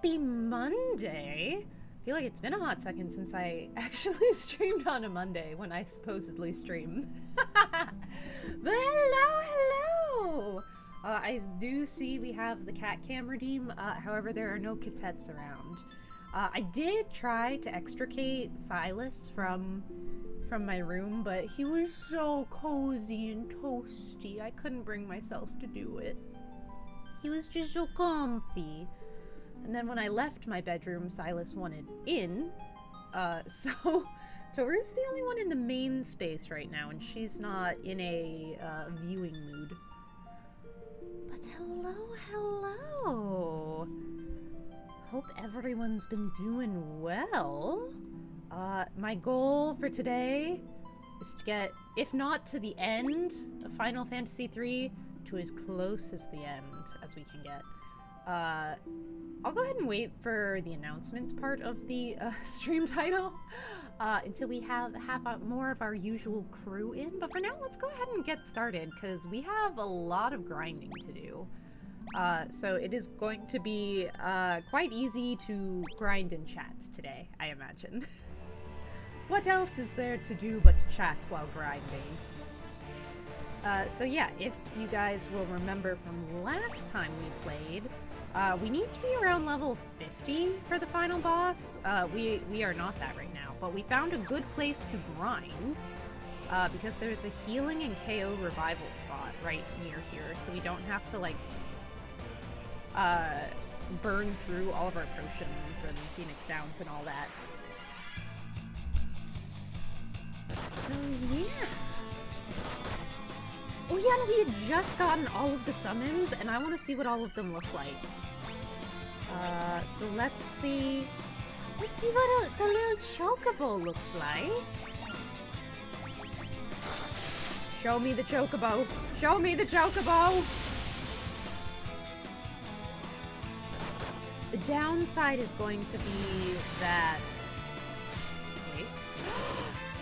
Happy Monday! I feel like it's been a hot second since I actually streamed on a Monday when I supposedly stream. But hello! I do see we have the cat cam redeem, however there are no catettes around. I did try to extricate Silas from my room, but he was so cozy and toasty, I couldn't bring myself to do it. He was just so comfy. And then when I left my bedroom, Silas wanted in. So Toru's the only one in the main space right now, and she's not in a viewing mood. But hello. Hope everyone's been doing well. My goal for today is to get, if not to the end of Final Fantasy III, to as close as the end as we can get. I'll go ahead and wait for the announcements part of the stream title until we have more of our usual crew in. But for now, let's go ahead and get started because we have a lot of grinding to do. So it is going to be quite easy to grind and chat today, I imagine. What else is there to do but to chat while grinding? So yeah, if you guys will remember from last time we played, we need to be around level 50 for the final boss. We are not that right now, but we found a good place to grind because there's a healing and KO revival spot right near here, so we don't have to like burn through all of our potions and Phoenix Downs and all that. So yeah. Oh yeah, and we had just gotten all of the summons, and I want to see what all of them look like. So let's see. Let's see what the little chocobo looks like. Show me the chocobo. Show me the chocobo! The downside is going to be that... Wait.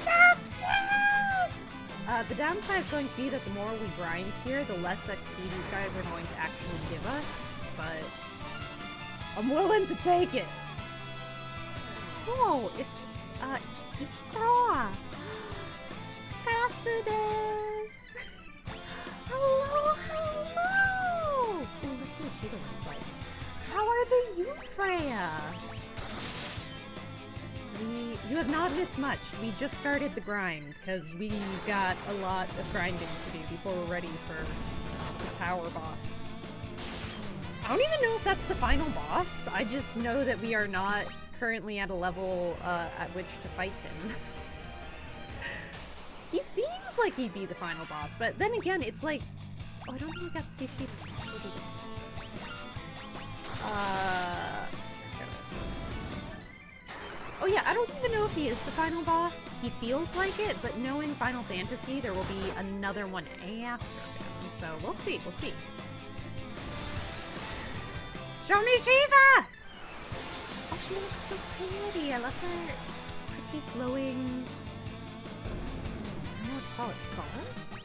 So cute! The downside is going to be that the more we grind here, the less XP these guys are going to actually give us, but I'm willing to take it. Oh, it's, Ikra! Karasu desu! Hello! Oh, let's see what she looks like. How are the Freya? You have not missed much. We just started the grind, because we got a lot of grinding to do before we're ready for the tower boss. I don't even know if that's the final boss. I just know that we are not currently at a level at which to fight him. He seems like he'd be the final boss, but then again, it's like... Oh, I don't think we got to see if she... Oh yeah, I don't even know if he is the final boss. He feels like it, but knowing Final Fantasy, there will be another one after him. So we'll see, we'll see. Show me Shiva! Oh, she looks so pretty. I love her pretty flowing... I don't know what to call it, scarves?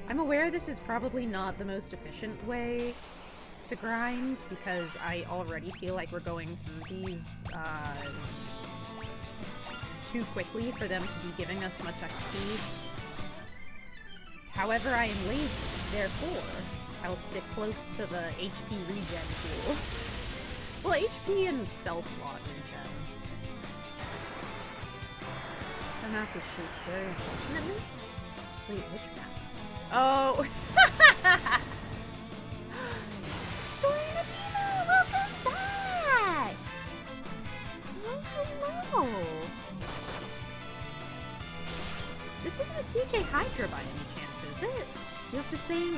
I'm aware this is probably not the most efficient way to grind because I already feel like we're going through these too quickly for them to be giving us much XP. However, I am lazy, therefore I will stick close to the HP regen tool. Well, HP and spell slot regen. The map is shaped very unfortunately. Wait, which map? Oh! Welcome back! Oh, hello! This isn't CJ Hydra by any chance, is it? You have the same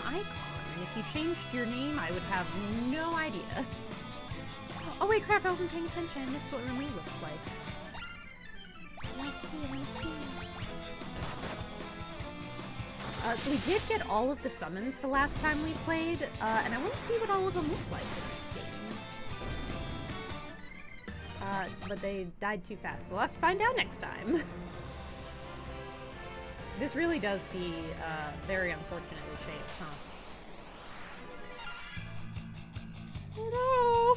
icon, and if you changed your name, I would have no idea. Oh wait, crap, I wasn't paying attention. I missed what Remy looked like. Let me see. So we did get all of the summons the last time we played, and I want to see what all of them look like in this game. but they died too fast. We'll have to find out next time. This really does be very unfortunately shaped, huh? Oh no!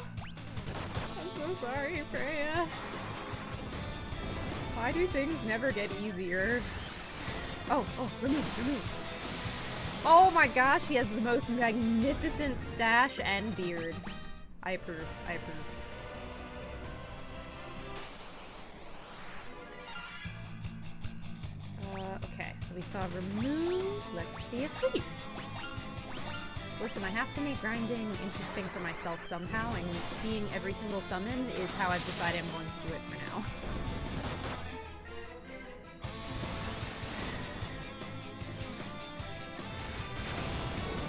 I'm so sorry, Freya. Why do things never get easier? Oh, remove. Oh my gosh, he has the most magnificent stash and beard. I approve. Okay, so we saw remove. Let's see a feat. Listen, I have to make grinding interesting for myself somehow, and seeing every single summon is how I've decided I'm going to do it for now.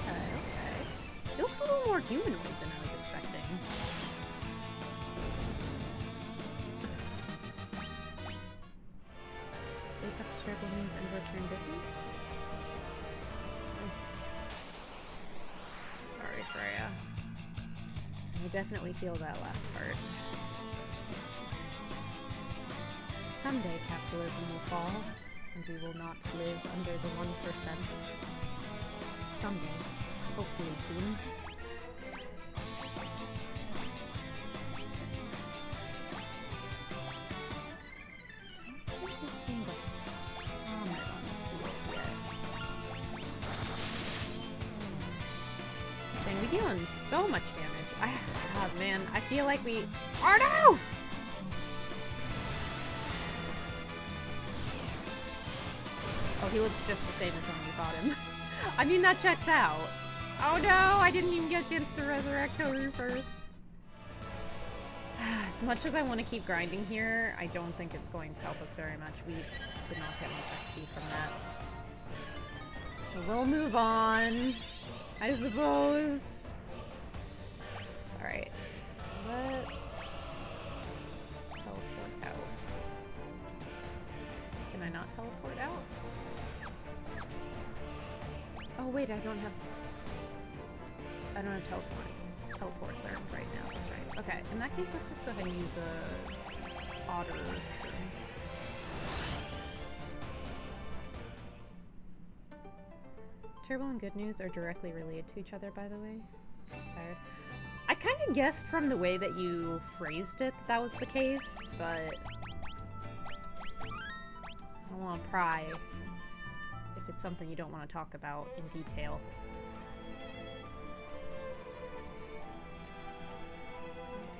Okay. It looks a little more humanoid than I was expecting. Wake up to terrible news and return business? Sorry, Freya. I definitely feel that last part. Someday capitalism will fall, and we will not live under the 1%. Someday. Hopefully soon. Don't think we've seen the comet on the field yet. Dang, we're dealing so much damage. Oh man, I feel like we... Oh no! Oh, he looks just the same as when we fought him. I mean, that checks out. Oh no, I didn't even get a chance to resurrect Toru first. As much as I want to keep grinding here, I don't think it's going to help us very much. We did not get much XP from that. So we'll move on, I suppose. Alright, let's teleport out. Can I not teleport out? Oh wait, I don't have teleport there right now, that's right. Okay, in that case, let's just go ahead and use a otter. Terrible and good news are directly related to each other, by the way. Just tired. I kind of guessed from the way that you phrased it that was the case, but I don't want to pry if it's something you don't want to talk about in detail.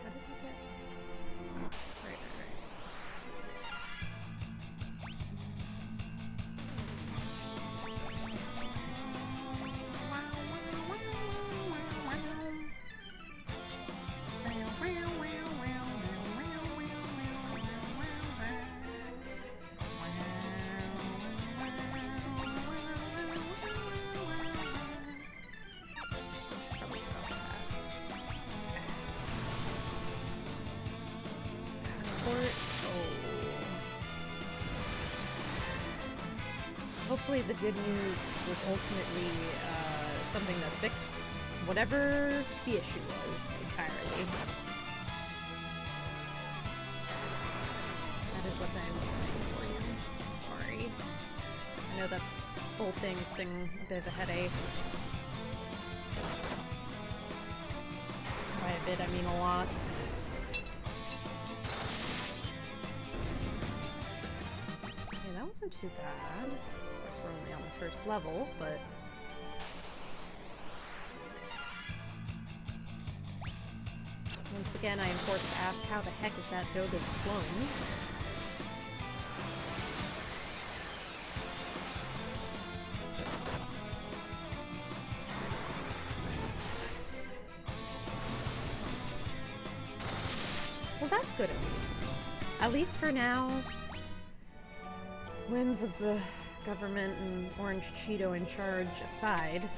How did he get? Oh, right. Hopefully the good news was ultimately something that fixed whatever the issue was entirely. That is what I'm doing for you. Sorry. I know that's whole thing's been a bit of a headache. By a bit, I mean a lot. Okay, that wasn't too bad. We're only on the first level, but once again I am forced to ask, how the heck is that Doga's clone? Well, that's good at least. At least for now. Whims of the government and Orange Cheeto in charge aside,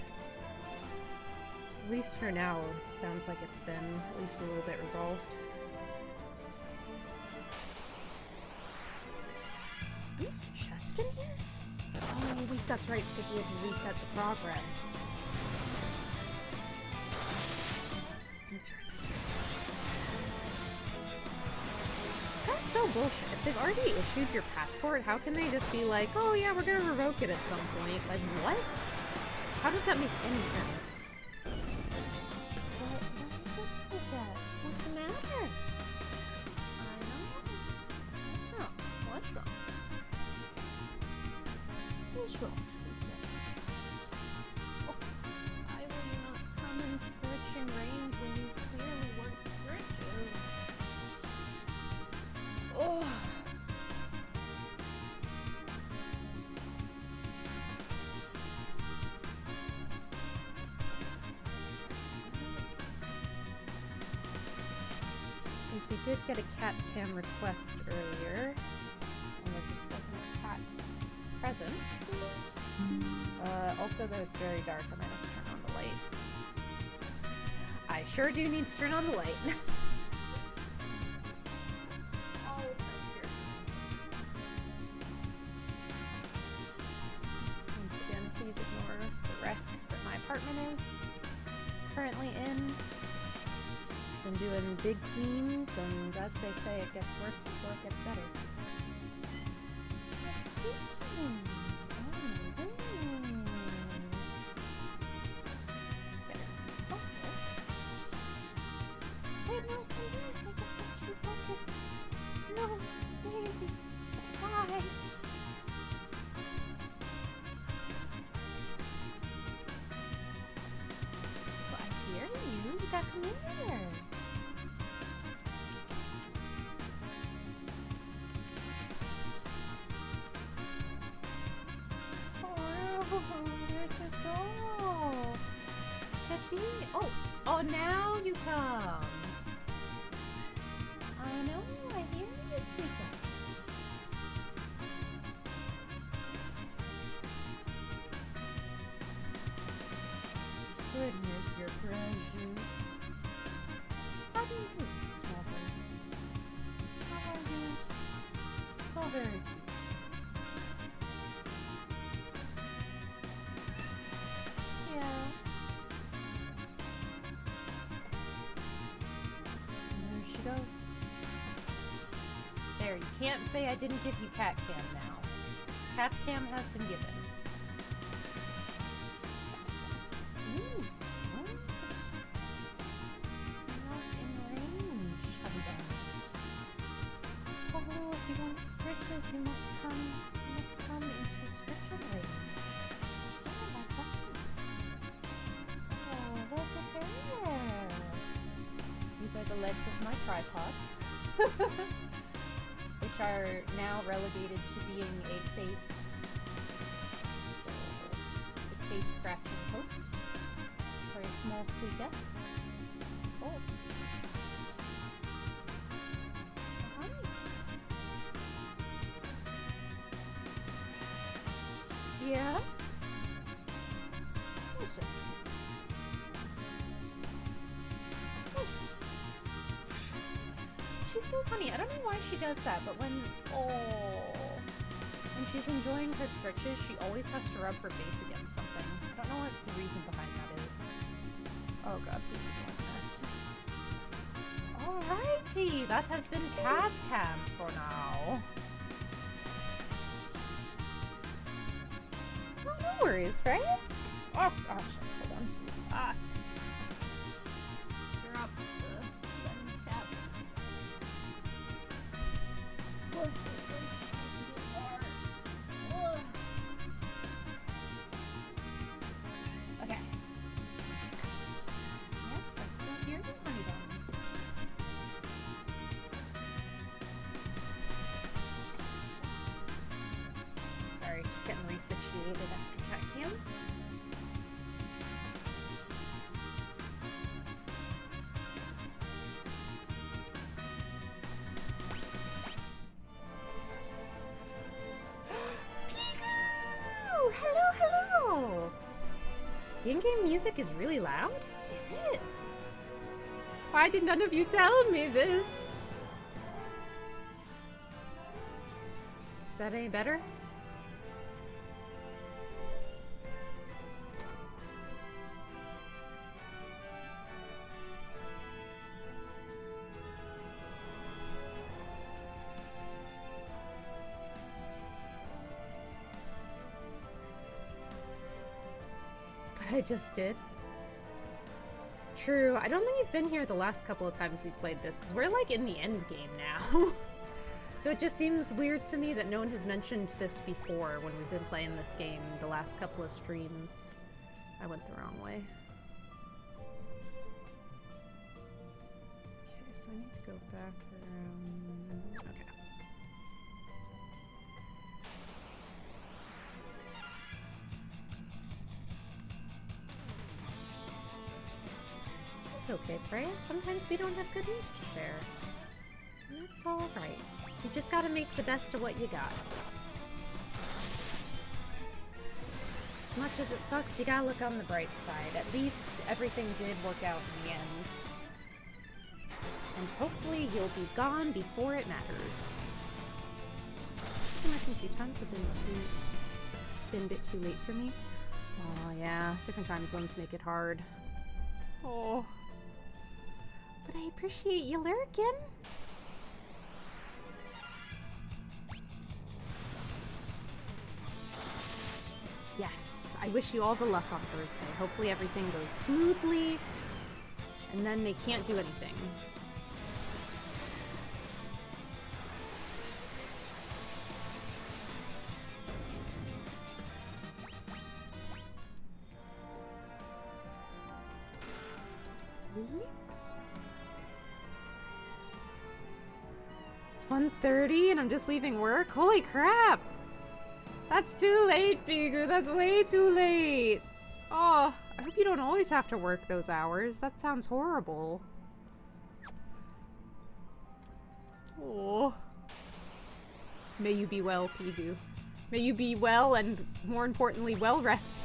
at least for now, it sounds like it's been at least a little bit resolved. I missed a chest in here? Oh wait, that's right, because we had to reset the progress. That's right, that's right. So bullshit. If they've already issued your passport, how can they just be like, oh yeah, we're gonna revoke it at some point? Like, what? How does that make any sense? What is with that? What's the matter? I know. What's wrong? What's wrong? What's wrong, sweetie? Oh, I will not come in stretching range when you clearly want stretches. Oh. Since we did get a cat cam request earlier, and there just wasn't a cat present. Also, though it's very dark, I might have to turn on the light. I sure do need to turn on the light. Once again, please ignore the wreck that my apartment is currently in. Been doing big cleans, and as they say, it gets worse before it gets better. Wait, no, come back. I just got you focused. No, baby. Why? Well, I hear you. You gotta come here. Where'd you go? Peppy? Oh, now you come. I know, I hear you, sweetheart. Goodness, you're precious. How do you do, small bird? How are you? So very cute. Yeah. And there she goes. There, you can't say I didn't give you cat cam now. Cat cam has been given. Ooh. Not in range, hubby bunny. Oh, if you want stretches, you must come into stretcher range. Oh, like that. Oh, look at there. These are the legs of my tripod. Which are now relegated to being a face scratching post for a small squeakette. Oh. Hi. Yeah? Who's it? She's so funny. I don't know why she does that, but when she's enjoying her stretches, she always has to rub her face against something. I don't know what the reason behind that is. Oh god, please ignore this. Alrighty, that has been cat cam for now. Oh, no worries, right? Oh, shit, hold on. Ah. Drop the lens cap. Okay. Yes, I still hear you, honey bun. Sorry, just getting resituated after cat cam. Hello! The in-game music is really loud? Is it? Why did none of you tell me this? Is that any better? I just did. True, I don't think you've been here the last couple of times we played this, because we're like in the end game now. So it just seems weird to me that no one has mentioned this before when we've been playing this game the last couple of streams. I went the wrong way. Okay, so I need to go back around... Okay. It's okay, Freya. Sometimes we don't have good news to share. And that's alright. You just gotta make the best of what you got. As much as it sucks, you gotta look on the bright side. At least everything did work out in the end. And hopefully you'll be gone before it matters. I think a few times have been a bit too late for me. Oh yeah, different time zones make it hard. Oh. But I appreciate you lurking. Yes, I wish you all the luck on Thursday. Hopefully everything goes smoothly, and then they can't do anything. It's 1:30 and I'm just leaving work? Holy crap! That's too late, Bigu. That's way too late. Oh, I hope you don't always have to work those hours. That sounds horrible. Oh. May you be well, Bigu. May you be well and, more importantly, well rested.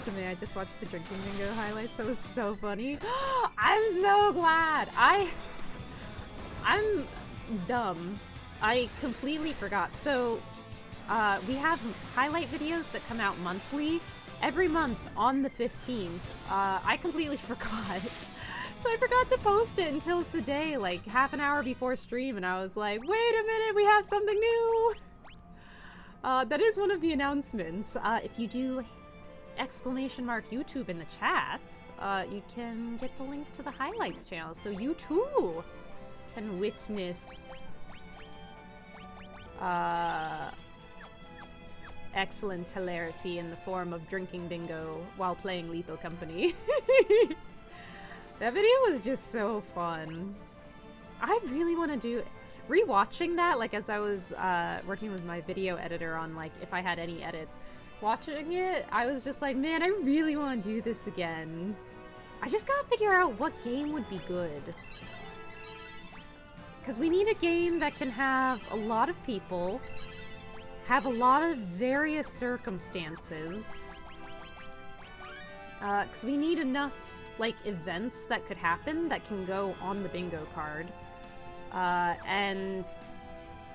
So may I just watched the Drinking Bingo highlights? That was so funny. I'm so glad. I'm dumb. I completely forgot. So, we have highlight videos that come out monthly. Every month on the 15th. I completely forgot. So I forgot to post it until today, like half an hour before stream, and I was like, wait a minute, we have something new! That is one of the announcements. If you do !YouTube in the chat, you can get the link to the highlights channel, so you too can witness excellent hilarity in the form of Drinking Bingo while playing Lethal Company. That video was just so fun. I really want to do... Rewatching that, like as I was working with my video editor on like if I had any edits, watching it, I was just like, man, I really want to do this again. I just gotta figure out what game would be good. Because we need a game that can have a lot of people, have a lot of various circumstances. Because we need enough, like, events that could happen that can go on the bingo card. And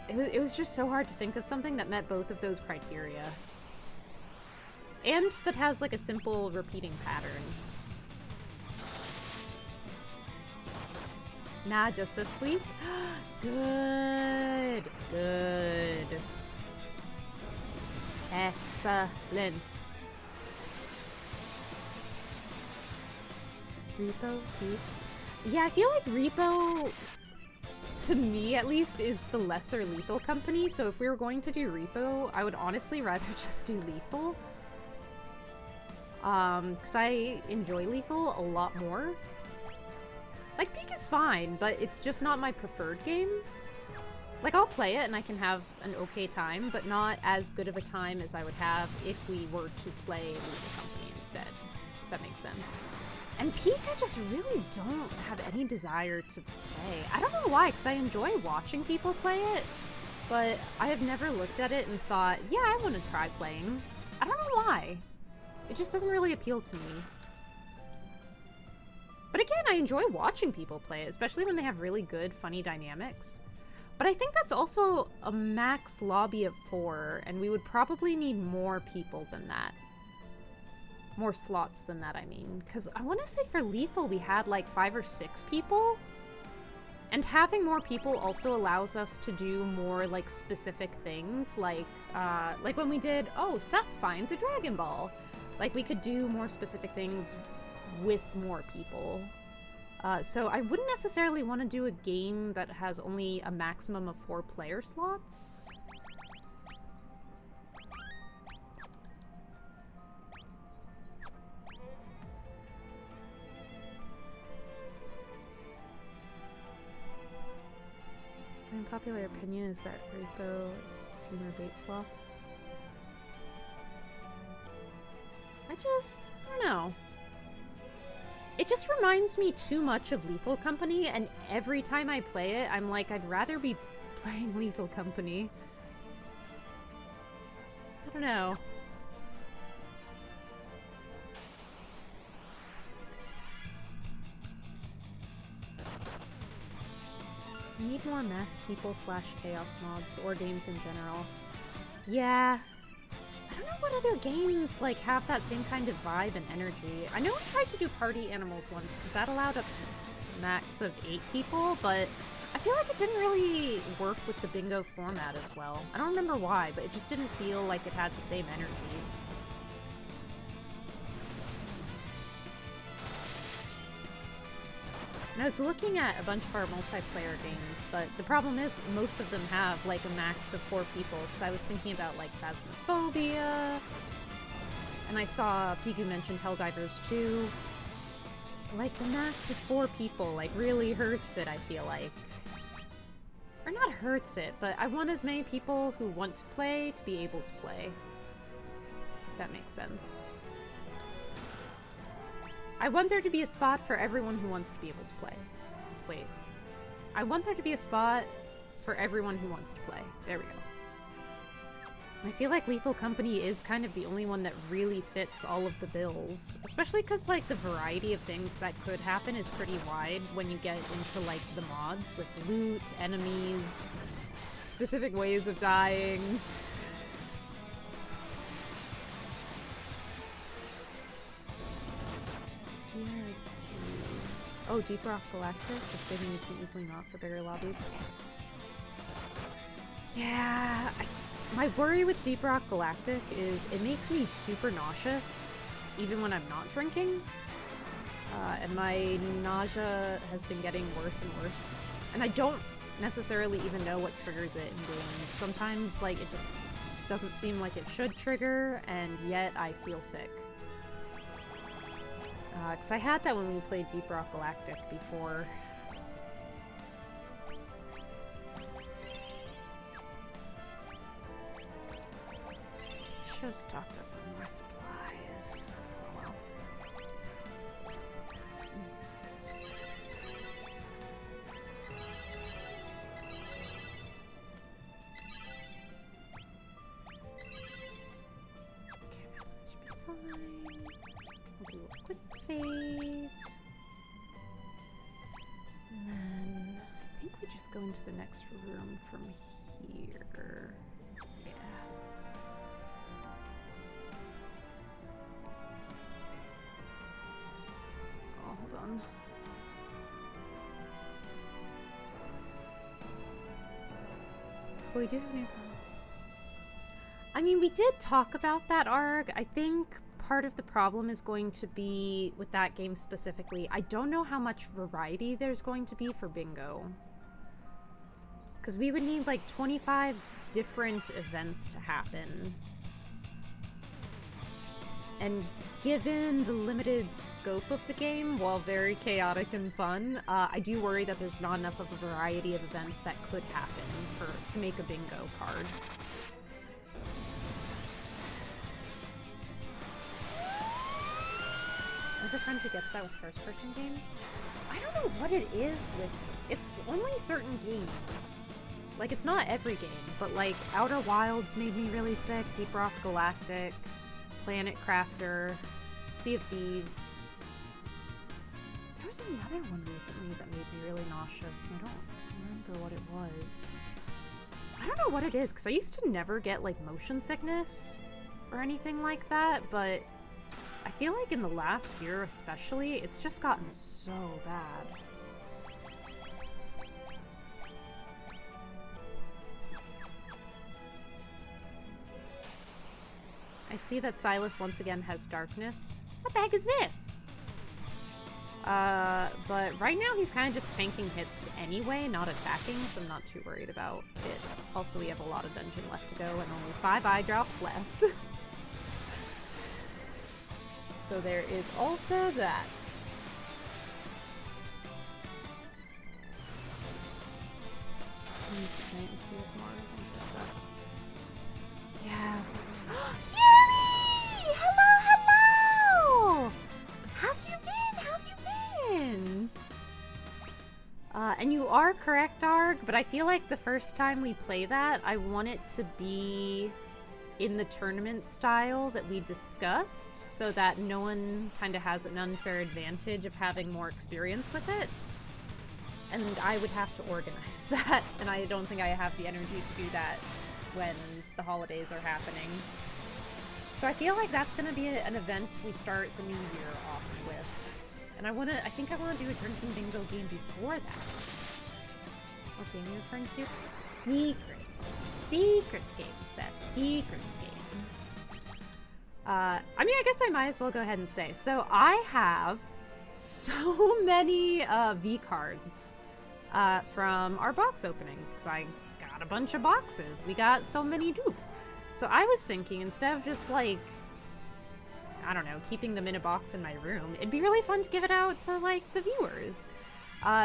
it was just so hard to think of something that met both of those criteria. And that has, like, a simple repeating pattern. Nah, just this week? Good. Good. Excellent. Repo? Yeah, I feel like Repo, to me at least, is the lesser Lethal Company, so if we were going to do Repo, I would honestly rather just do Lethal. Because I enjoy Lethal a lot more. Like, Peak is fine, but it's just not my preferred game. Like, I'll play it and I can have an okay time, but not as good of a time as I would have if we were to play Lethal Company instead. If that makes sense. And Peak, I just really don't have any desire to play. I don't know why, because I enjoy watching people play it, but I have never looked at it and thought, yeah, I want to try playing. I don't know why. It just doesn't really appeal to me. But again, I enjoy watching people play it, especially when they have really good, funny dynamics. But I think that's also a max lobby of 4, and we would probably need more people than that. More slots than that, I mean. Because I want to say for Lethal we had like 5 or 6 people. And having more people also allows us to do more like specific things. Like when we did, oh, Seth finds a Dragon Ball. Like, we could do more specific things with more people. So I wouldn't necessarily want to do a game that has only a maximum of 4 player slots. My unpopular opinion is that Repo is streamer bait flop. I don't know. It just reminds me too much of Lethal Company, and every time I play it, I'm like, I'd rather be playing Lethal Company. I don't know. I need more mass people / chaos mods, or games in general. Yeah. I don't know what other games, like, have that same kind of vibe and energy. I know I tried to do Party Animals once, because that allowed up to a max of 8 people, but I feel like it didn't really work with the bingo format as well. I don't remember why, but it just didn't feel like it had the same energy. And I was looking at a bunch of our multiplayer games, but the problem is most of them have like a max of 4 people, because I was thinking about like Phasmophobia, and I saw Pigu mentioned Helldivers 2. Like the max of 4 people like really hurts it, I feel like. Or not hurts it, but I want as many people who want to play to be able to play. If that makes sense. I want there to be a spot for everyone who wants to be able to play. Wait. I want there to be a spot for everyone who wants to play. There we go. I feel like Lethal Company is kind of the only one that really fits all of the bills. Especially because, like, the variety of things that could happen is pretty wide when you get into, like, the mods with loot, enemies, specific ways of dying. Oh, Deep Rock Galactic, just stating you can easily not for bigger lobbies. Yeah, my worry with Deep Rock Galactic is it makes me super nauseous, even when I'm not drinking. And my nausea has been getting worse and worse. And I don't necessarily even know what triggers it in games. Sometimes, like, it just doesn't seem like it should trigger, and yet I feel sick. Because I had that when we played Deep Rock Galactic before. Should've stocked up on more supplies. Oh well. Okay, that should be fine. We'll do a quick save. And then I think we just go into the next room from here. Yeah. Oh, hold on. But we do have new. I mean, we did talk about that, Arg. I think part of the problem is going to be with that game specifically. I don't know how much variety there's going to be for bingo. Because we would need like 25 different events to happen. And given the limited scope of the game, while very chaotic and fun, I do worry that there's not enough of a variety of events that could happen to make a bingo card. As a friend who gets that with first-person games, I don't know what it is with... It's only certain games. Like, it's not every game, but like, Outer Wilds made me really sick, Deep Rock Galactic, Planet Crafter, Sea of Thieves. There was another one recently that made me really nauseous, and I don't remember what it was. I don't know what it is, because I used to never get, like, motion sickness or anything like that, but I feel like in the last year especially, it's just gotten so bad. I see that Silas once again has darkness. What the heck is this? But right now he's kind of just tanking hits anyway, not attacking, so I'm not too worried about it. Also, we have a lot of dungeon left to go and only 5 eye drops left. So there is also that. Wait and see what more we can discuss. Yeah. Yuri! Hello! How have you been? How have you been? And you are correct, Arg, but I feel like the first time we play that, I want it to be in the tournament style that we discussed, so that no one kind of has an unfair advantage of having more experience with it. And I would have to organize that, and I don't think I have the energy to do that when the holidays are happening. So I feel like that's gonna be an event we start the new year off with. And I think I wanna do a drinking bingo game before that. What game are you referring to? Secret game set. Secret game. I mean, I guess I might as well go ahead and say. So I have so many V cards from our box openings, because I got a bunch of boxes. We got so many dupes. So I was thinking, instead of just like, I don't know, keeping them in a box in my room, it'd be really fun to give it out to like the viewers.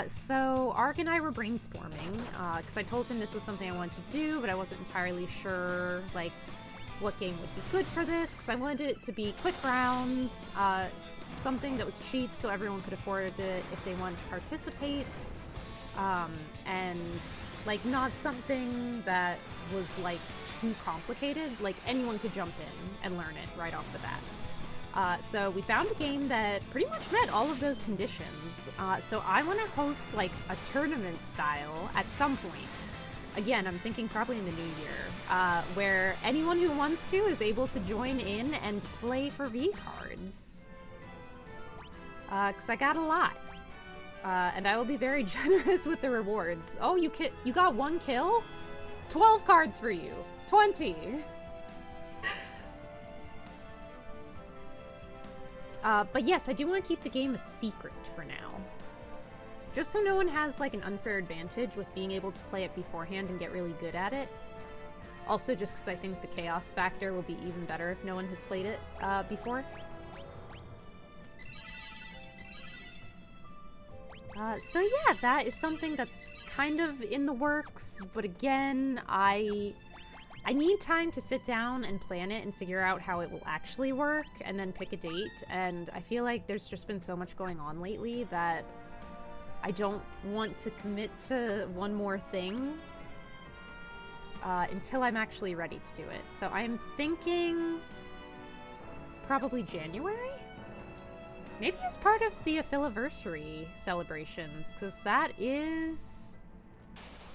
So Arg and I were brainstorming, because I told him this was something I wanted to do, but I wasn't entirely sure like what game would be good for this, because I wanted it to be quick rounds, something that was cheap so everyone could afford it if they wanted to participate, and like not something that was like too complicated. Like anyone could jump in and learn it right off the bat. So we found a game that pretty much met all of those conditions. So I want to host like a tournament style at some point. Again, I'm thinking probably in the new year, where anyone who wants to is able to join in and play for V cards. Because I got a lot. And I will be very generous with the rewards. Oh, you got 1 kill? 12 cards for you. 20. But yes, I do want to keep the game a secret for now. Just so no one has like an unfair advantage with being able to play it beforehand and get really good at it. Also just because I think the chaos factor will be even better if no one has played it before. So yeah, that is something that's kind of in the works, but again, I need time to sit down and plan it and figure out how it will actually work, and then pick a date, and I feel like there's just been so much going on lately that I don't want to commit to one more thing until I'm actually ready to do it. So I'm thinking probably January? Maybe as part of the Affiliversary celebrations, because that is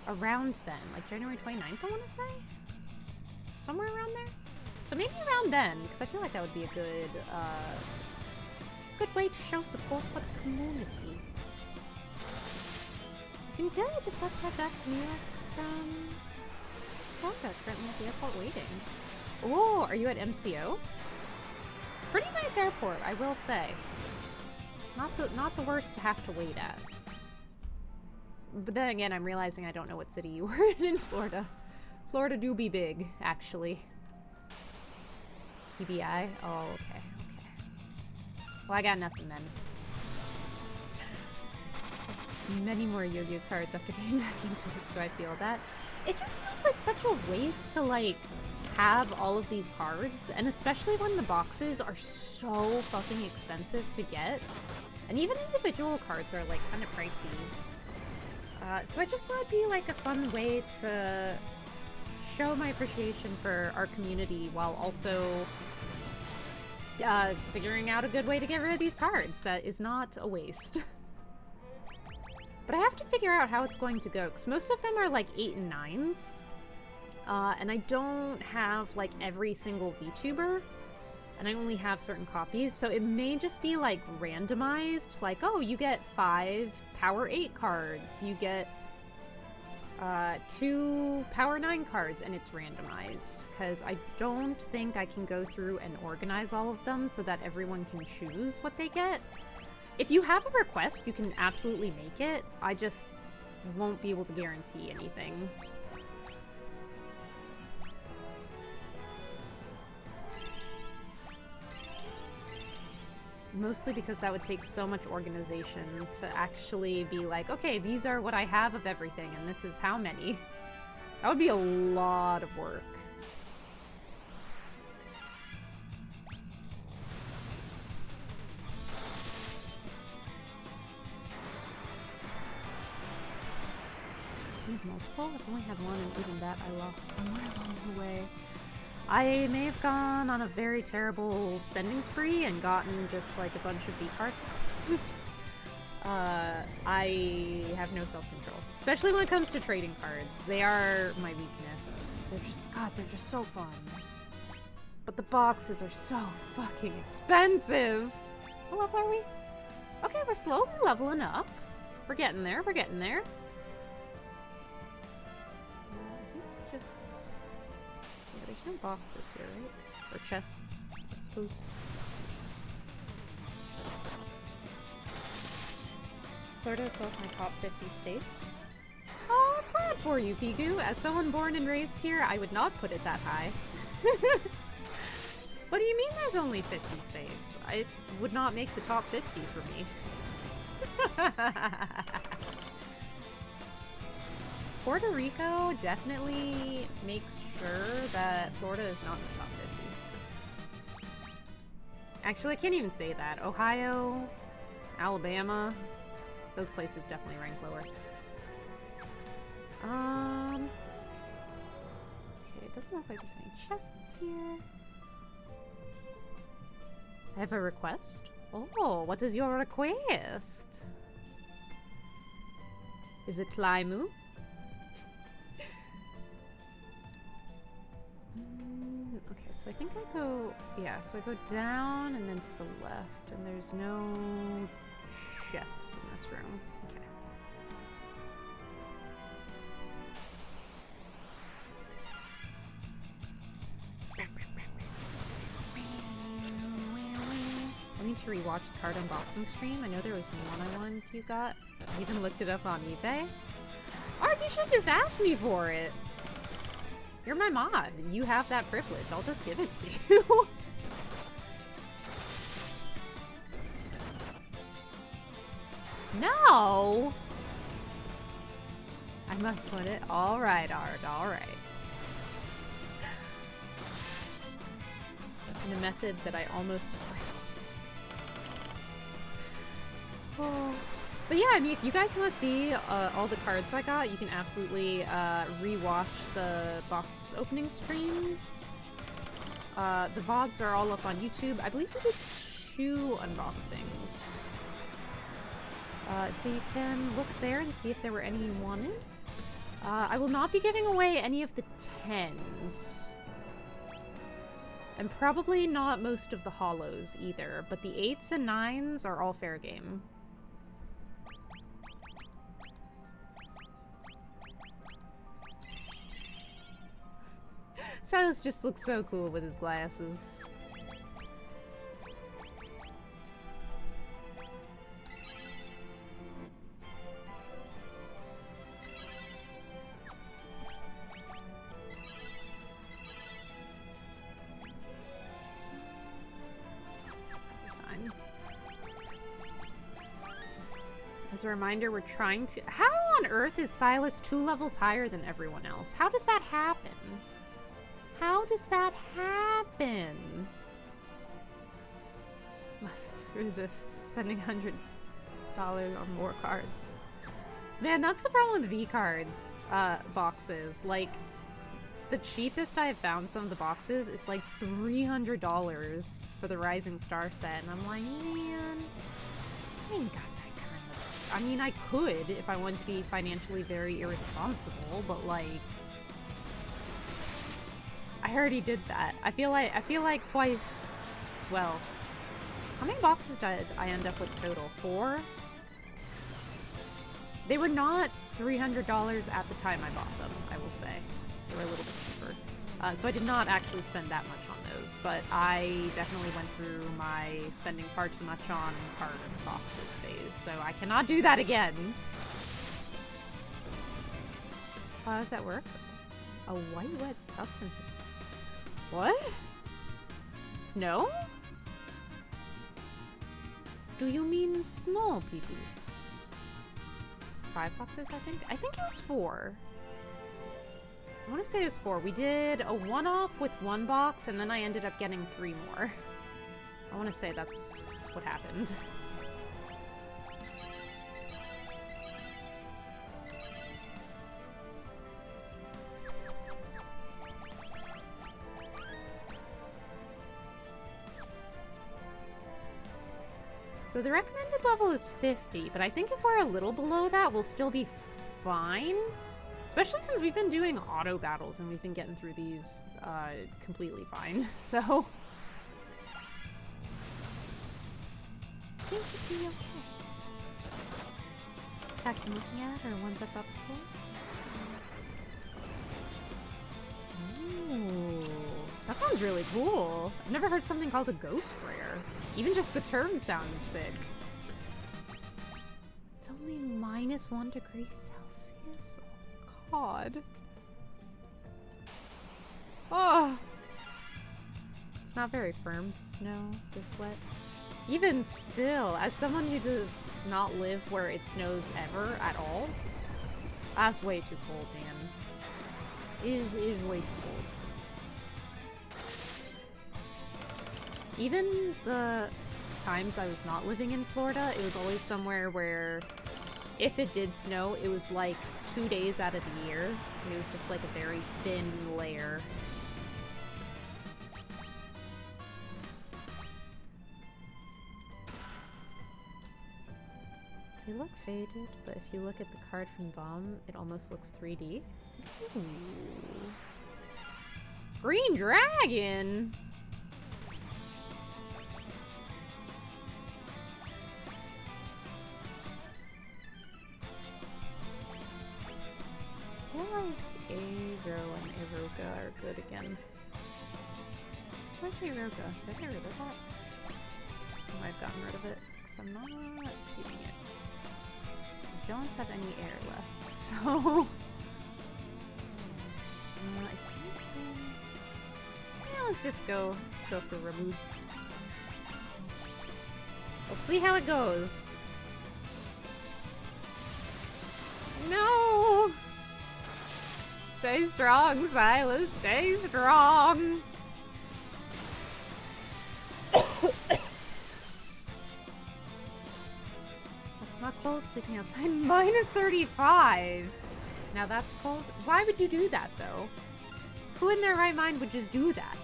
around then. Like January 29th, I want to say? Somewhere around there? So maybe around then, because I feel like that would be a good way to show support for the community. Looking good, just let's head back to New York from Florida, currently at the airport waiting. Oh, are you at MCO? Pretty nice airport, I will say. Not the worst to have to wait at. But then again, I'm realizing I don't know what city you were in Florida. Florida do be big, actually. PBI? Oh, okay. Well, I got nothing then. Many more Yo-Yo cards after getting back into it, so I feel that. It just feels like such a waste to, like, have all of these cards, and especially when the boxes are so fucking expensive to get. And even individual cards are, like, kind of pricey. So I just thought it'd be, like, a fun way to show my appreciation for our community while also figuring out a good way to get rid of these cards that is not a waste. But I have to figure out how it's going to go, because most of them are, like, 8 and 9s. And I don't have, like, every single VTuber, and I only have certain copies, so it may just be, like, randomized, like, oh, you get 5 Power 8 cards, you get 2 Power 9 cards, and it's randomized, because I don't think I can go through and organize all of them so that everyone can choose what they get. If you have a request, you can absolutely make it. I just won't be able to guarantee anything. Mostly because that would take so much organization to actually be like, okay, these are what I have of everything, and this is how many. That would be a lot of work. I have multiple? I've only had one, and even that I lost somewhere along the way. I may have gone on a very terrible spending spree and gotten just like a bunch of V-card boxes. I have no self-control, especially when it comes to trading cards. They are my weakness. They're just, God, they're just so fun. But the boxes are so fucking expensive. What level are we? Okay, we're slowly leveling up. We're getting there, we're getting there. Just... There's no boxes here, right? Or chests, I suppose. Florida is one of my top 50 states. Oh, I'm glad for you, Pigu. As someone born and raised here, I would not put it that high. What do you mean there's only 50 states? I would not make the top 50 for me. Puerto Rico definitely makes sure that Florida is not in the top 50. Actually, I can't even say that. Ohio, Alabama, those places definitely rank lower. Okay, it doesn't look like there's any chests here. I have a request? Oh, what is your request? Is it Climu? Okay, so I think I go... Yeah, so I go down and then to the left, and there's no chests in this room. Okay. I need to rewatch the card unboxing stream. I know there was one you got. I even looked it up on eBay. Or you should just ask me for it. You're my mod. You have that privilege. I'll just give it to you. No! I must want it. Alright, Art. Alright. In a method that I almost failed. Oh. But yeah, I mean, if you guys want to see all the cards I got, you can absolutely rewatch the box opening streams. The VODs are all up on YouTube. I believe we did 2 unboxings. So you can look there and see if there were any you wanted. I will not be giving away any of the 10s. And probably not most of the holos either, but the 8s and 9s are all fair game. Silas just looks so cool with his glasses. Fine. As a reminder, we're trying to... How on earth is Silas 2 levels higher than everyone else? How does that happen? How does that happen? Must resist spending $100 on more cards. Man, that's the problem with V-cards boxes. Like, the cheapest I have found some of the boxes is like $300 for the Rising Star set, and I'm like, man, I ain't got that kind of... I mean, I could if I wanted to be financially very irresponsible, but like... I already did that. I feel like twice... Well, how many boxes did I end up with total? 4? They were not $300 at the time I bought them, I will say. They were a little bit cheaper. So I did not actually spend that much on those, but I definitely went through my spending far too much on card boxes phase, so I cannot do that again. How does that work? A white wet substance. What? Snow? Do you mean snow, people? 5 boxes, I think? I think it was 4. I want to say it was 4. We did a one-off with 1 box, and then I ended up getting 3 more. I want to say that's what happened. So the recommended level is 50, but I think if we're a little below that, we'll still be fine. Especially since we've been doing auto battles and we've been getting through these completely fine. So I think it'll be okay. Packs I'm looking at are ones I've got before. Ooh, that sounds really cool. I've never heard something called a ghost rare. Even just the term sounds sick. It's only -1 degree Celsius. Oh, God. Oh. It's not very firm snow this wet. Even still, as someone who does not live where it snows ever at all, that's way too cold, man. It is way too cold. Even the times I was not living in Florida, it was always somewhere where if it did snow, it was like 2 days out of the year. And it was just like a very thin layer. They look faded, but if you look at the card from Bomb, it almost looks 3D. Ooh. Green Dragon! I feel like Aero and Iroka are good against... Where's Iroka? Did I get rid of that? I might have gotten rid of it, because I'm not seeing it. I don't have any air left, so... I don't think... Yeah, let's go for remove. Let's see how it goes. No! Stay strong, Silas. Stay strong. That's not cold. Sleeping outside. -35. Now that's cold. Why would you do that, though? Who in their right mind would just do that?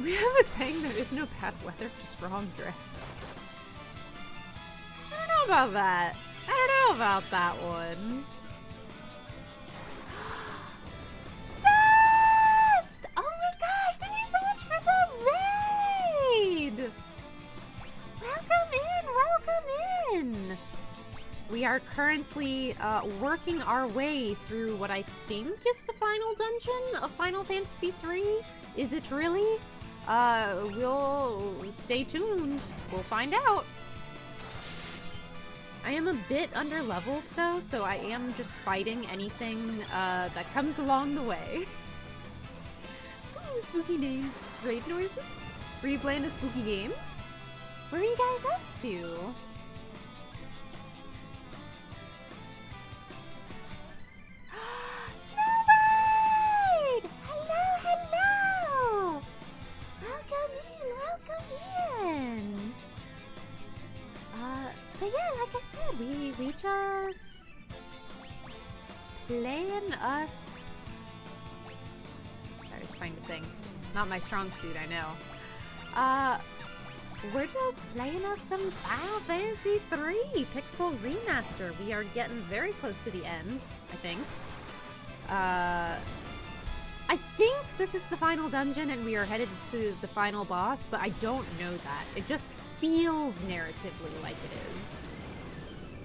We have a saying there is no bad weather, just wrong dress. I don't know about that. I don't know about that one. Dust! Oh my gosh, thank you so much for the raid! Welcome in! We are currently working our way through what I think is the final dungeon of Final Fantasy III. Is it really? We'll stay tuned. We'll find out. I am a bit underleveled though, so I am just fighting anything that comes along the way. Ooh, spooky name. Raid Noisy? Were you playing a spooky game? What are you guys up to? Snowbird! Hello! Welcome in! But yeah, like I said, we just playing us. Sorry, I was trying to think. Not my strong suit, I know. We're just playing us some Final Fantasy 3 Pixel Remaster. We are getting very close to the end, I think. I think this is the final dungeon and we are headed to the final boss, but I don't know that. It just feels narratively like it is.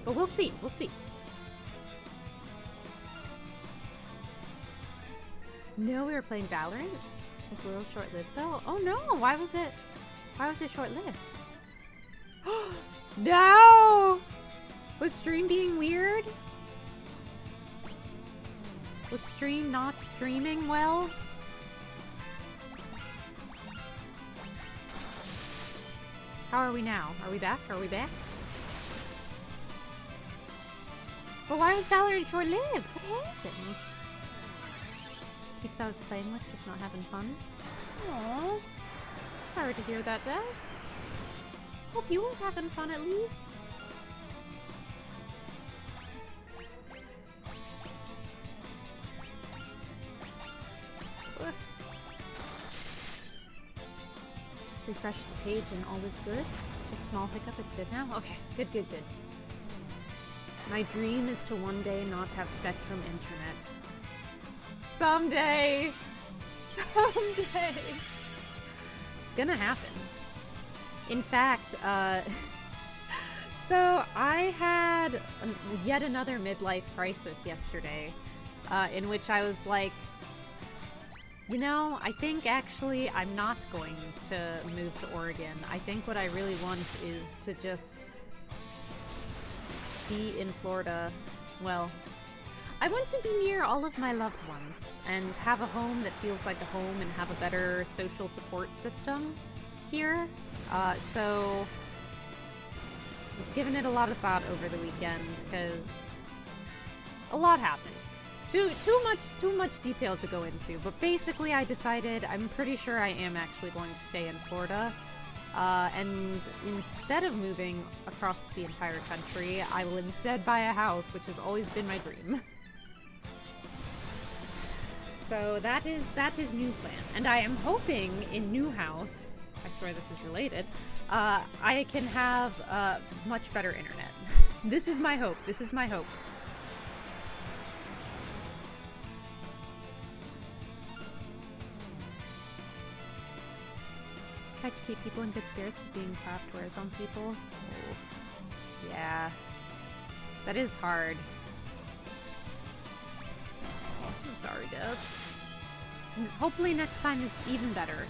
But we'll see, we'll see. No, we were playing Valorant. It's a little short-lived though. Oh no, why was it short-lived? No! Was stream being weird? Was stream not streaming well? How are we now? Are we back? Are we back? But why was Valorant short-lived? What happened? Keeps I was playing with just not having fun? Aww. Sorry to hear that, Dust. Hope you were having fun at least. Just refresh the page and all is good. Just small hiccup, it's good now? Okay, good, good, good. My dream is to one day not have Spectrum internet. Someday! Someday! It's gonna happen. In fact, so I had yet another midlife crisis yesterday, in which I was like, you know, I think actually I'm not going to move to Oregon. I think what I really want is to just be in Florida. Well, I want to be near all of my loved ones and have a home that feels like a home and have a better social support system here. So I was giving it a lot of thought over the weekend because a lot happened. Too much detail to go into, but basically I decided I'm pretty sure I am actually going to stay in Florida. And instead of moving across the entire country, I will instead buy a house, which has always been my dream. So that is new plan. And I am hoping in new house, I swear this is related, I can have much better internet. This is my hope. This is my hope. Try to keep people in good spirits with being craft wares on people. Oof. Yeah. That is hard. I'm sorry, Dust. Hopefully next time is even better.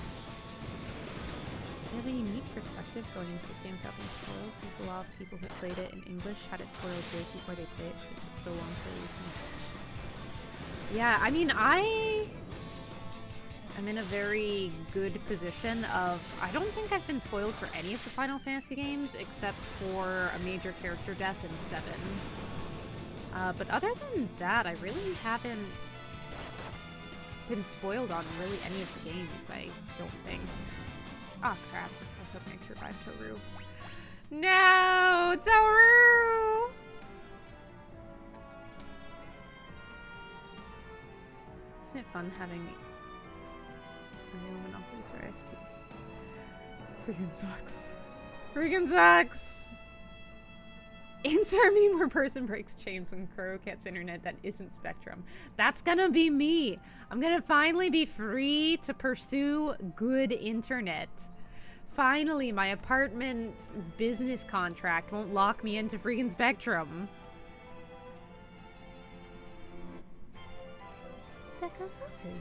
You have a unique perspective going into this game without being spoiled, since a lot of people who played it in English had it spoiled years before they played it because it took so long to release. Yeah, I mean, I'm in a very good position of, I don't think I've been spoiled for any of the Final Fantasy games except for a major character death in 7. But other than that, I really haven't been spoiled on really any of the games, I don't think. Oh crap, I was hoping I could revive Toru. No! Toru! Isn't it fun having real monopolies for SPs? Freaking sucks. Freaking sucks! Insert meme where person breaks chains when Kuro gets internet that isn't Spectrum. That's gonna be me. I'm gonna finally be free to pursue good internet. Finally, my apartment business contract won't lock me into freaking Spectrum. That goes well for you.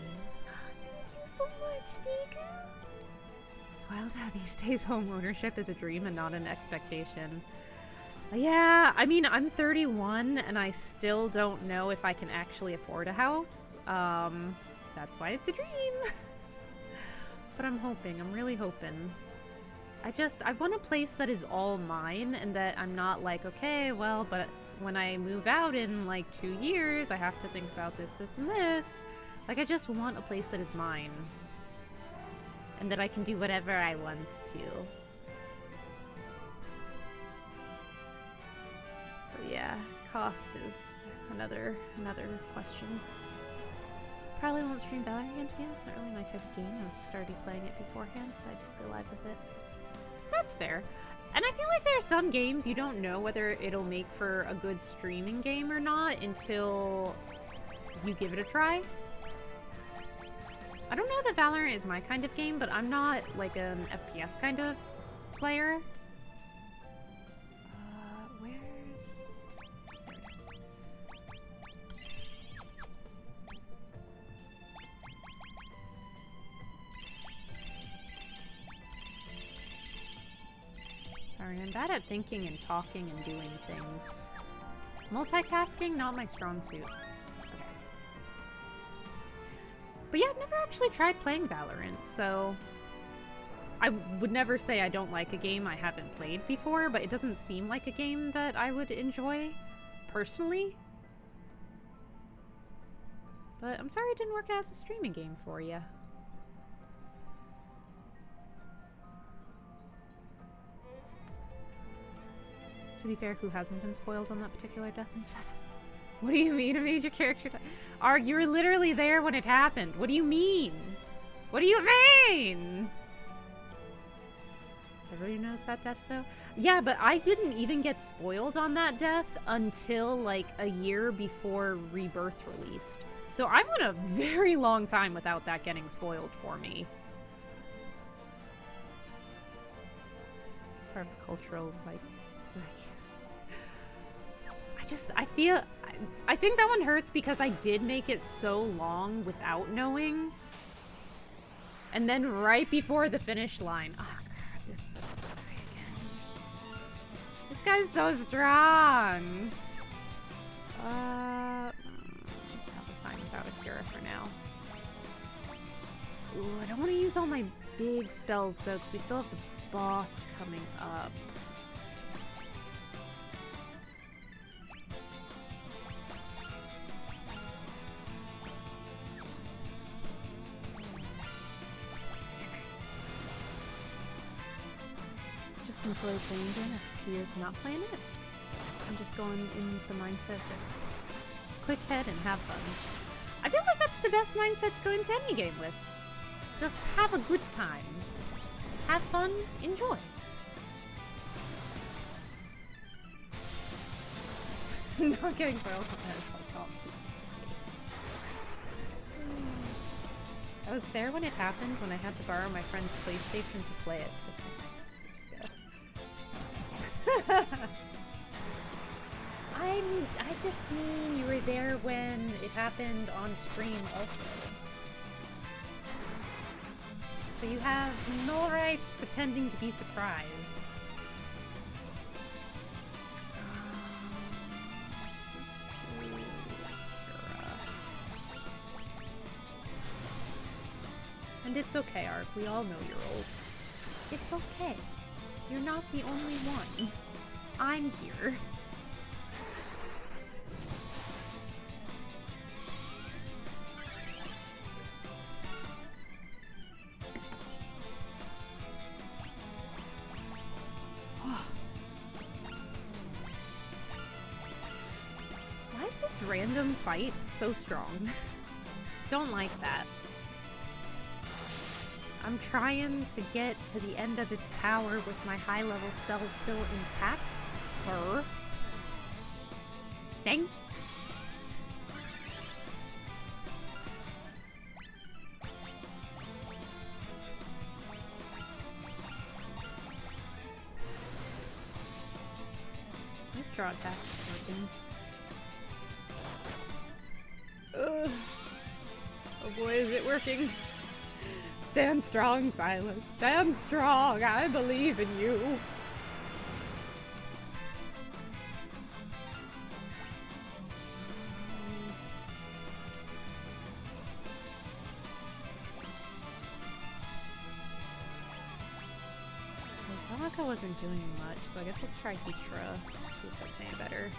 Thank you so much, Viku. It's wild how these days home ownership is a dream and not an expectation. Yeah, I mean, I'm 31 and I still don't know if I can actually afford a house. That's why it's a dream. But I'm hoping, I'm really hoping. I want a place that is all mine and that I'm not like, okay, well, but when I move out in like 2 years, I have to think about this, this, and this. Like, I just want a place that is mine. And that I can do whatever I want to. But yeah, cost is another question. Probably won't stream Valorant again, to be honest. It's not really my type of game. I was just already playing it beforehand, so I just go live with it. that's fair. And I feel like there are some games you don't know whether it'll make for a good streaming game or not until you give it a try. I don't know that Valorant is my kind of game, but I'm not like an FPS kind of player. There it is. Sorry, I'm bad at thinking and talking and doing things. Multitasking, not my strong suit. Okay. But yeah, I've never actually tried playing Valorant, so I would never say I don't like a game I haven't played before, but it doesn't seem like a game that I would enjoy personally. But I'm sorry it didn't work out as a streaming game for you. To be fair, who hasn't been spoiled on that particular death in 7? What do you mean a major character died? Arg, you were literally there when it happened. What do you mean? What do you mean? Everybody knows that death, though? Yeah, but I didn't even get spoiled on that death until, like, a year before Rebirth released. So I went a very long time without that getting spoiled for me. It's part of the cultural, like, I think that one hurts because I did make it so long without knowing. And then right before the finish line. Oh, God, this guy again. This guy's so strong. Probably fine without a cure for now. Ooh, I don't want to use all my big spells, though, because we still have the boss coming up. Been slowly playing again after 2 years of not playing it. I'm just going in the mindset of just click head and have fun. I feel like that's the best mindset to go into any game with. Just have a good time. Have fun, enjoy. Not getting spoiled on that is like, oh, I was there when it happened, when I had to borrow my friend's PlayStation to play it. I just mean you were there when it happened on stream also. So you have no right pretending to be surprised. And it's okay, Ark. We all know you're old. It's okay. You're not the only one. I'm here. Why is this random fight so strong? Don't like that. I'm trying to get to the end of this tower with my high-level spells still intact, sir. Thanks. My straw attacks is working. Ugh. Oh boy, is it working. Stand strong, Silas. Stand strong. I believe in you. Zamaka wasn't doing much, so I guess let's try Heatra. See if that's any better.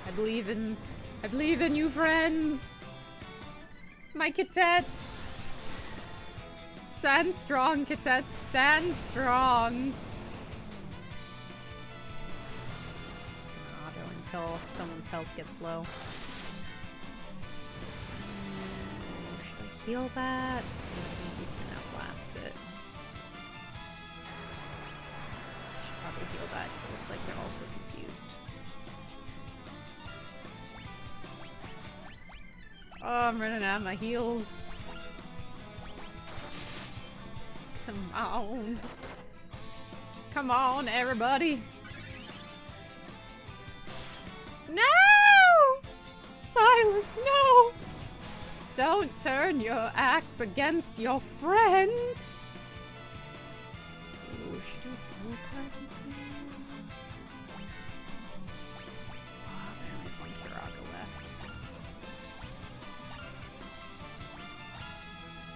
I believe in you, friends. My Kitets. Stand strong, Kitets. Stand strong. Just gonna auto into until someone's health gets low. Should I heal that? I think we can outlast it. I should probably heal that because it looks like they're also confused. Oh, I'm running out of my heals. Come on. Come on, everybody. No! Silas, no! Don't turn your axe against your friends! Ooh, should do a full party here? Oh, apparently one Kiraga left.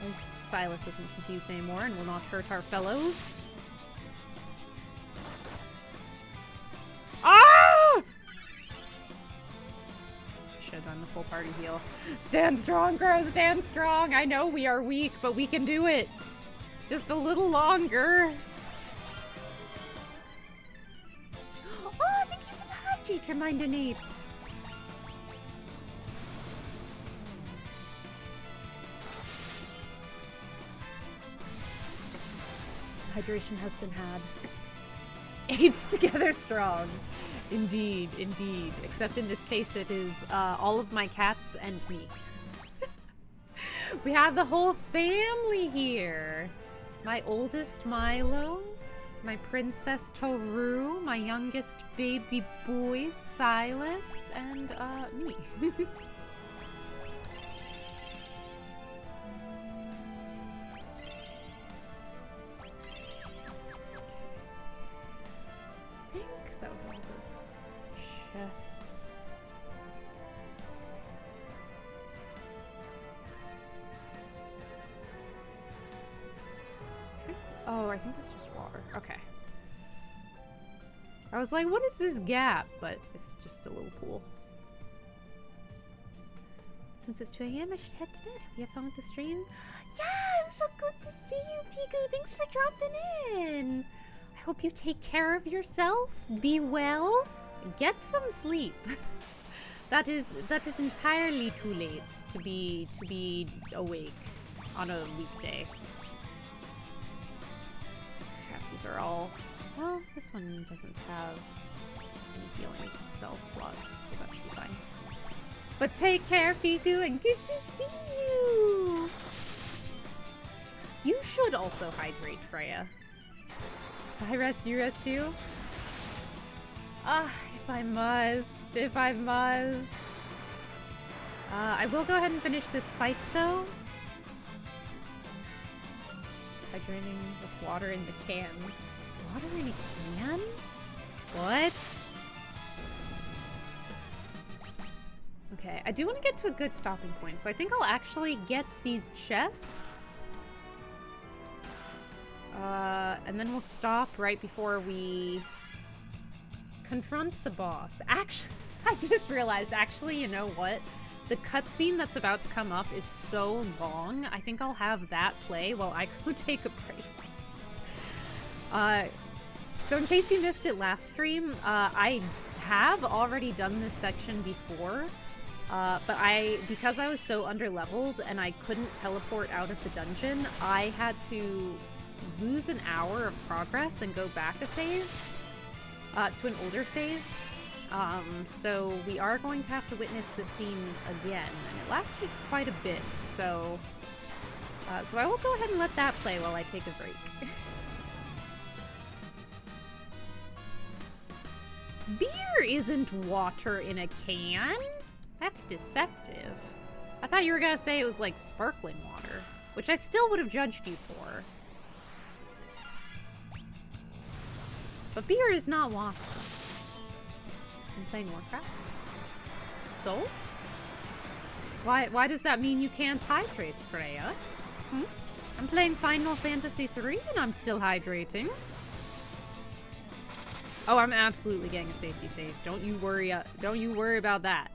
At least Silas isn't confused anymore and will not hurt our fellows. Ah! Should have done the full party heal. Stand strong, Crow, stand strong. I know we are weak, but we can do it. Just a little longer. Oh, thank you for the hydrate reminder, Nate. Hydration has been had. Apes together strong. Indeed, indeed. Except in this case it is all of my cats and me. We have the whole family here. My oldest Milo, my princess Toru, my youngest baby boy Silas, and me. I think that was all the chests. Oh, I think that's just water. Okay. I was like, what is this gap? But it's just a little pool. Since it's 2 AM, I should head to bed. Hope you have fun with the stream. Yeah, it was so good to see you, Piku. Thanks for dropping in. I hope you take care of yourself. Be well. Get some sleep. That is entirely too late to be awake on a weekday. Crap, these are all. Well, this one doesn't have any healing spell slots, so that should be fine. But take care, Piku, and good to see you! You should also hydrate, Freya. I rest, you rest too? Ah, if I must, if I must. I will go ahead and finish this fight, though. Hydrating with water in the can. Water in a can? What? Okay, I do want to get to a good stopping point, so I think I'll actually get these chests. And then we'll stop right before we confront the boss. Actually, I just realized, actually, you know what? The cutscene that's about to come up is so long, I think I'll have that play while I go take a break. So in case you missed it last stream, I have already done this section before, but because I was so underleveled and I couldn't teleport out of the dungeon, I had to lose an hour of progress and go back a save, to an older save. So we are going to have to witness the scene again, and it lasted quite a bit, so I will go ahead and let that play while I take a break. Beer isn't water in a can. That's deceptive. I thought you were gonna say it was like sparkling water, which I still would have judged you for. But beer is not water. I'm playing Warcraft? So? Why does that mean you can't hydrate, Freya? I'm playing Final Fantasy III and I'm still hydrating. Oh, I'm absolutely getting a safety save. Don't you worry about that.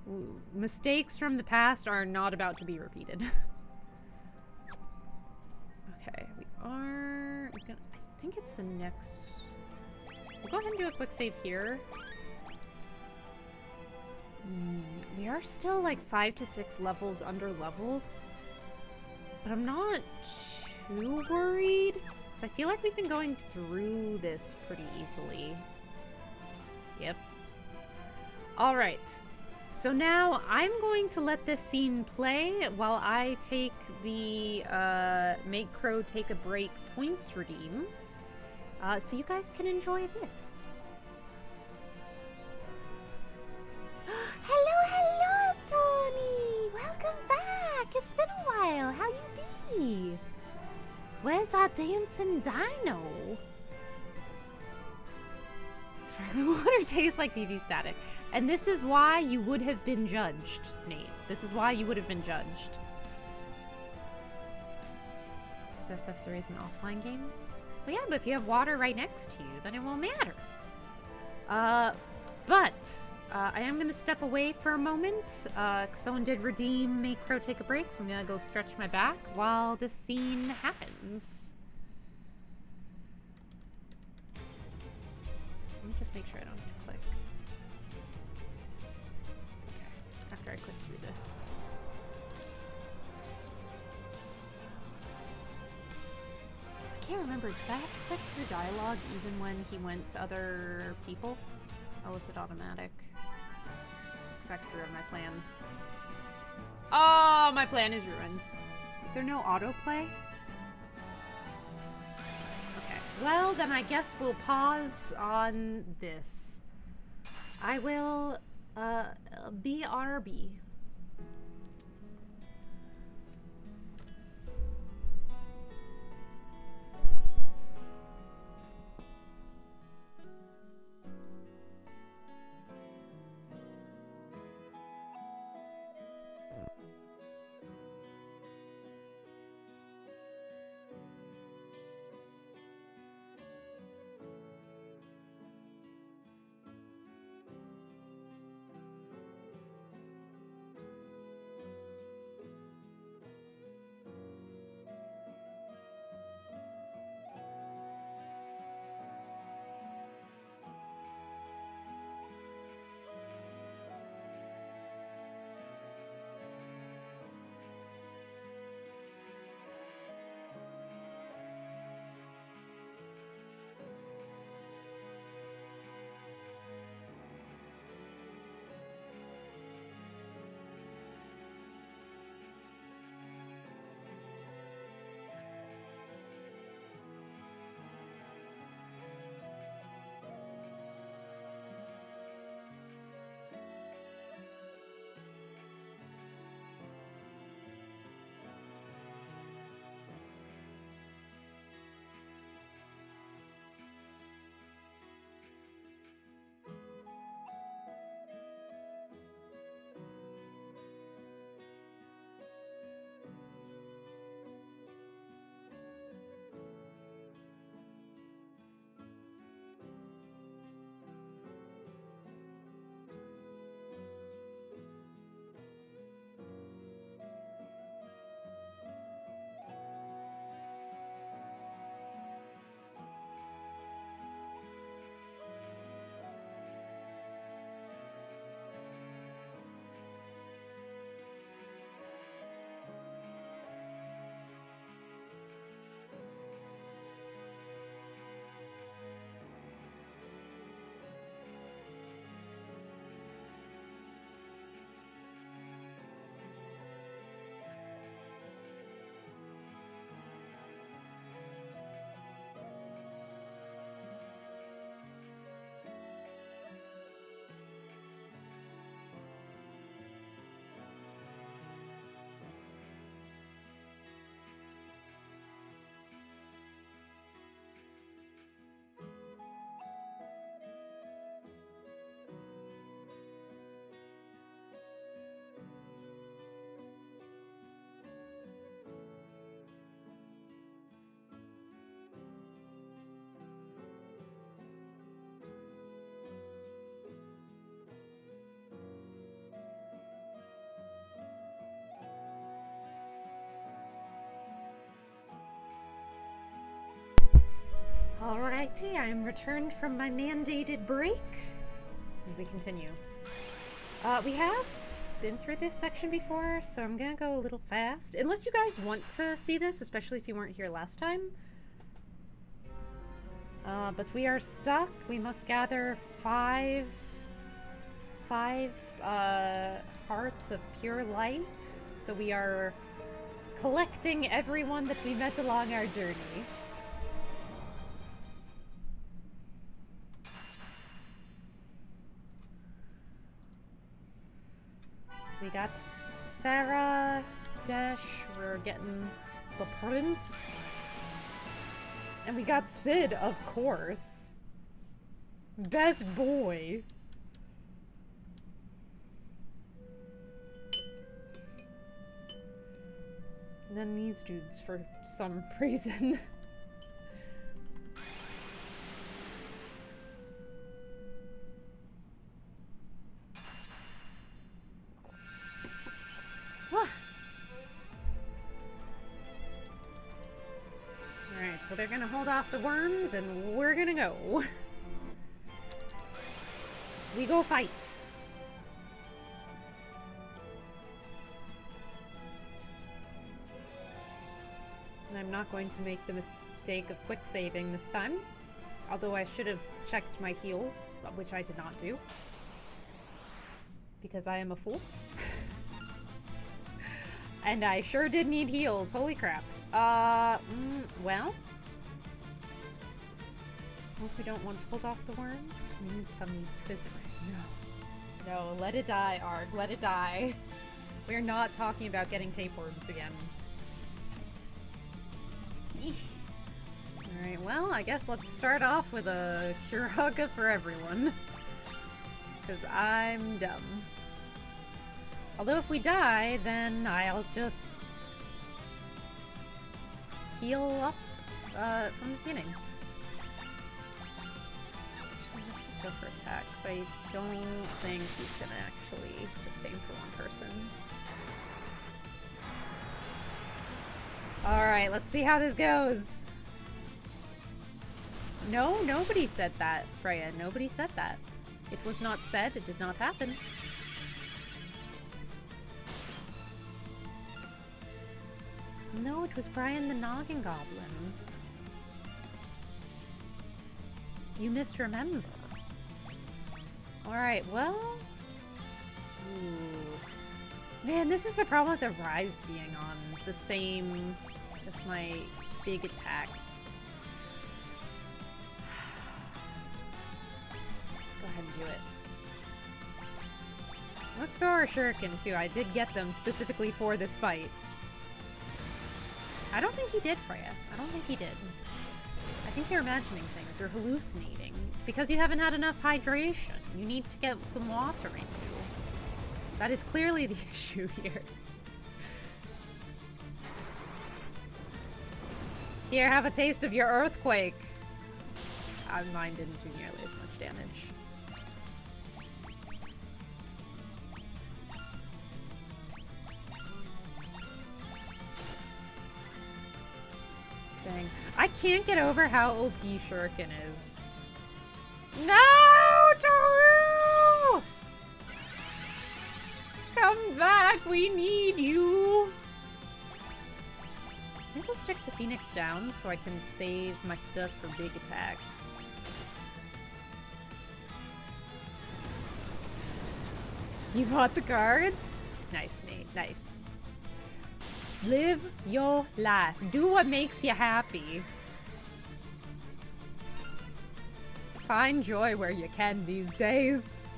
Ooh, mistakes from the past are not about to be repeated. Okay, I think it's the next We'll go ahead and do a quick save here. We are still like 5 to 6 levels under leveled, but I'm not too worried because I feel like we've been going through this pretty easily. Yep. All right. So now I'm going to let this scene play while I take the Make Crow Take a Break points redeem, so you guys can enjoy this. Hello, Tony! Welcome back! It's been a while. How you be? Where's our dancing dino? Sparkling water tastes like TV static. And this is why you would have been judged, Nate. This is why you would have been judged. Because FF3 is an offline game? Well, yeah, but if you have water right next to you, then it won't matter. I am going to step away for a moment. Someone did redeem Make Crow Take a Break, so I'm going to go stretch my back while this scene happens. Let me just make sure I don't have to click. Okay, after I click through this. I can't remember, did I have to click through dialogue even when he went to other people? Or was it automatic? Sector of my plan. Oh, my plan is ruined. Is there no autoplay? Okay, well then I guess we'll pause on this. I will, BRB. Alrighty, I'm returned from my mandated break. And we continue. We have been through this section before, so I'm gonna go a little fast. Unless you guys want to see this, especially if you weren't here last time. But we are stuck. We must gather five hearts of pure light. So we are collecting everyone that we met along our journey. So we got Sarah, Desh, we're getting the prince. And we got Sid, of course. Best boy. And then these dudes for some reason. Alright, so they're gonna hold off the worms and we're gonna go. We go fight. And I'm not going to make the mistake of quick saving this time. Although I should have checked my heals, which I did not do. Because I am a fool. And I sure did need heals, holy crap. Well. Hope we don't want to hold off the worms. We need to meet this. No. No, let it die, Arg. Let it die. We're not talking about getting tapeworms again. Alright, well, I guess let's start off with a Curaga for everyone. Because I'm dumb. Although if we die, then I'll just heal up from the beginning. Actually, let's just go for attacks. I don't think he's gonna actually just aim for one person. Alright, let's see how this goes. No, nobody said that, Freya. Nobody said that. It was not said. It did not happen. No, it was Brian the Noggin Goblin. You misremember. Alright, well... Ooh. Man, this is the problem with the Rise being on the same as my big attacks. Let's go ahead and do it. Let's throw our shuriken too. I did get them specifically for this fight. I don't think he did, Freya. I don't think he did. I think you're imagining things. You're hallucinating. It's because you haven't had enough hydration. You need to get some water in you. That is clearly the issue here. Here, have a taste of your earthquake. Mine didn't do nearly as much damage. Dang. I can't get over how OP Shuriken is. No, Toru! Come back, we need you! I think I'll stick to Phoenix down so I can save my stuff for big attacks. You bought the cards? Nice, Nate, nice. Live your life. Do what makes you happy. Find joy where you can these days.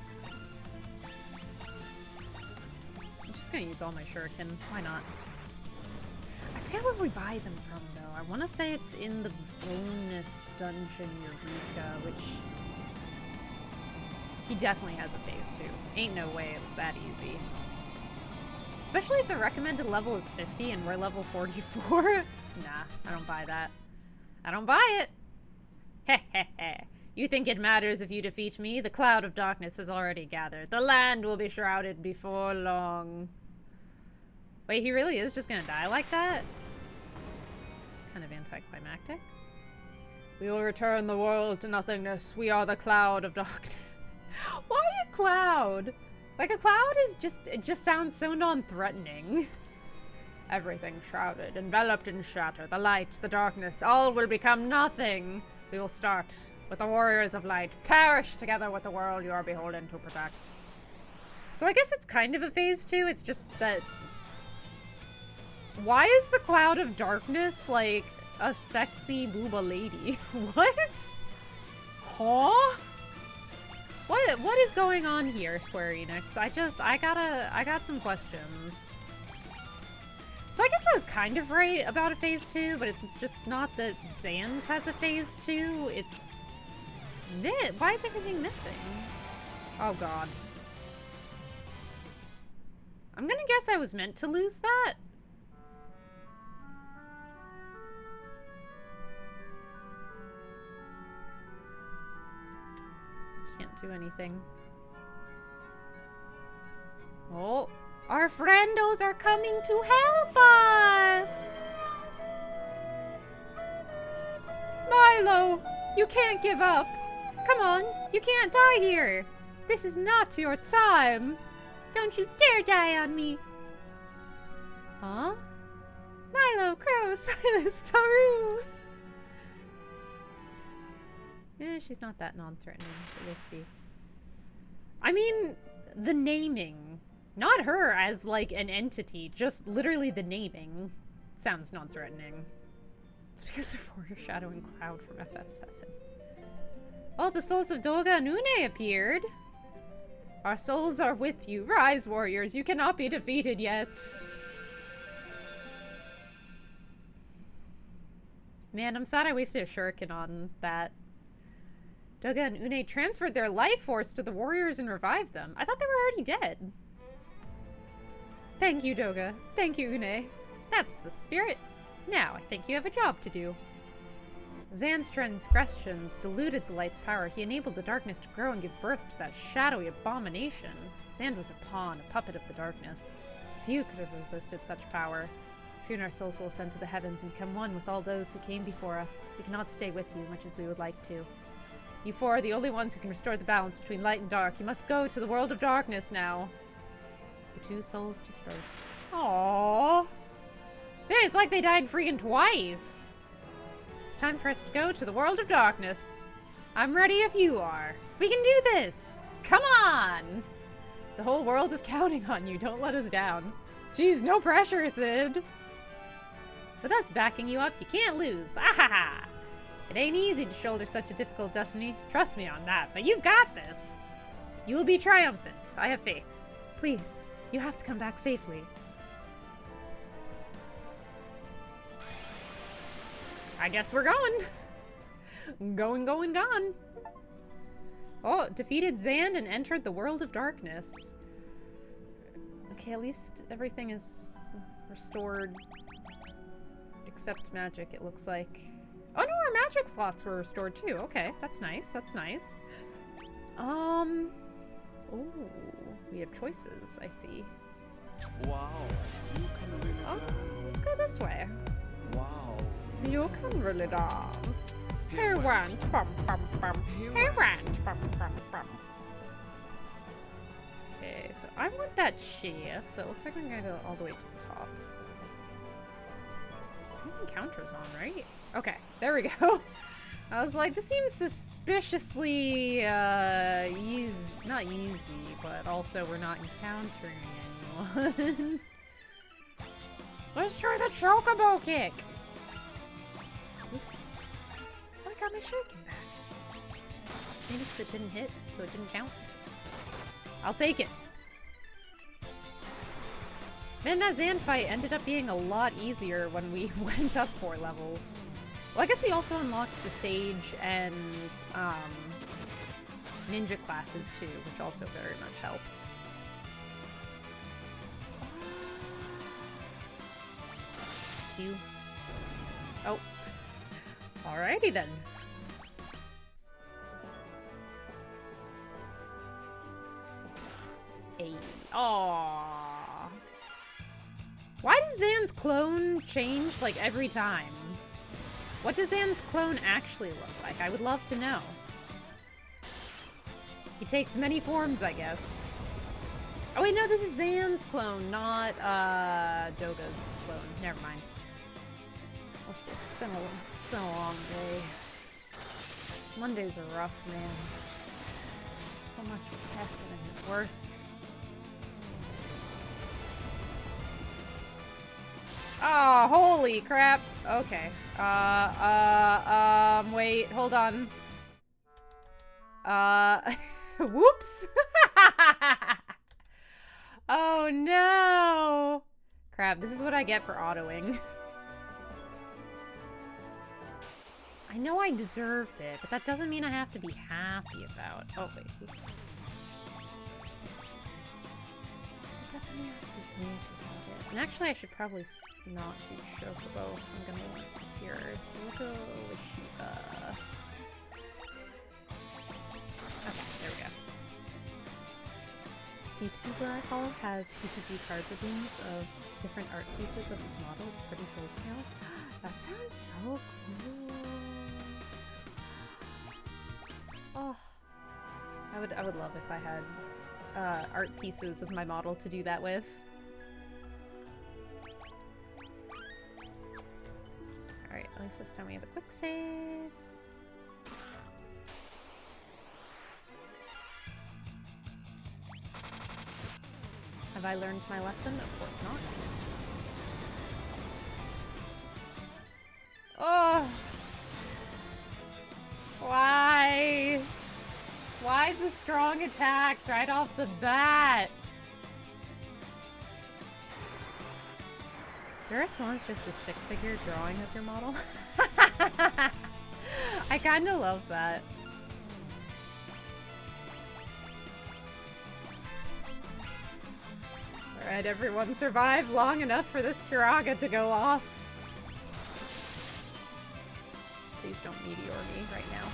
I'm just gonna use all my shuriken. Why not? I forget where we buy them from, though. I want to say it's in the bonus dungeon Eureka, which... He definitely has a phase 2. Ain't no way it was that easy. Especially if the recommended level is 50 and we're level 44. Nah, I don't buy that. I don't buy it. Heh heh heh. You think it matters if you defeat me? The cloud of darkness has already gathered. The land will be shrouded before long. Wait, he really is just gonna die like that? It's kind of anticlimactic. We will return the world to nothingness. We are the cloud of darkness. Why a cloud? Like, a cloud is just, it just sounds so non-threatening. Everything shrouded, enveloped in shatter. The light, the darkness, all will become nothing. We will start with the warriors of light. Perish together with the world you are beholden to protect. So I guess it's kind of a phase 2. It's just that... Why is the cloud of darkness, like, a sexy booba lady? What? Huh? What is going on here, Square Enix? I got some questions. So I guess I was kind of right about a phase 2, but it's just not that Zand has a phase 2. It's... Why is everything missing? Oh god. I'm gonna guess I was meant to lose that. Can't do anything. Oh, our friendos are coming to help us! Milo, you can't give up. Come on, you can't die here. This is not your time. Don't you dare die on me. Huh? Milo, Crow, Silas, Taru. Eh, she's not that non-threatening, but we'll see. I mean, the naming. Not her as, like, an entity. Just literally the naming sounds non-threatening. It's because they're foreshadowing Cloud from FF7. Oh, the souls of Doga and Une appeared. Our souls are with you. Rise, warriors. You cannot be defeated yet. Man, I'm sad I wasted a shuriken on that. Doga and Une transferred their life force to the warriors and revived them. I thought they were already dead. Thank you, Doga. Thank you, Une. That's the spirit. Now, I think you have a job to do. Zand's transgressions diluted the light's power. He enabled the darkness to grow and give birth to that shadowy abomination. Zand was a pawn, a puppet of the darkness. Few could have resisted such power. Soon our souls will ascend to the heavens and become one with all those who came before us. We cannot stay with you, much as we would like to. You four are the only ones who can restore the balance between light and dark. You must go to the world of darkness now. The two souls dispersed. Aww. Dude, it's like they died freaking twice. It's time for us to go to the world of darkness. I'm ready if you are. We can do this. Come on. The whole world is counting on you. Don't let us down. Jeez, no pressure, Sid. With us backing you up, you can't lose. Ahaha. It ain't easy to shoulder such a difficult destiny. Trust me on that, but you've got this. You will be triumphant. I have faith. Please, you have to come back safely. I guess we're going. Gone. Oh, defeated Zand and entered the world of darkness. Okay, at least everything is restored. Except magic, it looks like. Oh no, our magic slots were restored too. Okay, that's nice, that's nice. Oh, we have choices, I see. Wow. Oh, let's go this way. Wow. You can really dance. Hey, went, bum, bum, bum. Hey, went, bum, bum, bum. Okay, so I want that chest, so it looks like I'm gonna go all the way to the top. I think encounters on, right? Okay, there we go. I was like, this seems suspiciously, easy, not easy, but also we're not encountering anyone. Let's try the Chocobo kick! Oops. Oh, I got my shuriken back. Maybe because it didn't hit, so it didn't count. I'll take it. Man, that Zand fight ended up being a lot easier when we went up 4 levels. Well, I guess we also unlocked the Sage and Ninja classes too, which also very much helped. Q. Oh. Alrighty then. Hey. Aww. Why does Zand's clone change like every time? What does Zan's clone actually look like? I would love to know. He takes many forms, I guess. Oh wait, no, this is Zan's clone, not Doga's clone. Never mind. It's been a long day. Mondays are rough, man. So much was happening at work. Oh, holy crap. Okay. Wait, hold on. Whoops. Oh no. Crap, this is what I get for autoing. I know I deserved it, but that doesn't mean I have to be happy about. Oh wait, oops. That doesn't mean I have to be happy about it. And actually, I should probably not do Chocobo because I'm gonna want it here. So we'll go with Shiva. Okay, there we go. YouTuber I follow has PCG card redeems of different art pieces of this model. It's pretty cool details. That sounds so cool. Oh, I would love if I had art pieces of my model to do that with. Alright, at least this time we have a quick save. Have I learned my lesson? Of course not. Oh! Why? Why the strong attacks right off the bat? There is just a stick figure drawing of your model. I kind of love that. Alright, everyone survived long enough for this Kiraga to go off. Please don't meteor me right now.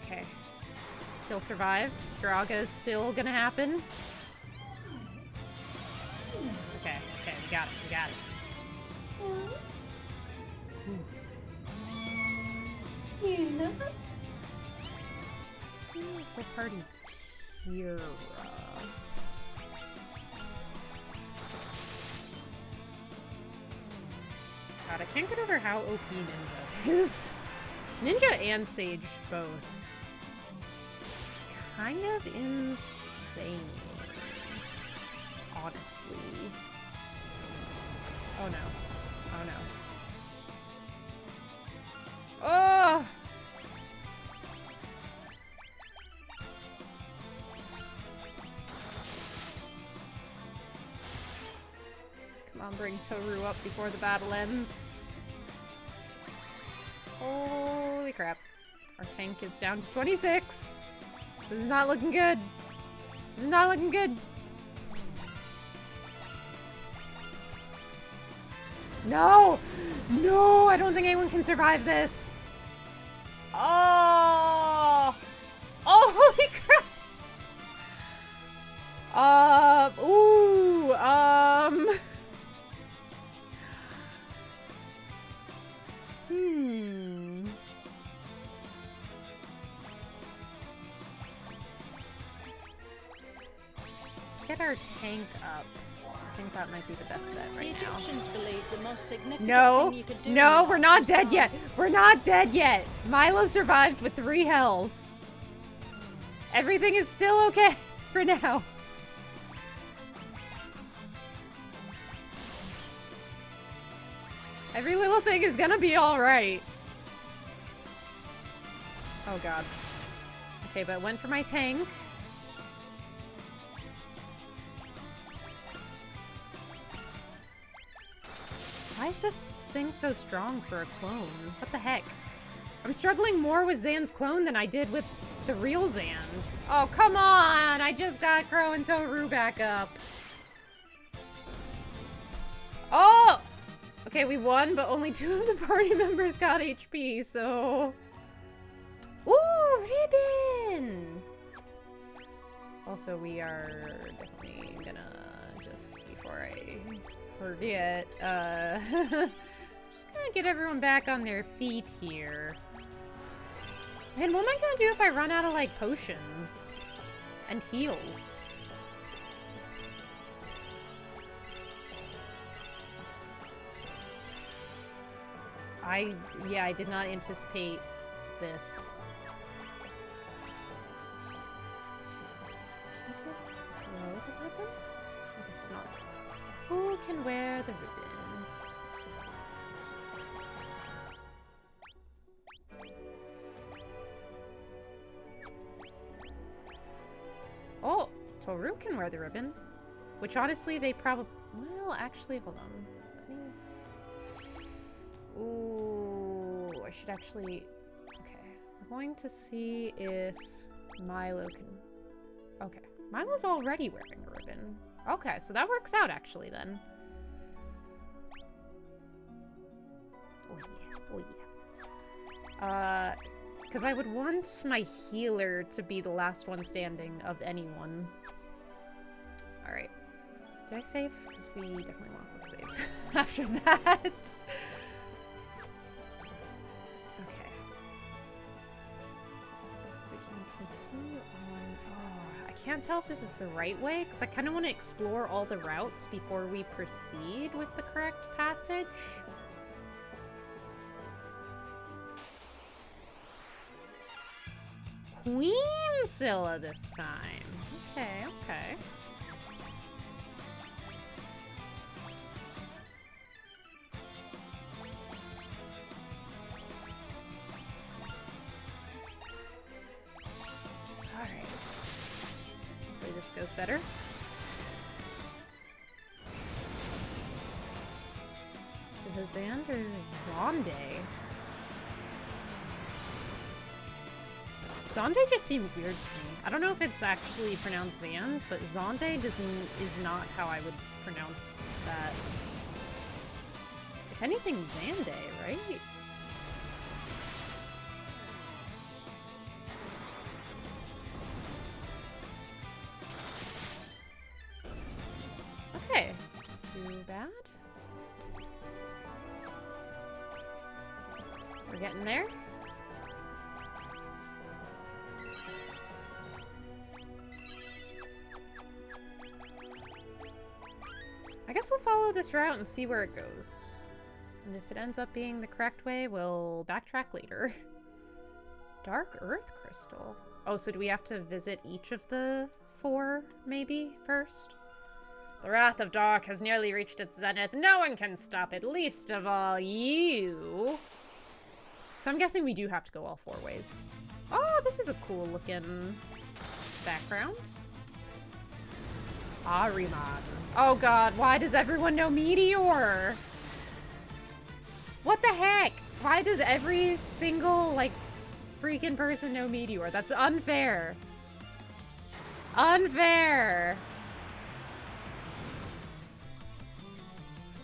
Okay. Still survived. Kiraga is still gonna happen. Okay, we got it, Let's do a full party Kira. God, I can't get over how OP Ninja is. Ninja and Sage both. Kind of insane. Honestly. Oh no. Oh no. Oh! Come on, bring Toru up before the battle ends. Holy crap. Our tank is down to 26. This is not looking good. This is not looking good. No! No! I don't think anyone can survive this. Oh! Oh, holy crap! Ooh, Let's get our tank up. I think that might be the best bet right now. The Egyptians believe the most significant No, thing you could do no, we're not is dead die. yet. We're not dead yet. Milo survived with 3 health. Everything is still okay for now. Every little thing is gonna be alright. Oh god. Okay, but went for my tank. Why is this thing so strong for a clone? What the heck? I'm struggling more with Zan's clone than I did with the real Zan. Oh, come on! I just got Crow and Toru back up. Oh! Okay, we won, but only 2 of the party members got HP, so... Ooh, ribbon! Also, we are definitely gonna just, before I forget, gonna get everyone back on their feet here. Man, what am I gonna do if I run out of, like, potions? And heals? Yeah, I did not anticipate this. Can I wear the ribbon? I guess not. Who can wear the ribbon? Oh, Toru can wear the ribbon. Which honestly, they probably... Well, actually, hold on. Let me... Ooh, I should actually... Okay, we're going to see if Milo can... Okay, Milo's already wearing a ribbon. Okay, so that works out actually then. Oh yeah, oh yeah. Because I would want my healer to be the last one standing of anyone. Alright. Did I save? Because we definitely want to click save after that. Okay. So we can continue on. Oh, I can't tell if this is the right way, because I kind of want to explore all the routes before we proceed with the correct passage. Queen Scylla this time. Okay, okay. Alright. Hopefully this goes better. Is it Zand or Zonde? Zonde just seems weird to me. I don't know if it's actually pronounced Zand, but Zonde is not how I would pronounce that. If anything, Zande, right? Okay. Too bad. We're getting there. I guess we'll follow this route and see where it goes. And if it ends up being the correct way, we'll backtrack later. Dark Earth Crystal. Oh, so do we have to visit each of the 4, maybe, first? The Wrath of Dark has nearly reached its zenith. No one can stop it, least of all you. So I'm guessing we do have to go all 4 ways. Oh, this is a cool looking background. Ahriman. Oh god, why does everyone know Meteor? What the heck? Why does every single, like, freaking person know Meteor? That's unfair. Unfair!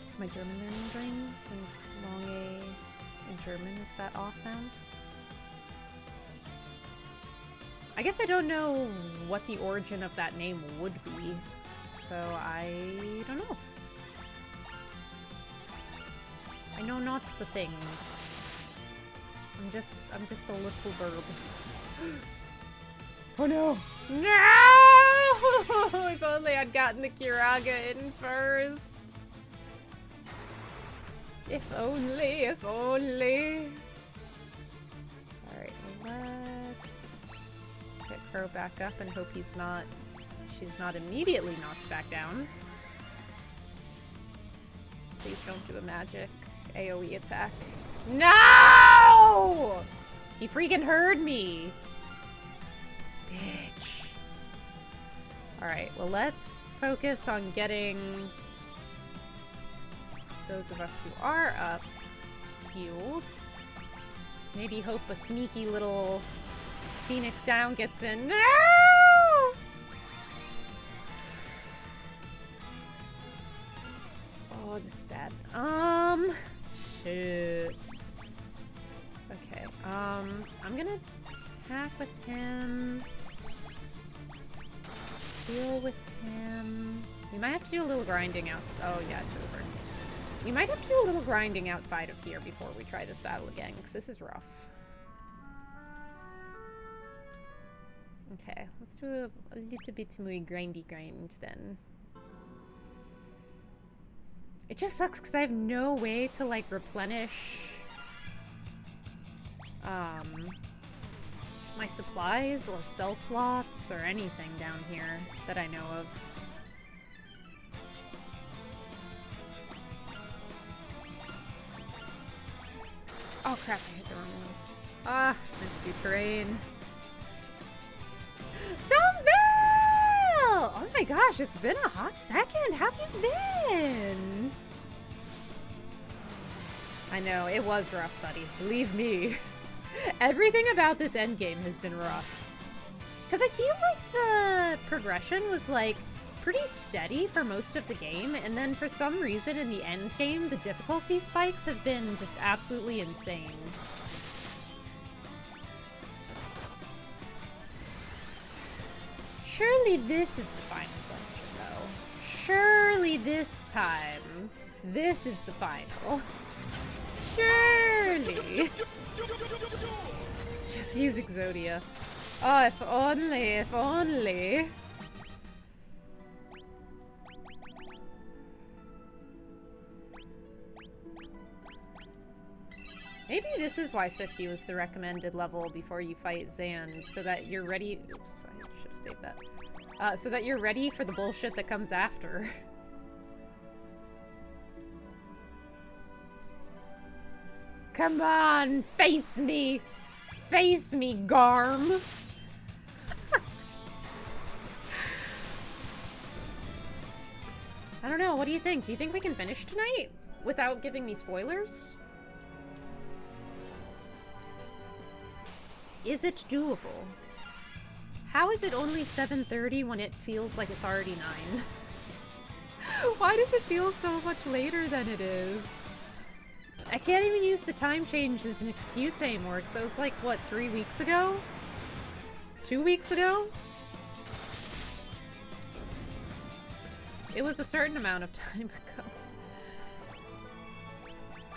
It's my German learning brain, since long A in German is that aw sound. I guess I don't know what the origin of that name would be. So I don't know. I know not the things. I'm just a little bird. Oh no! No! If only I'd gotten the Kiraga in first. If only, if only. Alright, let's get Crow back up and hope she's not immediately knocked back down. Please don't do a magic AoE attack. No! He freaking heard me. Bitch. Alright, well let's focus on getting those of us who are up healed. Maybe hope a sneaky little Phoenix down gets in. No! Oh, this is bad. Shit. Okay, I'm gonna attack with him. Heal with him. We might have to do a little grinding out. Oh, yeah, it's over. We might have to do a little grinding outside of here before we try this battle again, because this is rough. Okay, let's do a little bit more grindy grind then. It just sucks because I have no way to, like, replenish my supplies or spell slots or anything down here that I know of. Oh crap, I hit the wrong one. Ah, meant to do terrain. Dumbbell! Oh my gosh, it's been a hot second. How have you been? I know, it was rough, buddy. Believe me. Everything about this endgame has been rough. Because I feel like the progression was, like, pretty steady for most of the game, and then for some reason in the endgame, the difficulty spikes have been just absolutely insane. Surely this is the final dungeon, though. Surely this time, this is the final. Surely. Just use Exodia. Oh, if only, if only. Maybe this is why 50 was the recommended level before you fight Zand, so that you're ready. Oops, I should have saved that. So that you're ready for the bullshit that comes after. Come on, face me! Face me, Garm! I don't know, what do you think? Do you think we can finish tonight without giving me spoilers? Is it doable? How is it only 7:30 when it feels like it's already 9? Why does it feel so much later than it is? I can't even use the time change as an excuse anymore, because that was like, what, 3 weeks ago? 2 weeks ago? It was a certain amount of time ago.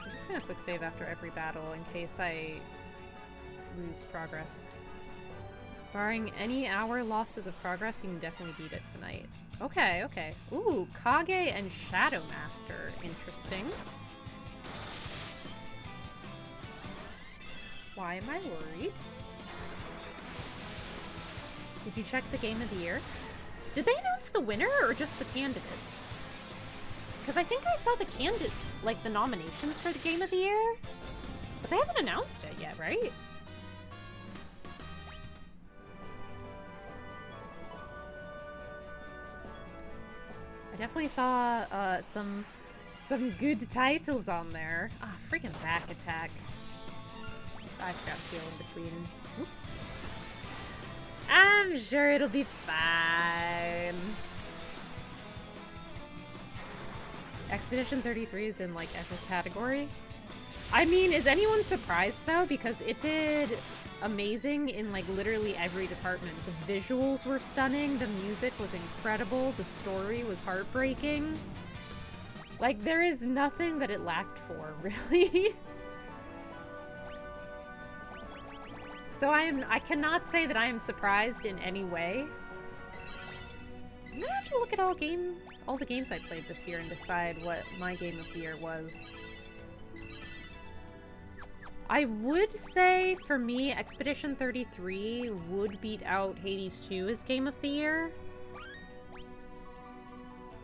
I'm just gonna quick save after every battle in case I lose progress. Barring any hour losses of progress, you can definitely beat it tonight. Okay, okay. Ooh, Kage and Shadow Master. Interesting. Why am I worried? Did you check the Game of the Year? Did they announce the winner or just the candidates? Because I think I saw the like the nominations for the Game of the Year, but they haven't announced it yet, right? I definitely saw some good titles on there. Ah, freaking back attack. I forgot to heal in between. Oops. I'm sure it'll be fine. Expedition 33 is in, like, every category. I mean, is anyone surprised, though? Because it did amazing in, like, literally every department. The visuals were stunning, the music was incredible, the story was heartbreaking. Like, there is nothing that it lacked for, really. So I cannot say that I am surprised in any way. I'm gonna have to look at all the games I played this year and decide what my Game of the Year was. I would say, for me, Expedition 33 would beat out Hades 2 as Game of the Year.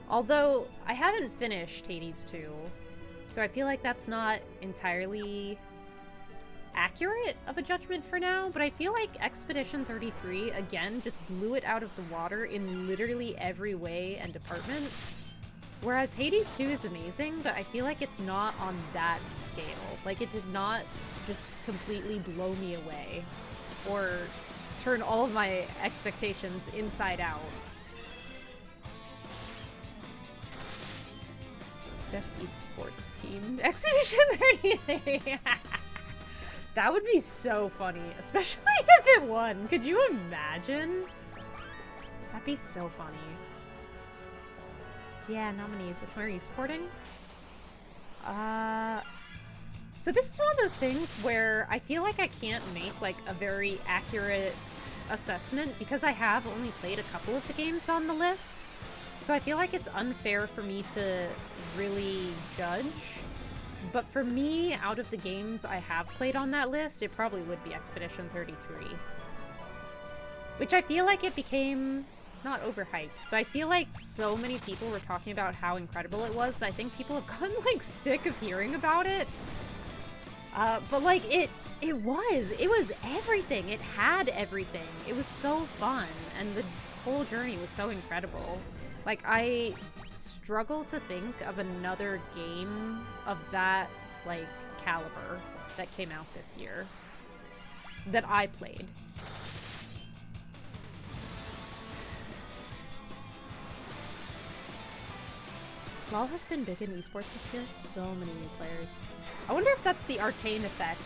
Although, I haven't finished Hades 2, so I feel like that's not entirely accurate of a judgment for now, but I feel like Expedition 33, again, just blew it out of the water in literally every way and department. Whereas Hades 2 is amazing, but I feel like it's not on that scale. Like, it did not just completely blow me away or turn all of my expectations inside out. Best esports team. Expedition 33! That would be so funny, especially if it won. Could you imagine? That'd be so funny. Yeah, nominees. Which one are you supporting? So this is one of those things where I feel like I can't make like a very accurate assessment because I have only played a couple of the games on the list. So I feel like it's unfair for me to really judge. But for me, out of the games I have played on that list, it probably would be Expedition 33. Which I feel like it became, not overhyped, but I feel like so many people were talking about how incredible it was that I think people have gotten, like, sick of hearing about it. But, like, it was everything. It had everything. It was so fun, and the whole journey was so incredible. Like, I struggle to think of another game of that, like, caliber that came out this year that I played. LoL has been big in esports this year. So many new players. I wonder if that's the arcane effect.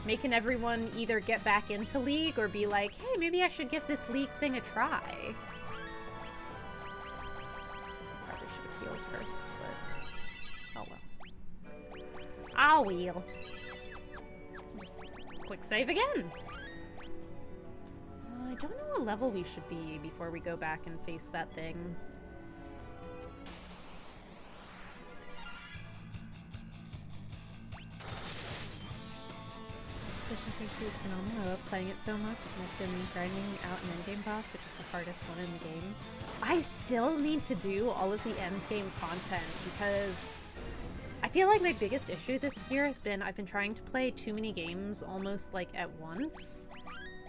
Making everyone either get back into League or be like, hey, maybe I should give this League thing a try. Probably should have healed first, but oh well. I will. Just quick save again. I don't know what level we should be before we go back and face that thing. Fishing Tank is phenomenal. I love playing it so much, and I've been grinding out an endgame boss, which is the hardest one in the game. I still need to do all of the endgame content, because I feel like my biggest issue this year has been I've been trying to play too many games almost, like, at once,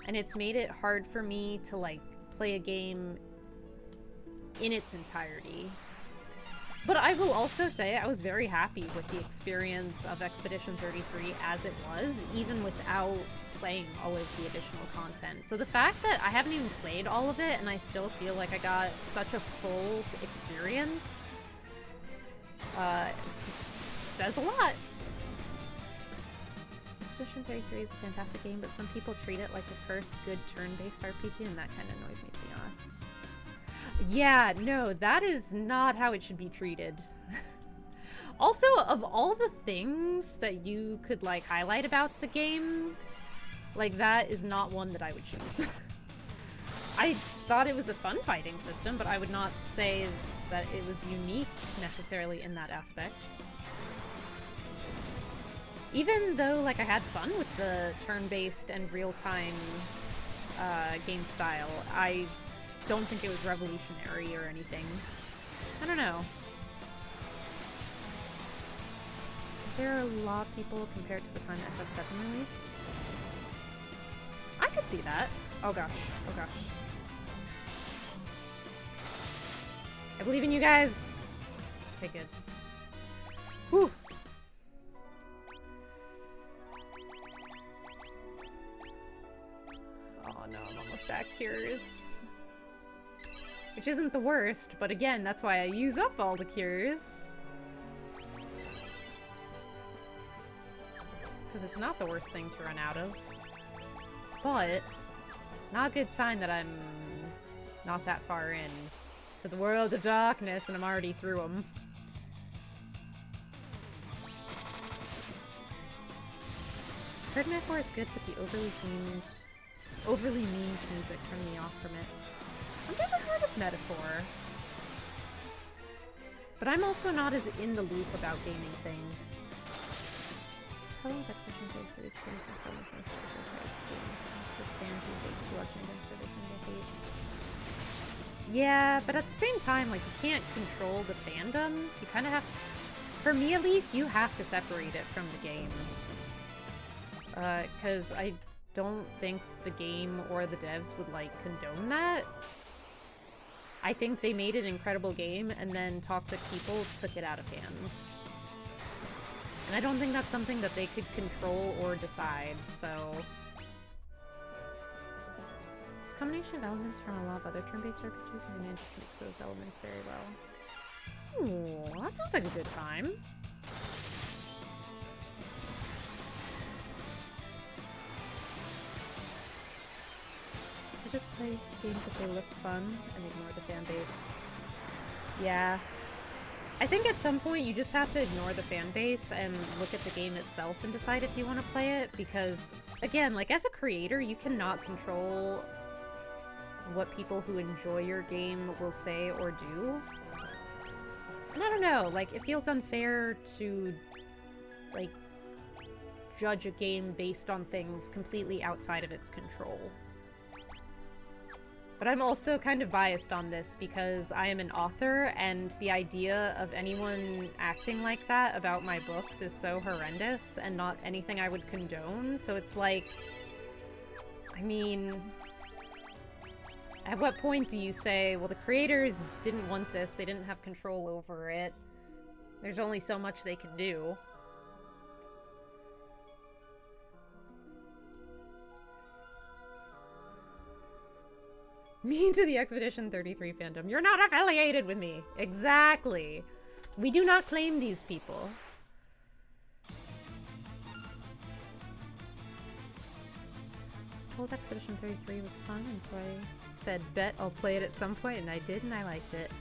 and it's made it hard for me to, like, play a game in its entirety. But I will also say I was very happy with the experience of Expedition 33 as it was, even without playing all of the additional content. So the fact that I haven't even played all of it and I still feel like I got such a full experience says a lot. Expedition 33 is a fantastic game, but some people treat it like the first good turn-based RPG, and that kind of annoys me, to be honest. Yeah, no, that is not how it should be treated. Also, of all the things that you could, like, highlight about the game, like, that is not one that I would choose. I thought it was a fun fighting system, but I would not say that it was unique necessarily in that aspect. Even though, like, I had fun with the turn-based and real-time game style, I don't think it was revolutionary or anything. I don't know. There are a lot of people compared to the time FF7 released. I could see that. Oh gosh. Oh gosh. I believe in you guys! Okay, good. Whew! Oh no, I'm almost at cures. Which isn't the worst, but again, that's why I use up all the cures. Because it's not the worst thing to run out of. But, not a good sign that I'm not that far in to the world of darkness and I'm already through them. Heard Metaphor is good, but the overly memed music turned me off from it. I've never heard of Metaphor. But I'm also not as in the loop about gaming things. How long Expedition 33 is things are fun with most games, because fans use it as a bludgeon against everything they hate. Yeah, but at the same time, like, you can't control the fandom. You kind of have, for me at least, you have to separate it from the game. Because I don't think the game or the devs would, like, condone that. I think they made an incredible game, and then toxic people took it out of hand. And I don't think that's something that they could control or decide, so... This combination of elements from a lot of other turn-based RPGs have managed to mix those elements very well. Ooh, that sounds like a good time. I just play games if they look fun and ignore the fan base. Yeah. I think at some point you just have to ignore the fan base and look at the game itself and decide if you want to play it, because, again, like, as a creator, you cannot control what people who enjoy your game will say or do. And I don't know, like, it feels unfair to, like, judge a game based on things completely outside of its control. But I'm also kind of biased on this because I am an author, and the idea of anyone acting like that about my books is so horrendous and not anything I would condone. So it's like, I mean, at what point do you say, well, the creators didn't want this, they didn't have control over it, there's only so much they can do? Mean to the Expedition 33 fandom. You're not affiliated with me. Exactly. We do not claim these people. I was told Expedition 33 was fun, and so I said, bet I'll play it at some point, and I did, and I liked it.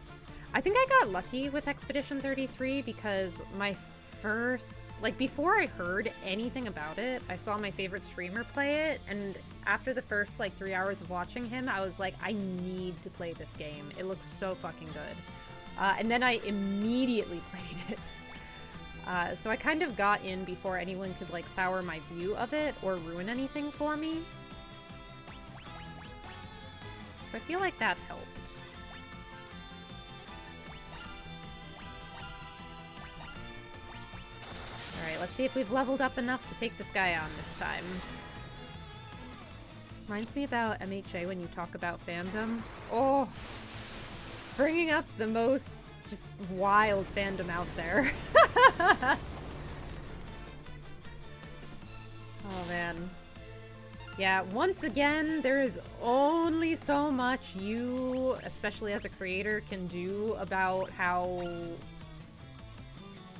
I think I got lucky with Expedition 33 because my first, like, before I heard anything about it, I saw my favorite streamer play it, and after the first, like, 3 hours of watching him, I was like, I need to play this game. It looks so fucking good. And then I immediately played it. So I kind of got in before anyone could, like, sour my view of it or ruin anything for me. So I feel like that helped. Alright, let's see if we've leveled up enough to take this guy on this time. Reminds me about MHA when you talk about fandom. Oh! Bringing up the most just wild fandom out there. Oh man. Yeah, once again, there is only so much you, especially as a creator, can do about how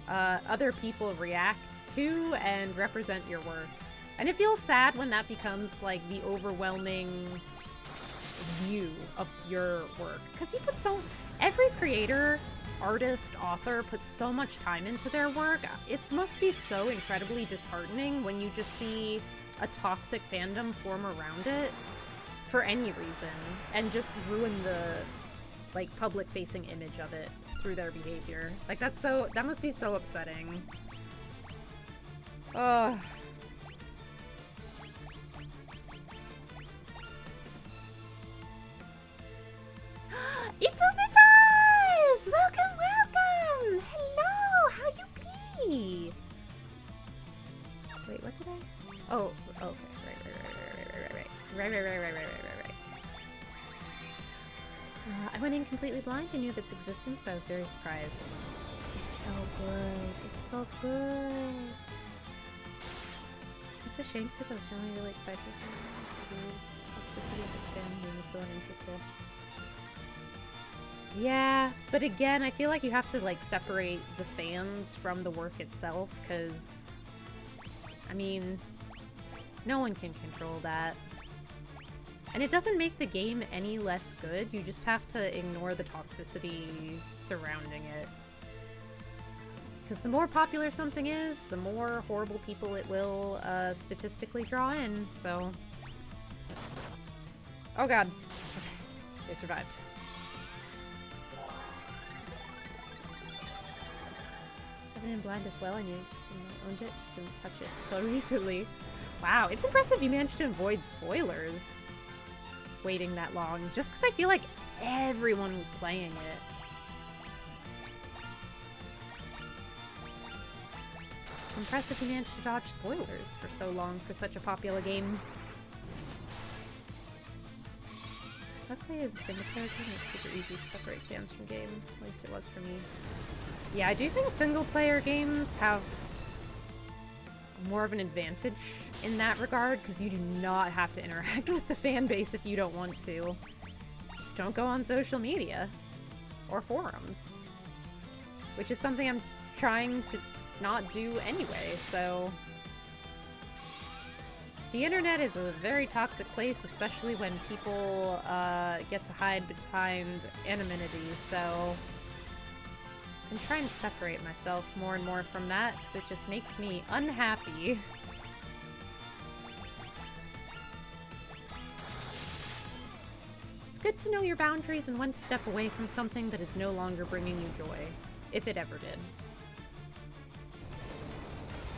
other people react to and represent your work. And it feels sad when that becomes, like, the overwhelming view of your work. Because you put so... Every creator, artist, author puts so much time into their work. It must be so incredibly disheartening when you just see a toxic fandom form around it for any reason and just ruin the, like, public-facing image of it through their behavior. Like, that's so... That must be so upsetting. Ugh. Itsubitas! Welcome, welcome! Hello! How you be? Wait, what did I... Oh, okay. Right. I went in completely blind. I knew of its existence, but I was very surprised. It's so good. It's so good. It's a shame because I was feeling really excited for the toxicity of its fan being so uninterested. Yeah, but again, I feel like you have to, like, separate the fans from the work itself, because, I mean, no one can control that. And it doesn't make the game any less good, you just have to ignore the toxicity surrounding it. Because the more popular something is, the more horrible people it will statistically draw in, so... Oh god. Okay. They survived. I've been in blind as well, I knew it existed and I owned it, just didn't touch it until recently. Wow, it's impressive you managed to avoid spoilers waiting that long, just because I feel like everyone was playing it. It's impressive you managed to dodge spoilers for so long for such a popular game. Luckily, as a single-player game, it's super easy to separate fans from game. At least it was for me. Yeah, I do think single-player games have more of an advantage in that regard, because you do not have to interact with the fan base if you don't want to. Just don't go on social media. Or forums. Which is something I'm trying to not do anyway, so... The internet is a very toxic place, especially when people get to hide behind anonymity, so... I'm trying to separate myself more and more from that because it just makes me unhappy. It's good to know your boundaries and when to step away from something that is no longer bringing you joy, if it ever did.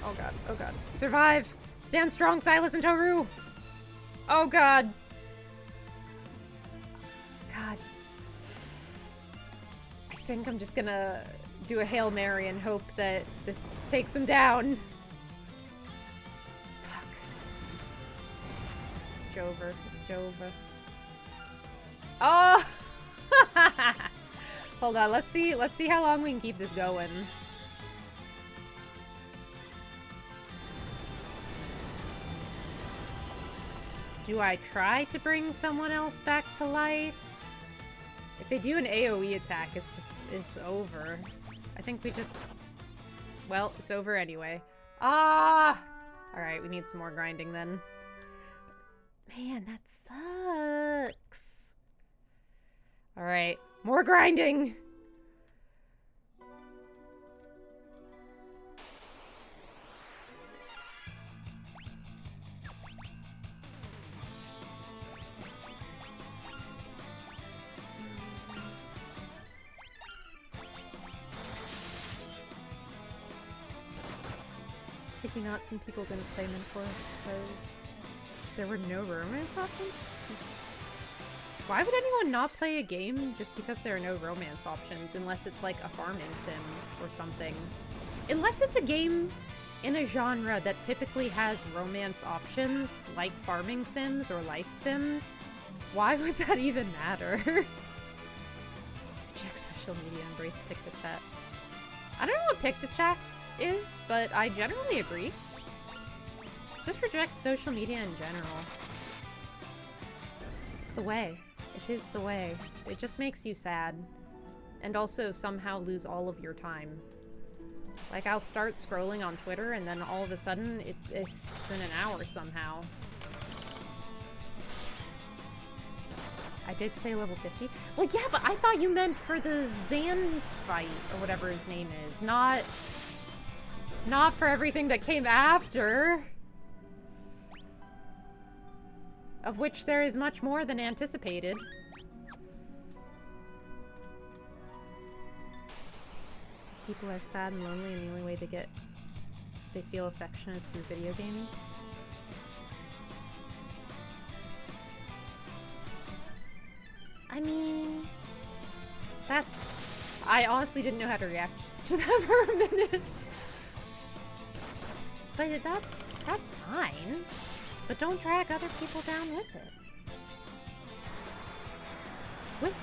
Oh god, oh god. Survive! Stand strong, Silas and Toru! Oh god! God. I think I'm just gonna do a Hail Mary and hope that this takes him down. Fuck. It's Jover. It's Jover. Oh! Hold on, let's see how long we can keep this going. Do I try to bring someone else back to life? If they do an AoE attack, it's over. I think we just... Well, it's over anyway. Ah! Alright, we need some more grinding then. Man, that sucks. Alright, more grinding! Taking out, some people didn't play Mentor because there were no romance options? Why would anyone not play a game just because there are no romance options unless it's like a farming sim or something? Unless it's a game in a genre that typically has romance options like farming sims or life sims, why would that even matter? Check social media, embrace Pick-to-Chat. I don't know what Pick-to-Chat is, but I generally agree. Just reject social media in general. It's the way. It is the way. It just makes you sad. And also somehow lose all of your time. Like, I'll start scrolling on Twitter and then all of a sudden it's been an hour somehow. I did say level 50. Well, yeah, but I thought you meant for the Zand fight, or whatever his name is. Not for everything that came after. Of which there is much more than anticipated. These people are sad and lonely, and the only way they feel affection is through video games. I mean, I honestly didn't know how to react to that for a minute. But that's fine. But don't drag other people down with it. With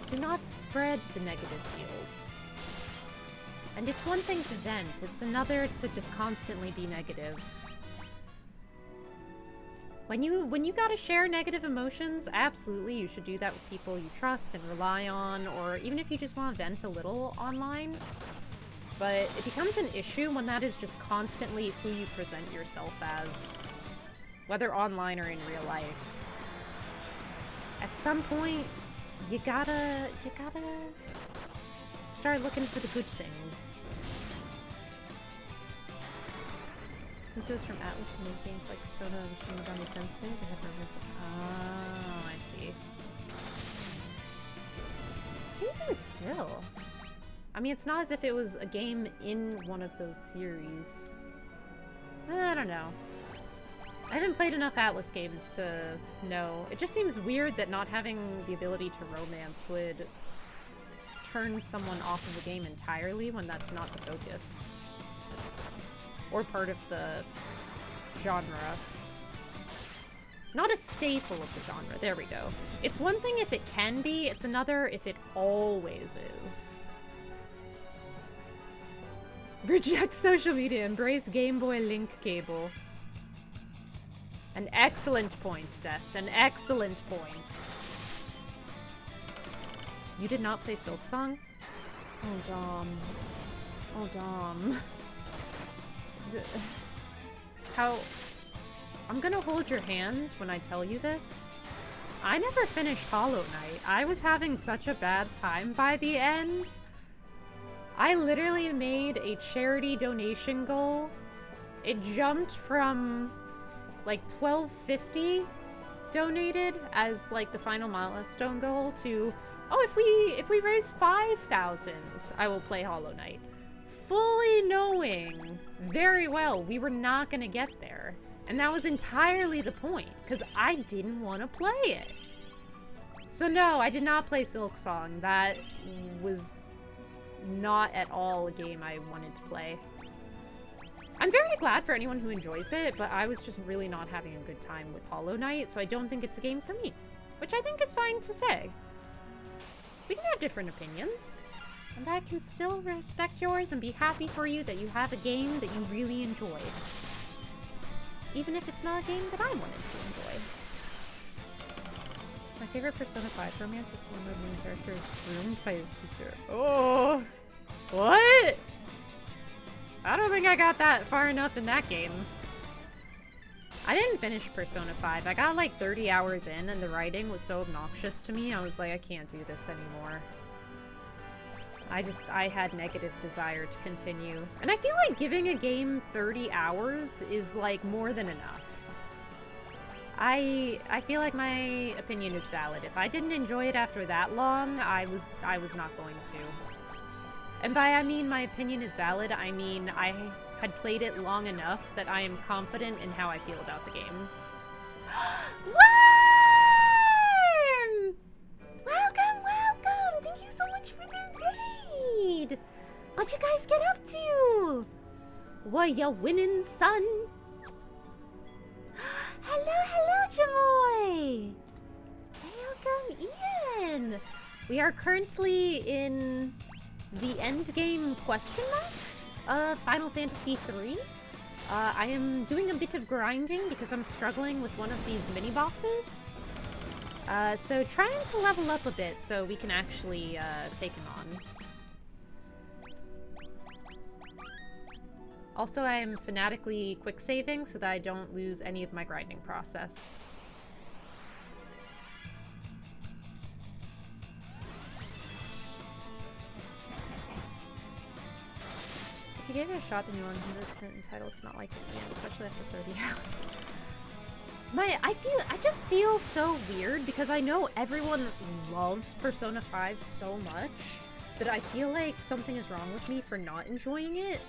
you. Do not spread the negative feels. And it's one thing to vent, it's another to just constantly be negative. When you gotta share negative emotions, absolutely you should do that with people you trust and rely on, or even if you just want to vent a little online. But it becomes an issue when that is just constantly who you present yourself as, whether online or in real life. At some point, you gotta start looking for the good things. Since it was from Atlas to make games like Persona and Shin Megami Tensei, they had romance. Oh, I see. Even still. I mean, it's not as if it was a game in one of those series. I don't know. I haven't played enough Atlas games to know. It just seems weird that not having the ability to romance would turn someone off of the game entirely when that's not the focus. Or part of the genre. Not a staple of the genre, there we go. It's one thing if it can be, it's another if it always is. Reject social media, embrace Game Boy link cable. An excellent point, Dest, an excellent point. You did not play Silksong? Oh, Dom. Oh, Dom. How... I'm gonna hold your hand when I tell you this. I never finished Hollow Knight. I was having such a bad time by the end. I literally made a charity donation goal. It jumped from like $12.50 donated as like the final milestone goal to, oh, if we raise 5,000, I will play Hollow Knight. Fully knowing very well we were not gonna get there. And that was entirely the point, because I didn't want to play it. So no, I did not play Silksong. That was not at all a game I wanted to play. I'm very glad for anyone who enjoys it, but I was just really not having a good time with Hollow Knight, so I don't think it's a game for me. Which I think is fine to say. We can have different opinions, and I can still respect yours and be happy for you that you have a game that you really enjoy. Even if it's not a game that I wanted to enjoy. My favorite Persona 5 romance is the one where the main character is groomed by his teacher. Oh! What? I don't think I got that far enough in that game. I didn't finish Persona 5. I got like 30 hours in and the writing was so obnoxious to me, I was like, I can't do this anymore. I had negative desire to continue. And I feel like giving a game 30 hours is like more than enough. I feel like my opinion is valid. If I didn't enjoy it after that long, I was not going to. And by I mean my opinion is valid, I mean I had played it long enough that I am confident in how I feel about the game. Worm! Welcome, welcome! Thank you so much for the raid! What you guys get up to? What ya winning, son? Hello, Jamoy! Welcome, Ian! We are currently in the endgame question mark? Final Fantasy III. I am doing a bit of grinding because I'm struggling with one of these mini-bosses. So trying to level up a bit so we can actually take him on. Also, I am fanatically quick saving so that I don't lose any of my grinding process. If you gave it a shot, then you 100% entitled to not like it again, especially after 30 hours. I just feel so weird because I know everyone loves Persona 5 so much that I feel like something is wrong with me for not enjoying it.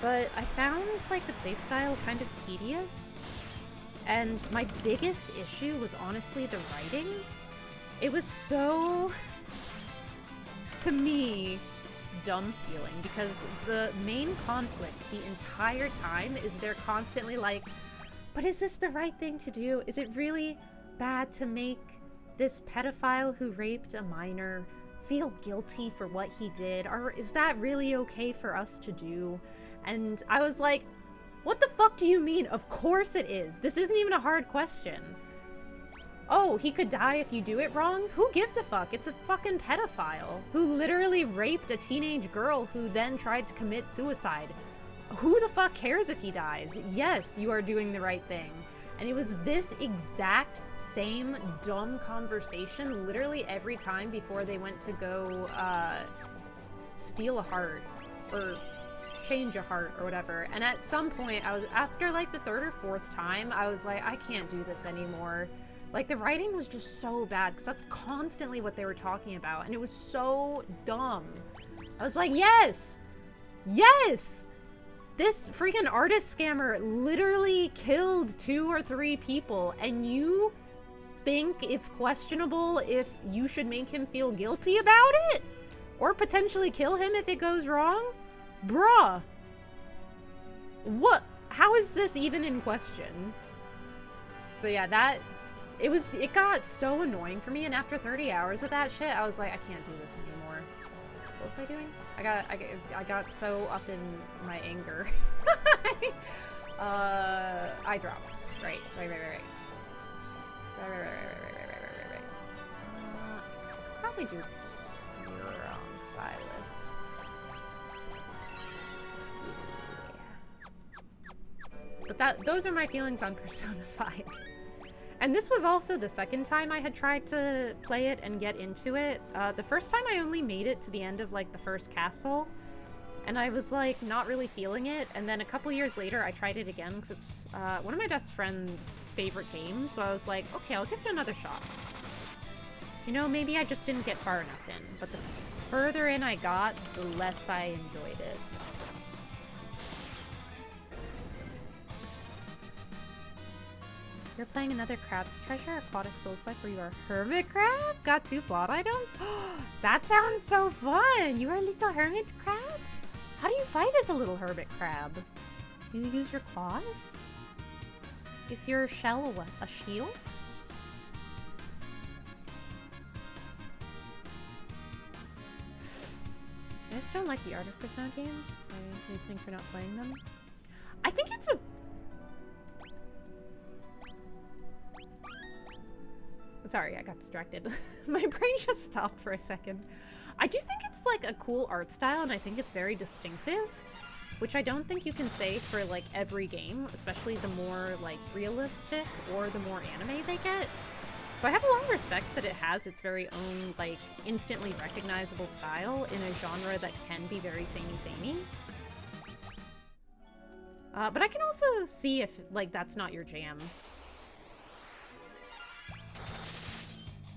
But I found like the playstyle kind of tedious, and my biggest issue was honestly the writing. It was so, to me, dumb feeling because the main conflict the entire time is they're constantly like, but is this the right thing to do? Is it really bad to make this pedophile who raped a minor feel guilty for what he did? Or is that really okay for us to do? And I was like, what the fuck do you mean? Of course it is. This isn't even a hard question. Oh, he could die if you do it wrong? Who gives a fuck? It's a fucking pedophile who literally raped a teenage girl who then tried to commit suicide. Who the fuck cares if he dies? Yes, you are doing the right thing. And it was this exact same dumb conversation literally every time before they went to go steal a heart or change a heart or whatever. And at some point, I was after like the third or fourth time, I was like, I can't do this anymore. Like, the writing was just so bad because that's constantly what they were talking about, and it was so dumb. I was like, yes! Yes! This freaking artist scammer literally killed 2 or 3 people, and you think it's questionable if you should make him feel guilty about it? Or potentially kill him if it goes wrong? Bruh! What? How is this even in question? So yeah, it got so annoying for me, and after 30 hours of that shit, I was like, I can't do this anymore. What was I doing? I got so up in my anger. Eye drops. Right. Probably do Cure on Silas. Yeah. But those are my feelings on Persona 5. And this was also the second time I had tried to play it and get into it. The first time I only made it to the end of like the first castle, and I was like not really feeling it. And then a couple years later I tried it again because it's one of my best friend's favorite games, so I was like, okay, I'll give it another shot. You know, maybe I just didn't get far enough in, but the further in I got, the less I enjoyed it. You're playing another Crab's Treasure, Aquatic Souls-like, where you are a hermit crab? Got 2 plot items? That sounds so fun! You are a little hermit crab? How do you fight as a little hermit crab? Do you use your claws? Is your shell a shield? I just don't like the Art of Persona games. That's my reasoning for not playing them. I think it's a... Sorry, I got distracted. My brain just stopped for a second. I do think it's like a cool art style, and I think it's very distinctive, which I don't think you can say for like every game, especially the more like realistic or the more anime they get. So I have a lot of respect that it has its very own like instantly recognizable style in a genre that can be very samey. But I can also see if like that's not your jam.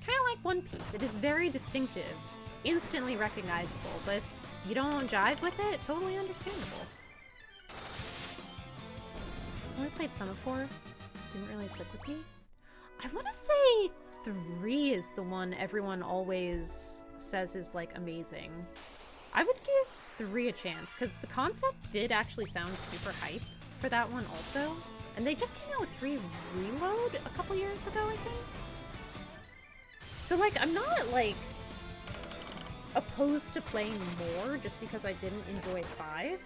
Kind of like One Piece. It is very distinctive, instantly recognizable, but if you don't jive with it, totally understandable. I only played Semaphore. Didn't really click with me. I want to say 3 is the one everyone always says is like amazing. I would give 3 a chance, because the concept did actually sound super hype for that one also. And they just came out with 3 Reload a couple years ago, I think. So, like, I'm not, like, opposed to playing more just because I didn't enjoy 5.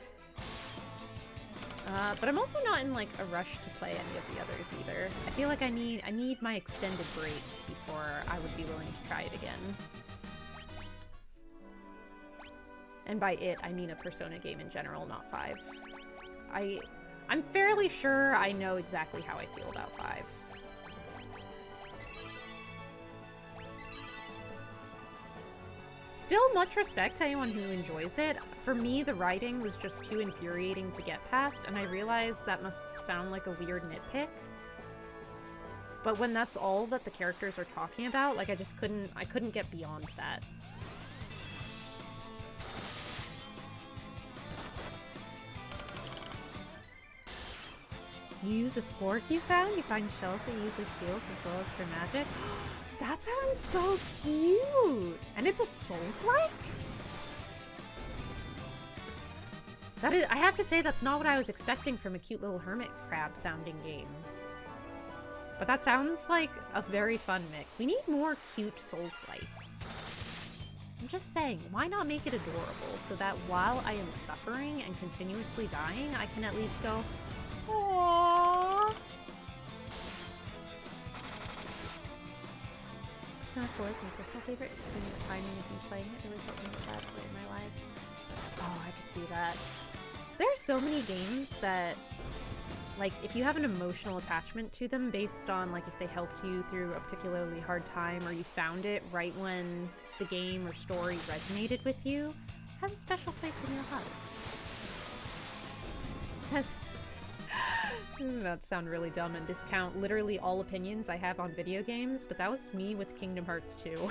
But I'm also not in, like, a rush to play any of the others either. I feel like I need my extended break before I would be willing to try it again. And by it, I mean a Persona game in general, not 5. I'm fairly sure I know exactly how I feel about 5. Still much respect to anyone who enjoys it. For me, the writing was just too infuriating to get past, and I realized that must sound like a weird nitpick. But when that's all that the characters are talking about, like I couldn't get beyond that. You use a fork you found? You find shells that use as shields as well as for magic? That sounds so cute! And it's a Souls-like? That is, I have to say, that's not what I was expecting from a cute little hermit crab sounding game. But that sounds like a very fun mix. We need more cute Souls-likes. I'm just saying, why not make it adorable so that while I am suffering and continuously dying, I can at least go, aww. Persona 4 is my personal favorite. It's been the timing of me playing it really helped me with that point in my life. Oh, I could see that. There are so many games that, like, if you have an emotional attachment to them based on, like, if they helped you through a particularly hard time or you found it right when the game or story resonated with you, it has a special place in your heart. That sound really dumb and discount literally all opinions I have on video games, but that was me with Kingdom Hearts 2.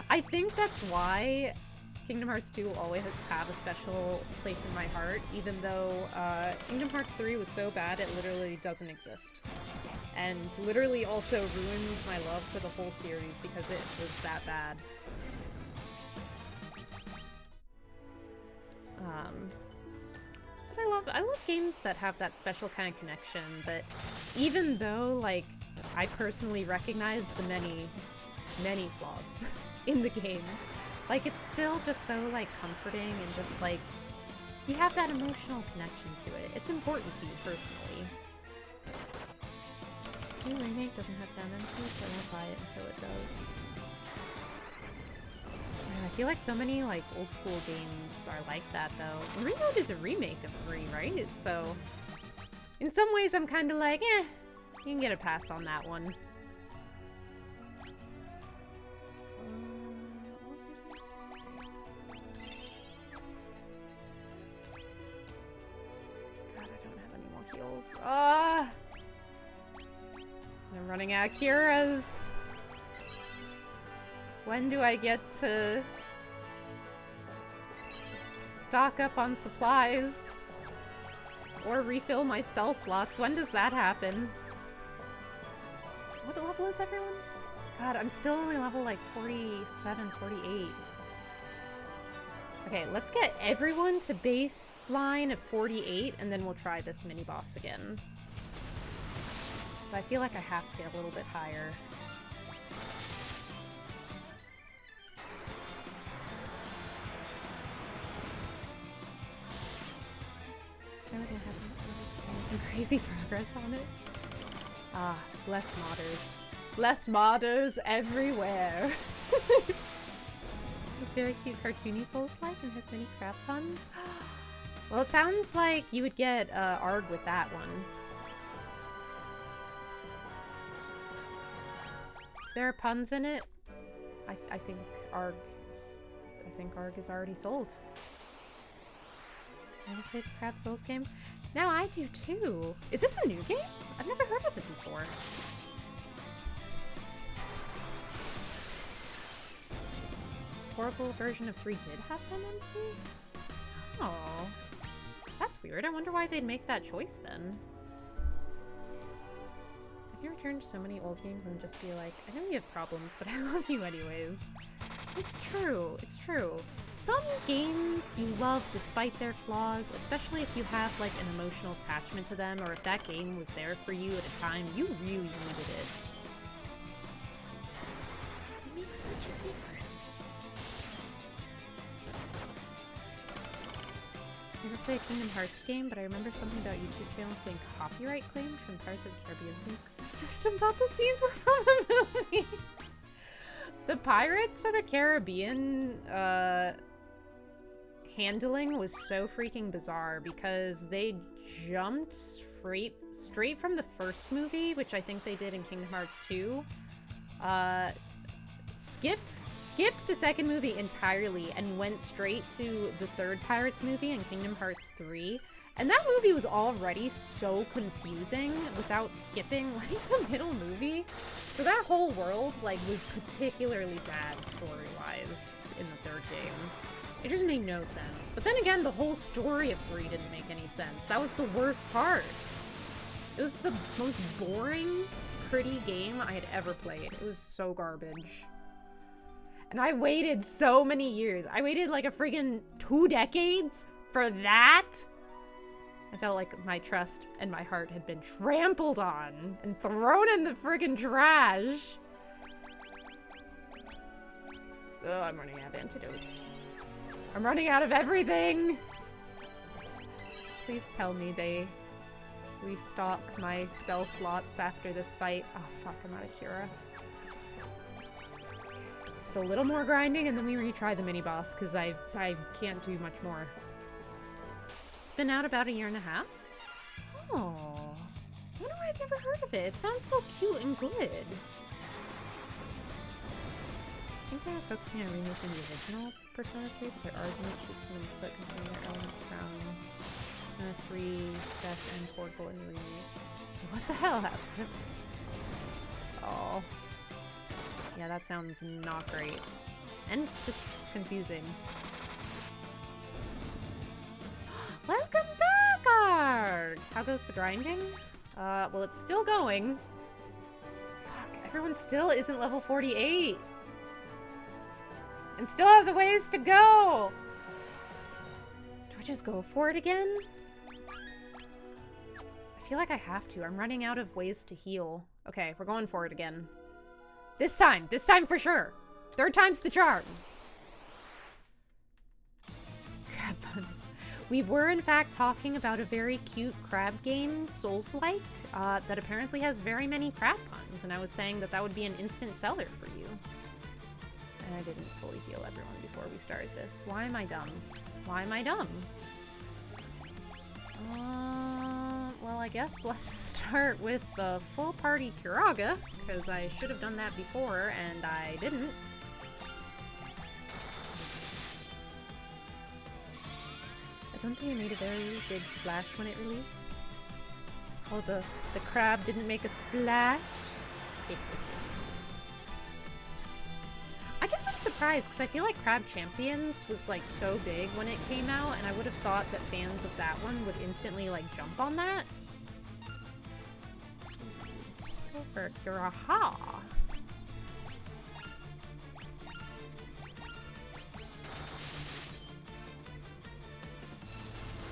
I think that's why Kingdom Hearts 2 will always have a special place in my heart, even though Kingdom Hearts 3 was so bad it literally doesn't exist. And literally also ruins my love for the whole series because it was that bad. But I love games that have that special kind of connection that even though, like, I personally recognize the many flaws in the game, like, it's still just so, like, comforting and just, like, you have that emotional connection to it. It's important to you personally. The new remake doesn't have Fantasy, so I won't buy it until it does. I feel like so many, like, old school games are like that, though. Reload is a remake of 3, right? So, in some ways I'm kind of like, eh. You can get a pass on that one. What was I doing? God, I don't have any more heals. I'm running out of curas. When do I get to stock up on supplies? Or refill my spell slots? When does that happen? What level is everyone? God, I'm still only level like 47, 48. Okay, let's get everyone to baseline of 48, and then we'll try this mini-boss again. But I feel like I have to get a little bit higher. Is there anything happening? Crazy progress on it? Ah, less modders. Less modders everywhere! It's very cute, cartoony Souls-like and has many crab puns. Well, it sounds like you would get Arg with that one. If there are puns in it, I think Arg is already sold. Never played the Crab Souls game? Now I do too. Is this a new game? I've never heard of it before. Horrible version of 3 did have FMMC? Oh. That's weird. I wonder why they'd make that choice then. I can return to so many old games and just be like, I know you have problems, but I love you anyways. It's true. It's true. Some games you love despite their flaws, especially if you have like an emotional attachment to them, or if that game was there for you at a time you really needed it. It makes such a difference. I never played a Kingdom Hearts game, but I remember something about YouTube channels getting copyright claimed from Pirates of the Caribbean themes because the system thought the scenes were from the movie. The Pirates of the Caribbean handling was so freaking bizarre because they jumped straight from the first movie, which I think they did in Kingdom Hearts 2. Skipped the second movie entirely and went straight to the third Pirates movie in Kingdom Hearts 3. And that movie was already so confusing without skipping like the middle movie. So that whole world like was particularly bad story-wise in the third game. It just made no sense. But then again, the whole story of 3 didn't make any sense. That was the worst part. It was the most boring, pretty game I had ever played. It was so garbage. And I waited so many years. I waited like a friggin' 2 decades for that. I felt like my trust and my heart had been trampled on and thrown in the friggin' trash. Oh, I'm running out of antidotes. I'm running out of everything. Please tell me they restock my spell slots after this fight. Oh, fuck, I'm out of Cura. Just a little more grinding and then we retry the mini-boss because I can't do much more. It's been out about 1.5 years. Oh. I wonder why I've never heard of it. It sounds so cute and good. I think they were focusing on remaking the original Persona 3, but their argument shoots them in the foot considering their elements from Persona 3, best and portable in the remake. So what the hell happened? Oh. Yeah, that sounds not great. And just confusing. Welcome back, Arg! How goes the grinding? Well, it's still going. Fuck, everyone still isn't level 48. And still has a ways to go! Do I just go for it again? I feel like I have to. I'm running out of ways to heal. Okay, we're going for it again. This time for sure. 3rd time's the charm. Crab puns. We were in fact talking about a very cute crab game, Souls-like, that apparently has very many crab puns, and I was saying that that would be an instant seller for you. And I didn't fully heal everyone before we started this. Why am I dumb? Why am I dumb? well, I guess let's start with the full party Curaga, because I should have done that before, and I didn't. I don't think it made a very big splash when it released. Oh, the crab didn't make a splash. I guess I'm surprised, because I feel like Crab Champions was, like, so big when it came out, and I would have thought that fans of that one would instantly, like, jump on that. Go for Curaha.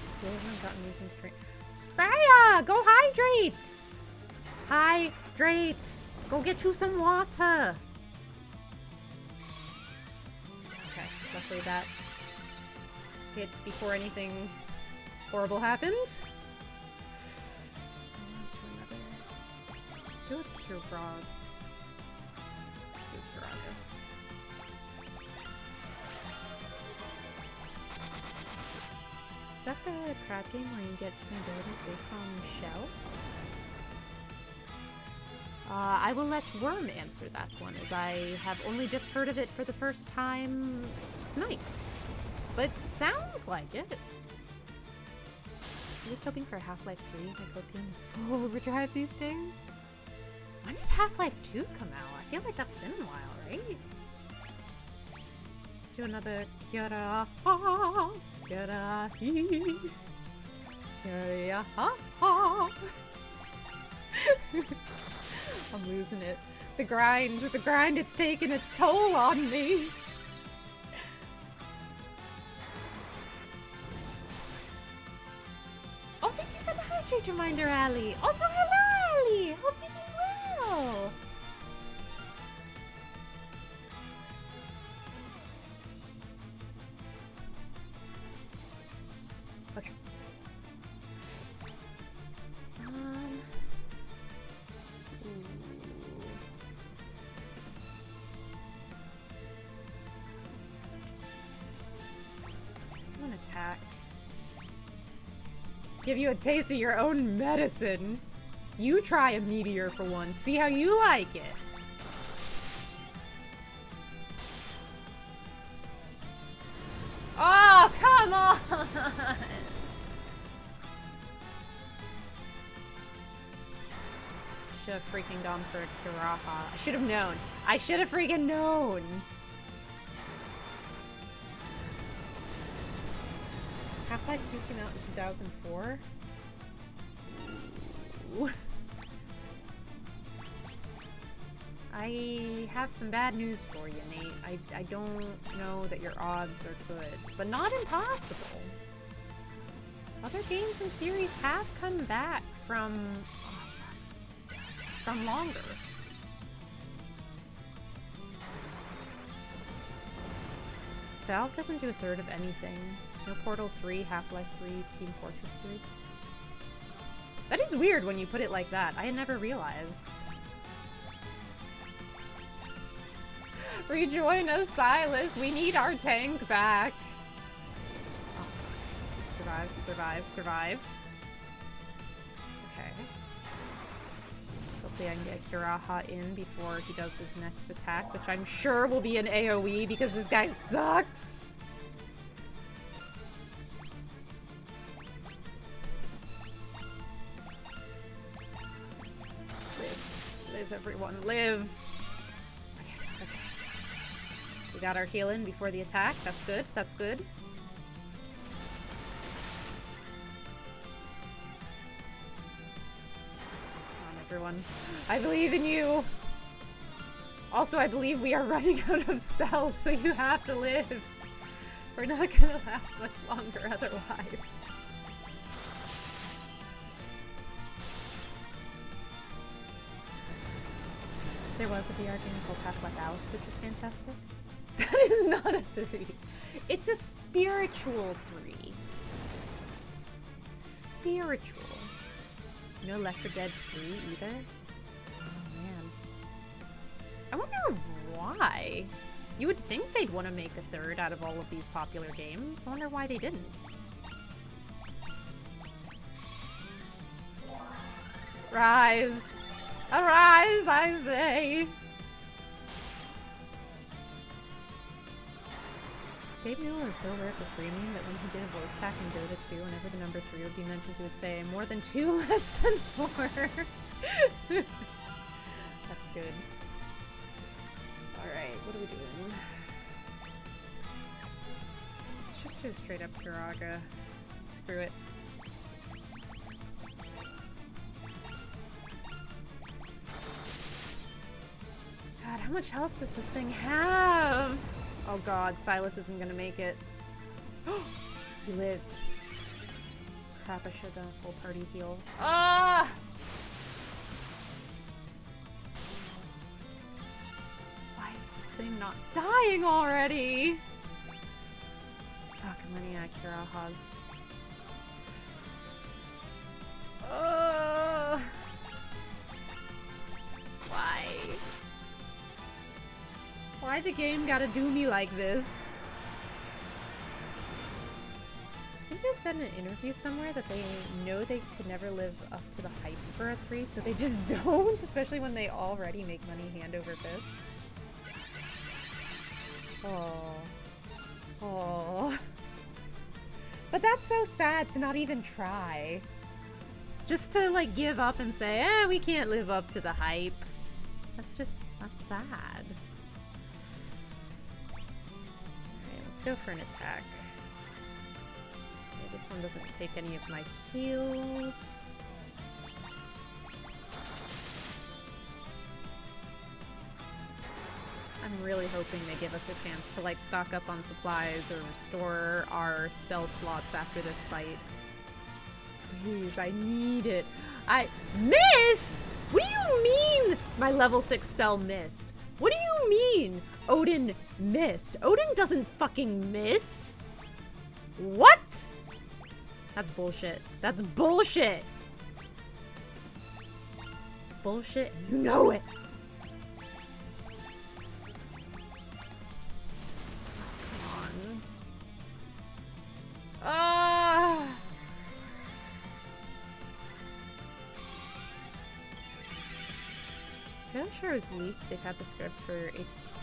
Still haven't gotten anything free. Freya! Go hydrate! Hydrate! Go get you some water! Okay, luckily that hits before anything horrible happens. Let's do a Curaga. Let's do a Curaga. Is that the crab game where you get different abilities based on shell? I will let Worm answer that one, as I have only just heard of it for the first time tonight. But sounds like it. I'm just hoping for Half-Life 3. My copium is full overdrive these days. When did Half-Life 2 come out? I feel like that's been a while, right? Let's do another Kyora. Kyora. Kyora. I'm losing it. The grind, it's taken its toll on me. Oh, thank you for the hydrate reminder, Ali. Also, hello, Ali. Hope you've been well. Okay. Let's do an attack. Give you a taste of your own medicine. You try a meteor for once. See how you like it. Oh, come on! Should have freaking gone for a Curaha. I should have known. I should have freaking known. Half-Life 2 came out in 2004. Ooh. I have some bad news for you, Nate. I don't know that your odds are good, but not impossible. Other games and series have come back from longer. Valve doesn't do a third of anything. No Portal 3, Half-Life 3, Team Fortress 3. That is weird when you put it like that. I had never realized. Rejoin us, Silas. We need our tank back. Oh. Survive, survive, survive. Okay. Hopefully I can get Curaha in before he does his next attack, which I'm sure will be an AoE because this guy sucks. Live, everyone, live. Okay, okay. We got our heal in before the attack. That's good, that's good. Come on, everyone. I believe in you. Also, I believe we are running out of spells, so you have to live. We're not gonna last much longer otherwise. There was a VR game called Half-Life Alyx, which was fantastic. That is not a 3. It's a spiritual 3. Spiritual. No Left 4 Dead 3 either? Oh man. I wonder why. You would think they'd want to make a third out of all of these popular games. I wonder why they didn't. Rise! Arise, I say! Gabe Newell is so rare for 3 meme that when he did a voice pack in Dota 2, whenever the number 3 would be mentioned, he would say, more than 2, less than 4. That's good. Alright, what are we doing? Let's just do a straight up Kiraga. Screw it. God, how much health does this thing have? Oh god, Silas isn't gonna make it. He lived. Crap, I should have done a full party heal. Ah! Why is this thing not dying already? Fuck, I'm running out of Kirahas. Why? Why the game gotta do me like this? I think they said in an interview somewhere that they know they could never live up to the hype for a 3, so they just don't, especially when they already make money hand over fist. Oh. Oh. But that's so sad to not even try. Just to, like, give up and say, we can't live up to the hype. That's sad. Alright, let's go for an attack. Okay, this one doesn't take any of my heals. I'm really hoping they give us a chance to, like, stock up on supplies or restore our spell slots after this fight. Please, I need it. Miss? What do you mean my level 6 spell missed? What do you mean Odin missed? Odin doesn't fucking miss. What? That's bullshit. That's bullshit. It's bullshit and you know it. I'm sure it was leaked. They've had the script for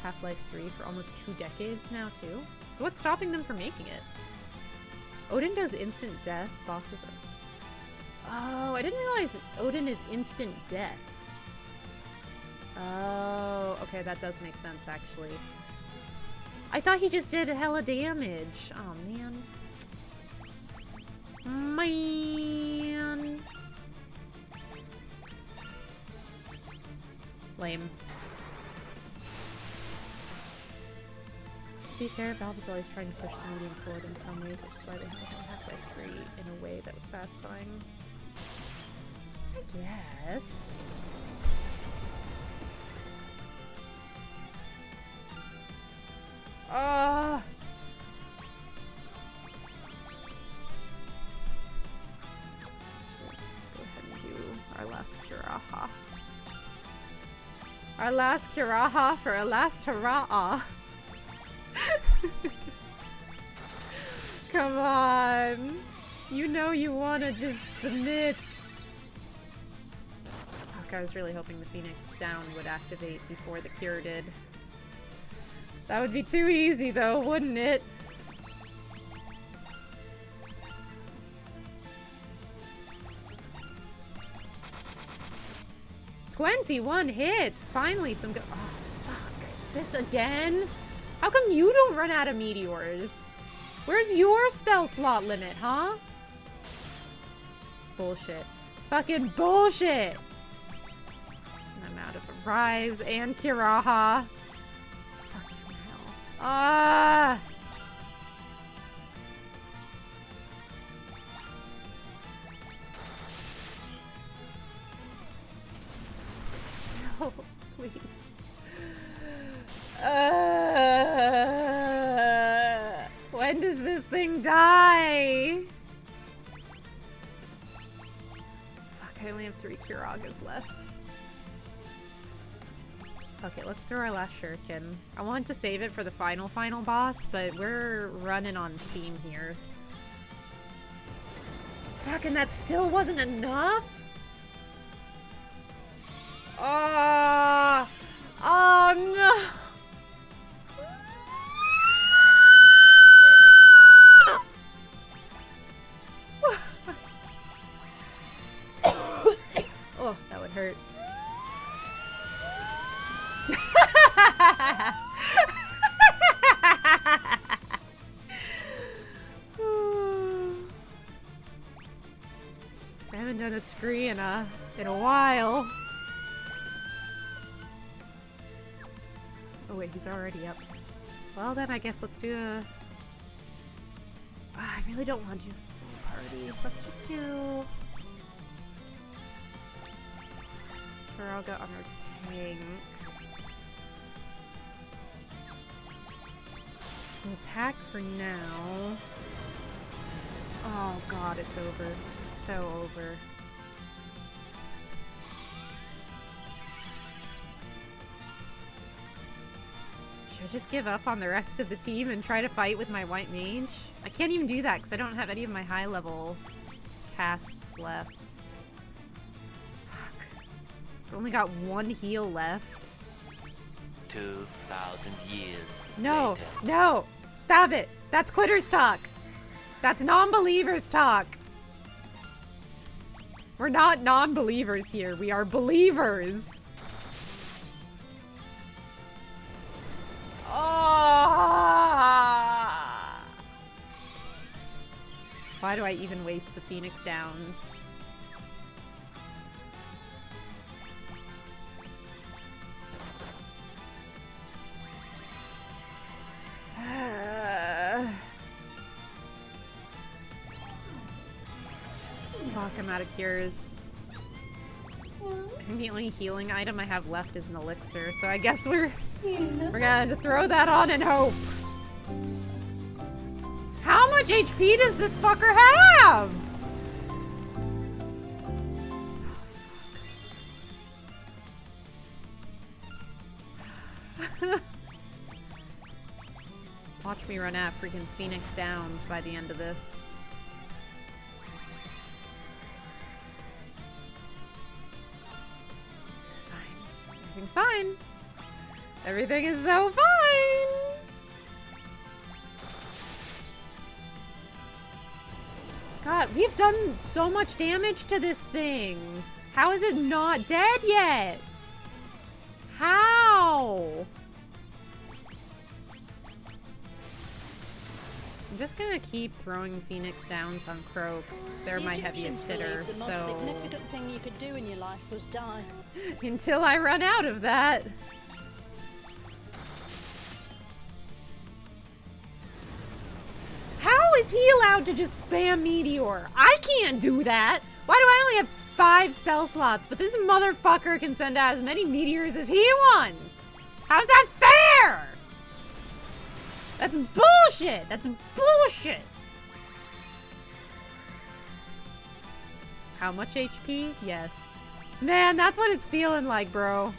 Half-Life 3 for almost 2 decades now, too. So what's stopping them from making it? Odin does instant death. Bosses are... Oh, I didn't realize Odin is instant death. Oh, okay, that does make sense, actually. I thought he just did a hella damage. Oh, man. Man. Lame. To be fair, Valve is always trying to push the medium forward in some ways, which is why they haven't done Half-Life 3 in a way that was satisfying. I guess. Let's go ahead and do our last Kiraha. Our last Kiraha for our last hurrah. Come on. You know you wanna just submit. Fuck, I was really hoping the Phoenix down would activate before the cure did. That would be too easy though, wouldn't it? "21 hits! Finally some go- Oh, fuck. This again? How come you don't run out of meteors? Where's your spell slot limit, huh? Bullshit. Fucking bullshit! And I'm out of a Rise and Kiraha. Fucking hell. Ah! Oh, please. When does this thing die? Fuck, I only have 3 Kiragas left. Fuck it, let's throw our last shuriken. I wanted to save it for the final boss, but we're running on steam here. Fuck, and that still wasn't enough? Oh, oh no. Oh, that would hurt. I haven't done a scree in a while. Oh wait, he's already up. Well then, I guess let's do a. I really don't want to do full party. Let's just do. Sure, I'll go on our tank. We'll attack for now. Oh god, it's over. It's so over. Should I just give up on the rest of the team and try to fight with my white mage? I can't even do that because I don't have any of my high level casts left. Fuck. I've only got one heal left. 2,000 years No, later. no, stop it. That's quitters talk. That's non-believers talk. We're not non-believers here. We are believers. Oh. Why do I even waste the Phoenix Downs? Fuck, I'm out of cures. I think the only healing item I have left is an elixir, so I guess we're gonna throw that on and hope. How much HP does this fucker have? Watch me run out freaking Phoenix Downs by the end of this. This is fine. Everything's fine. Everything is so fine. God, we've done so much damage to this thing. How is it not dead yet? How? I'm just gonna keep throwing Phoenix Downs on Crow because they're The my Egyptians heaviest hitter, believed the most so... significant thing you could do in your life was die. Until I run out of that. How is he allowed to just spam Meteor? I can't do that! Why do I only have 5 spell slots, but this motherfucker can send out as many meteors as he wants? How's that fair? That's bullshit! That's bullshit! How much HP? Yes. Man, that's what it's feeling like, bro.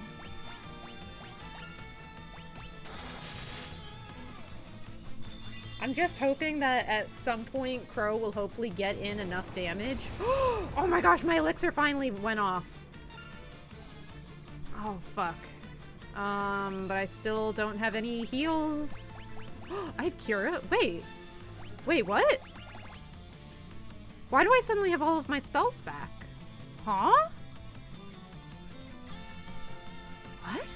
I'm just hoping that at some point Crow will hopefully get in enough damage. Oh my gosh, my elixir finally went off. Oh, fuck. But I still don't have any heals. I have Cura? Wait. Wait, what? Why do I suddenly have all of my spells back? Huh? What?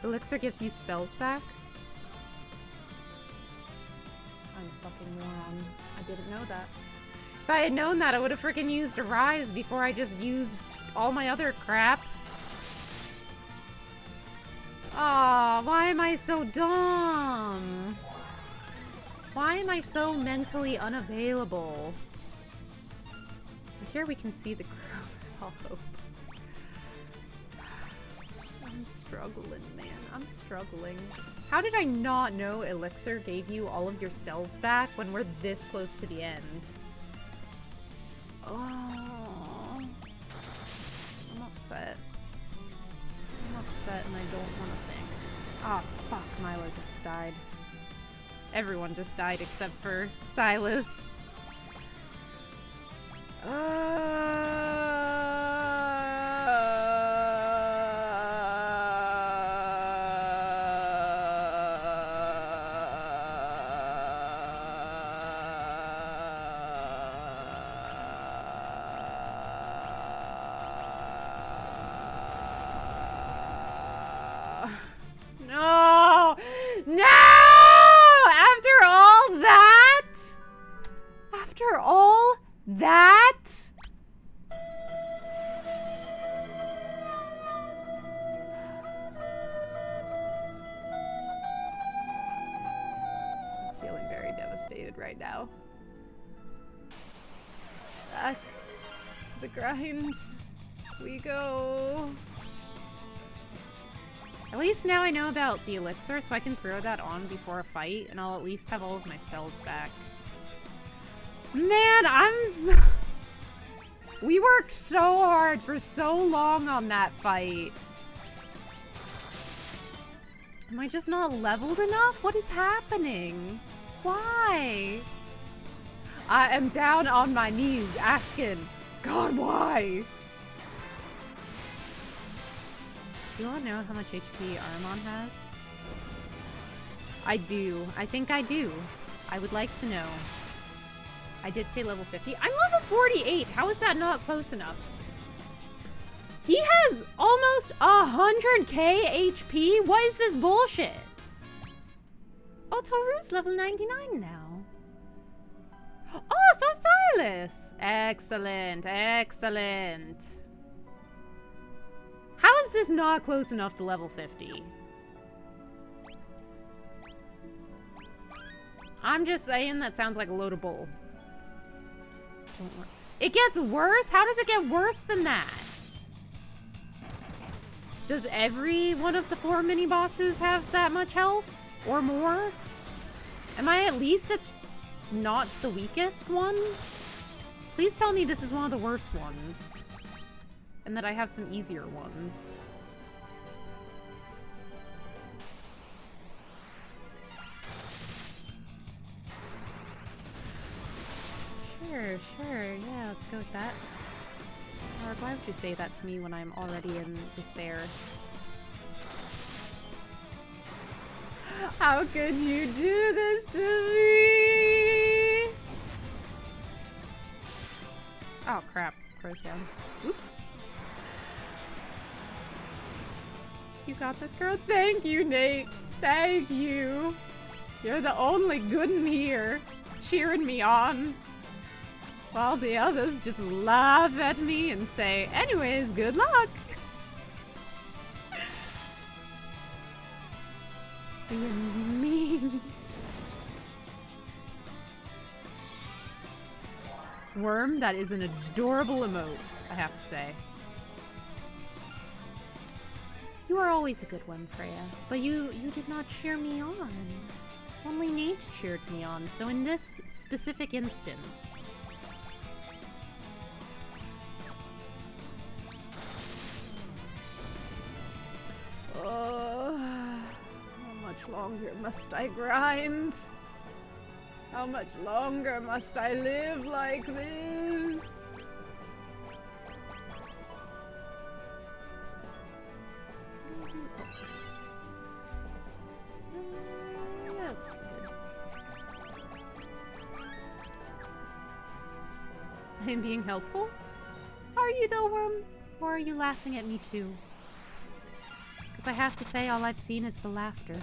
Elixir gives you spells back? I'm a fucking moron. I didn't know that. If I had known that, I would have freaking used a Rise before I just used all my other crap. Aw, why am I so dumb? Why am I so mentally unavailable? And here we can see the Crow is all hope. I'm struggling, man. I'm struggling. How did I not know Elixir gave you all of your spells back when we're this close to the end? Oh, I'm upset. I'm upset and I don't want to think. Ah, fuck, Milo just died. Everyone just died except for Silas. devastated right now. Back to the grind we go. At least now I know about the elixir, so I can throw that on before a fight, and I'll at least have all of my spells back. Man, we worked so hard for so long on that fight. Am I just not leveled enough? What is happening? Why? I am down on my knees asking, God, why? You all know how much HP Aramon has? I do. I think I do. I would like to know. I did say level 50. I'm level 48. How is that not close enough? He has almost 100k HP? What is this bullshit? Oh, Toru's level 99 now. Oh, so Silas. Excellent, excellent. How is this not close enough to level 50? I'm just saying that sounds like a load of bull. It gets worse? How does it get worse than that? Does every one of the 4 mini-bosses have that much health? Or more? Am I at least not the weakest one? Please tell me this is one of the worst ones. And that I have some easier ones. Sure, yeah, let's go with that. Or why would you say that to me when I'm already in despair? How could you do this to me? Oh crap, crow's down. Oops. You got this, girl? Thank you, Nate. Thank you. You're the only good in here, cheering me on. While the others just laugh at me and say, anyways, good luck. You're mean. Worm, that is an adorable emote, I have to say. You are always a good one, Freya, but you did not cheer me on. Only Nate cheered me on, so in this specific instance... how much longer must I grind? How much longer must I live like this? That's good. I'm being helpful? Are you though, Worm? Or are you laughing at me too? Because I have to say, all I've seen is the laughter.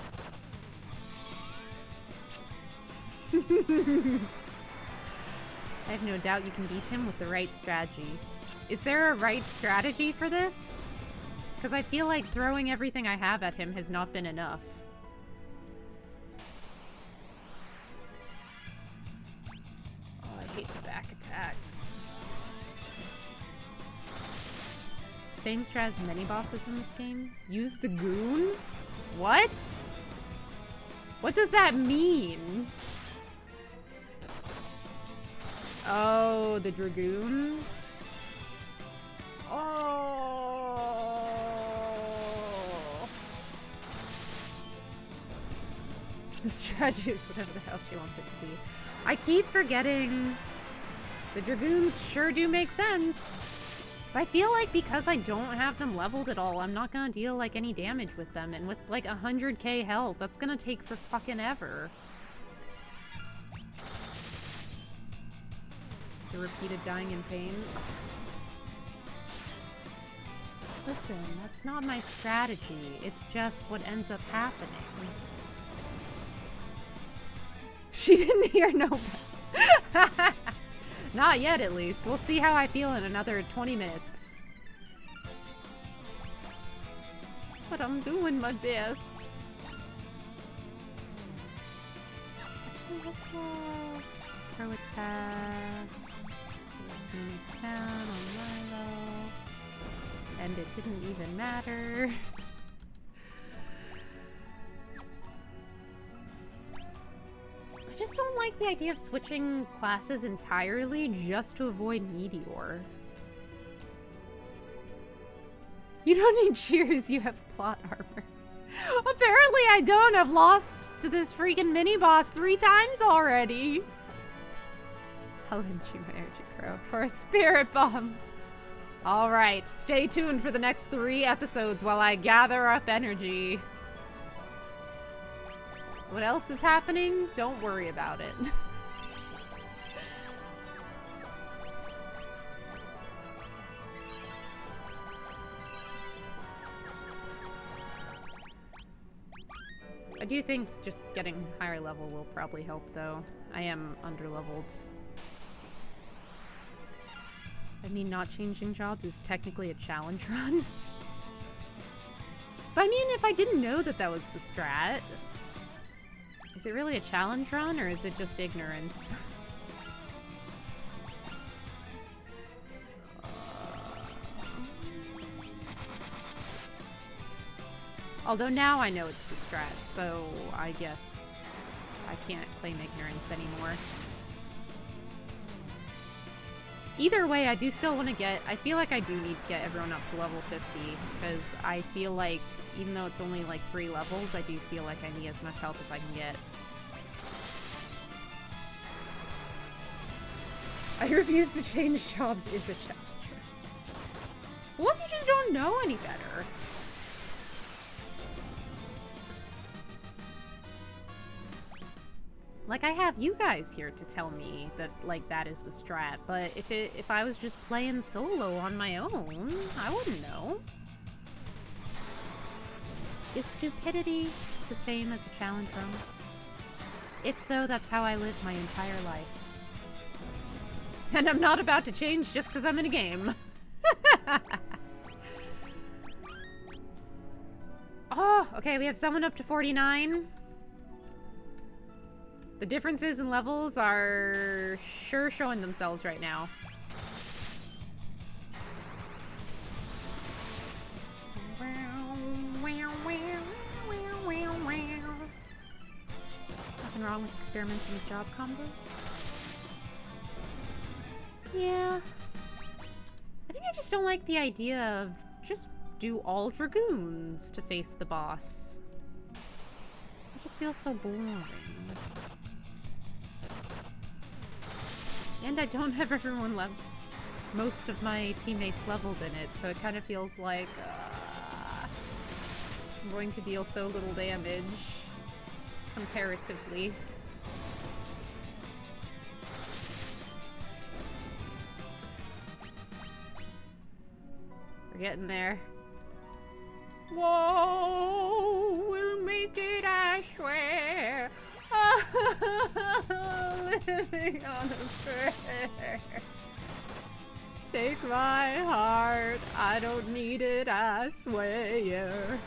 I have no doubt you can beat him with the right strategy. Is there a right strategy for this? Because I feel like throwing everything I have at him has not been enough. Oh, I hate the back attacks. Same strat as many bosses in this game? Use the goon? What? What does that mean? Oh, the dragoons? Oh. The strategy is whatever the hell she wants it to be. I keep forgetting the dragoons sure do make sense. But I feel like because I don't have them leveled at all, I'm not gonna deal like any damage with them. And with like 100k health, that's gonna take for fucking ever. So repeated dying in pain. Listen, that's not my strategy. It's just what ends up happening. She didn't hear no. Not yet, at least. We'll see how I feel in another 20 minutes. But I'm doing my best. Actually, Let's throw attack. Phoenix down on Milo. And it didn't even matter. I just don't like the idea of switching classes entirely just to avoid Meteor. You don't need cheers, you have plot armor. Apparently I don't. I've lost to this freaking mini-boss 3 times already. I'll lend you my energy crow for a spirit bomb. Alright, stay tuned for the next 3 episodes while I gather up energy. What else is happening? Don't worry about it. I do think just getting higher level will probably help, though. I am underleveled. I mean, not changing jobs is technically a challenge run. But I mean, if I didn't know that that was the strat, is it really a challenge run, or is it just ignorance? Although now I know it's the strat, so I guess I can't claim ignorance anymore. Either way, I do still want to get... I feel like I do need to get everyone up to level 50, because I feel like, even though it's only like 3 levels, I do feel like I need as much help as I can get. I refuse to change jobs is a challenger. What if you just don't know any better? Like, I have you guys here to tell me that, like, that is the strat, but if I was just playing solo on my own, I wouldn't know. Is stupidity the same as a challenge run? If so, that's how I live my entire life. And I'm not about to change just because I'm in a game. Oh, okay, we have someone up to 49. The differences in levels are sure showing themselves right now. Nothing wrong with experimenting with job combos. Yeah. I think I just don't like the idea of just do all Dragoons to face the boss. It just feels so boring. And I don't have everyone level. Most of my teammates leveled in it, so it kind of feels like I'm going to deal so little damage comparatively. We're getting there. Whoa, we'll make it, I swear. Living on a prayer. Take my heart, I don't need it, I swear.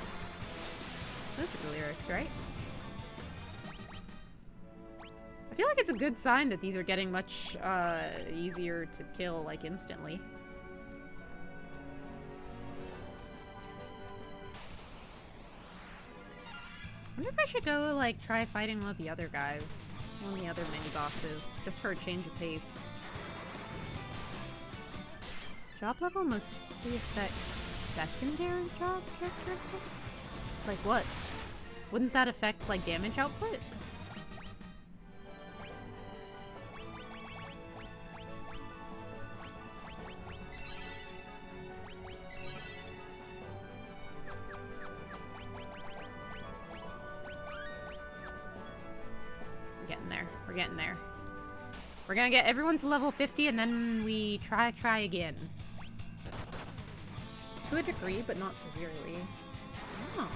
Those are the lyrics, right? I feel like it's a good sign that these are getting much easier to kill, like, instantly. I wonder if I should go, like, try fighting one of the other guys. One of the other mini-bosses. Just for a change of pace. Job level mostly affects secondary job characteristics? Like what? Wouldn't that affect, like, damage output? We're getting there. We're gonna get everyone to level 50 and then we try again. To a degree, but not severely. Oh,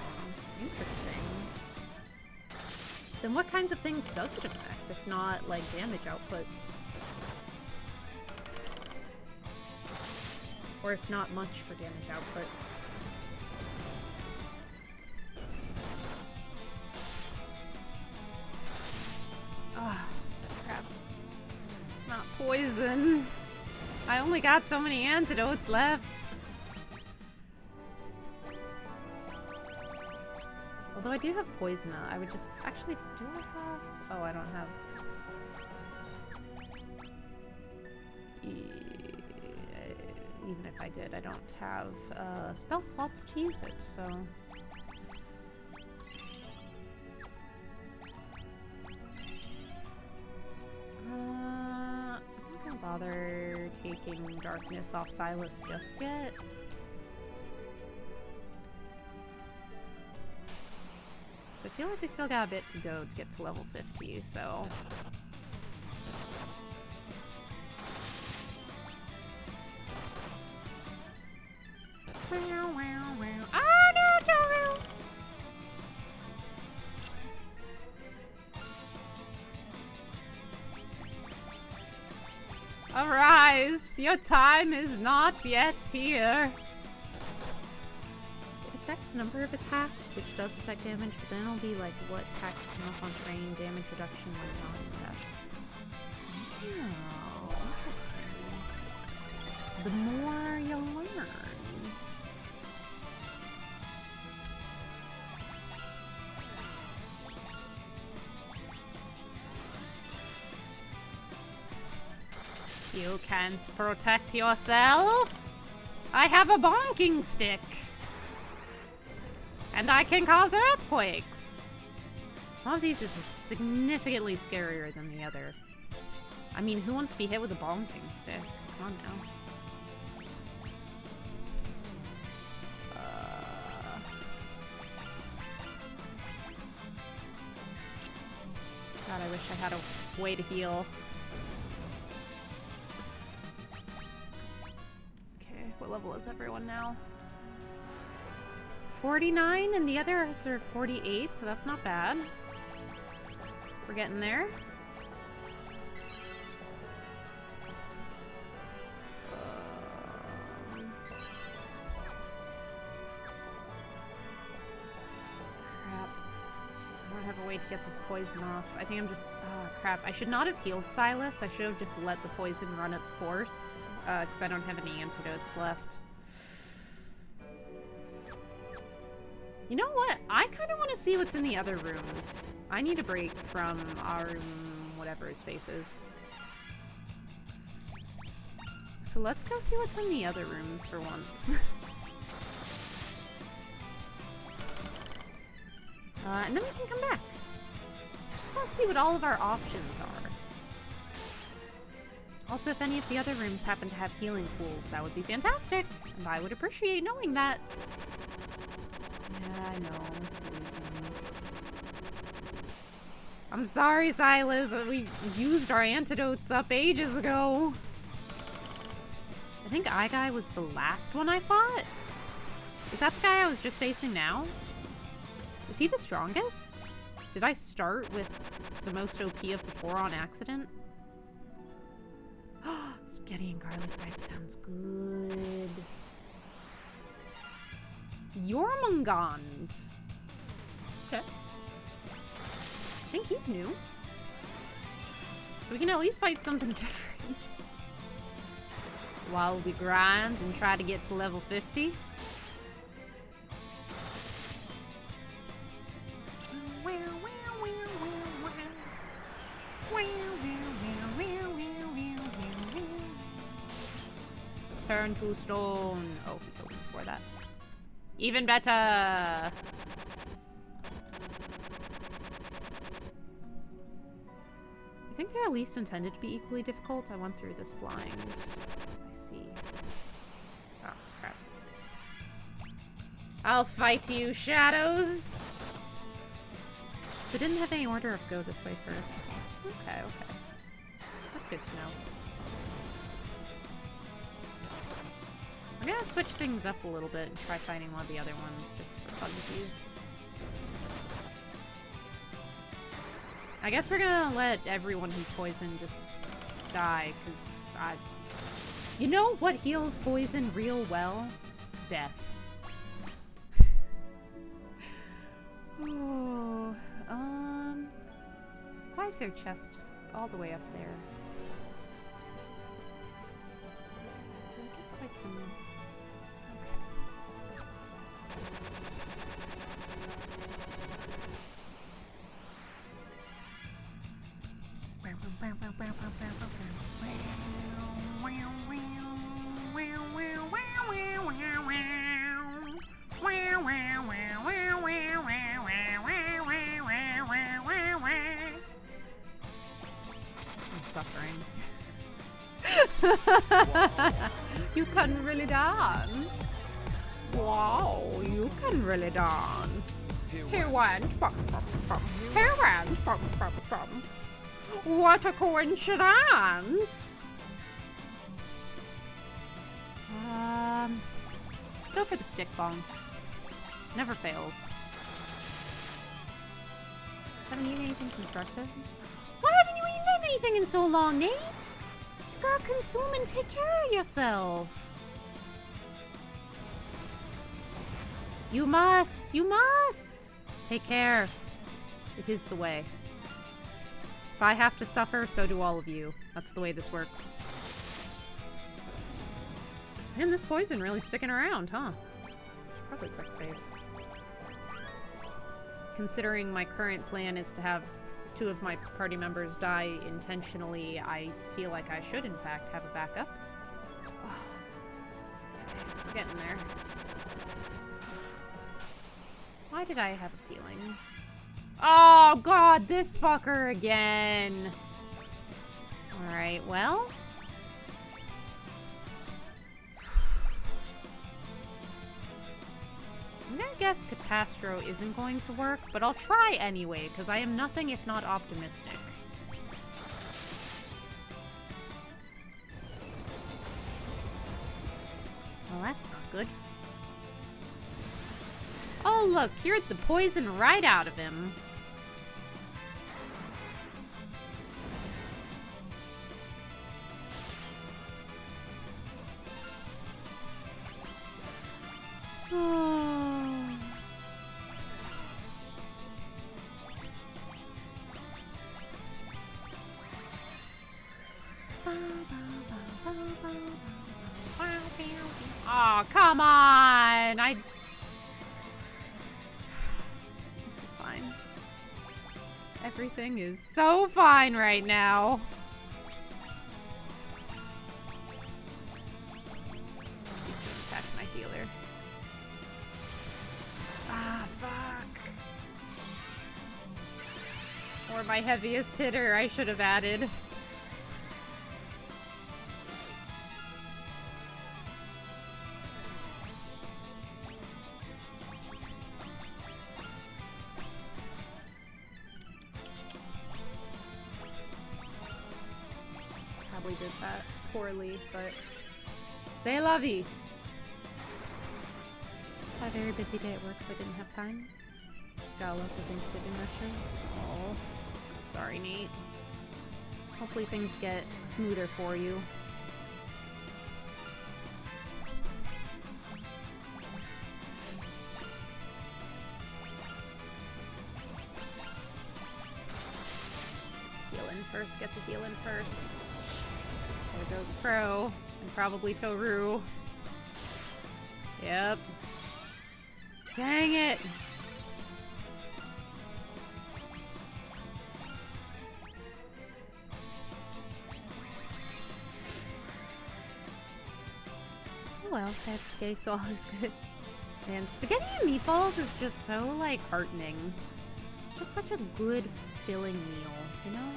interesting. Then what kinds of things does it affect, if not, like, damage output? Or if not much for damage output. Ah. poison. I only got so many antidotes left. Although I do have poison, I would just... Actually, do I have... Oh, I don't have... Even if I did, I don't have spell slots to use it, so... I'm not gonna bother taking darkness off Silas just yet. So I feel like we still got a bit to go to get to level 50, so... Ah, no, Toru! Arise! Your time is not yet here. It affects a number of attacks, which does affect damage, but then it'll be like what attacks come up on terrain, damage reduction when non-attacks. Oh, interesting. The more you learn. You can't protect yourself. I have a bonking stick. And I can cause earthquakes. One of these is significantly scarier than the other. I mean, who wants to be hit with a bonking stick? Come on now. God, I wish I had a way to heal. What level is everyone now? 49 and the others are 48, so that's not bad. We're getting there. Crap. I don't have a way to get this poison off. I think I'm just... Oh, crap. I should not have healed Silas. I should have just let the poison run its course. Because I don't have any antidotes left. You know what? I kind of want to see what's in the other rooms. I need a break from our whatever his face is. So let's go see what's in the other rooms for once. And then we can come back. Just want to see what all of our options are. Also, if any of the other rooms happen to have healing pools, that would be fantastic. And I would appreciate knowing that. Yeah, I know. Poisoned. I'm sorry, Silas. We used our antidotes up ages ago. I think Aigai was the last one I fought. Is that the guy I was just facing now? Is he the strongest? Did I start with the most OP of the four on accident? Spaghetti and garlic bread sounds good. Jormungand. Okay. I think he's new. So we can at least fight something different. While we grind and try to get to level 50. Turn to stone. Oh, he killed me before that. Even better. I think they're at least intended to be equally difficult. I went through this blind. I see. Oh, crap. I'll fight you, shadows. So didn't have any order of go this way first. Okay, okay. That's good to know. I'm gonna switch things up a little bit and try fighting one of the other ones just for funsies. I guess we're gonna let everyone who's poisoned just die, because you know what heals poison real well? Death. Oh, why is their chest just all the way up there? I'm suffering. You can really dance. Wow, you can really dance. Here went, bum, bum, bum. Here went, bum, bum, bum. What a coincidence! Let's go for the stick bomb. Never fails. Haven't eaten anything since breakfast? Why haven't you eaten anything in so long, Nate? You gotta consume and take care of yourself. You must! You must! Take care. It is the way. If I have to suffer, so do all of you. That's the way this works. Man, this poison really sticking around, huh? Should probably quick save. Considering my current plan is to have 2 of my party members die intentionally, I feel like I should, in fact, have a backup. Oh. We're getting there. Why did I have a feeling? Oh, God, this fucker again. Alright, well. I'm gonna guess Catastro isn't going to work, but I'll try anyway, because I am nothing if not optimistic. Well, that's not good. Oh, look, cured the poison right out of him. Oh. Oh, come on! This is fine. Everything is so fine right now. He's gonna attack my healer. Ah, fuck. Or my heaviest hitter, I should have added. Probably did that poorly, but c'est la vie. Had a very busy day at work, so I didn't have time. Got a lot of Thanksgiving rushes. Oh, sorry, Nate. Hopefully things get smoother for you. Healing first, get the healing first. Shit. There goes Crow, and probably Toru. Yep. Dang it! Oh well, that's okay, so all is good. Man, spaghetti and meatballs is just so, like, heartening. It's just such a good, filling meal, you know?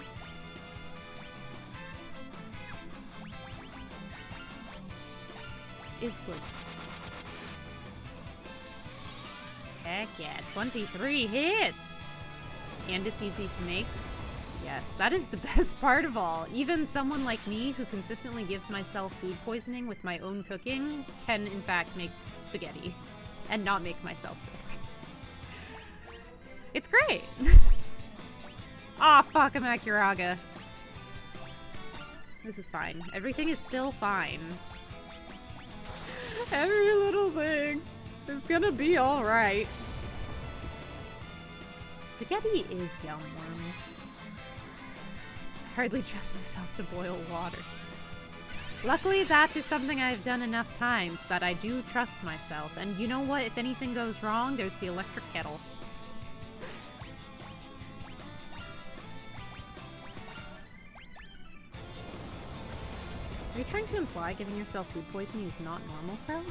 Is good. Heck yeah, 23 hits! And it's easy to make. Yes, that is the best part of all. Even someone like me, who consistently gives myself food poisoning with my own cooking, can in fact make spaghetti and not make myself sick. It's great! Aw, oh, fuck, I'm at Kiraga. This is fine. Everything is still fine. Every little thing is gonna be alright. Spaghetti is yum worm. I hardly trust myself to boil water. Luckily, that is something I've done enough times that I do trust myself. And you know what? If anything goes wrong, there's the electric kettle. Are you trying to imply giving yourself food poisoning is not normal, Crow?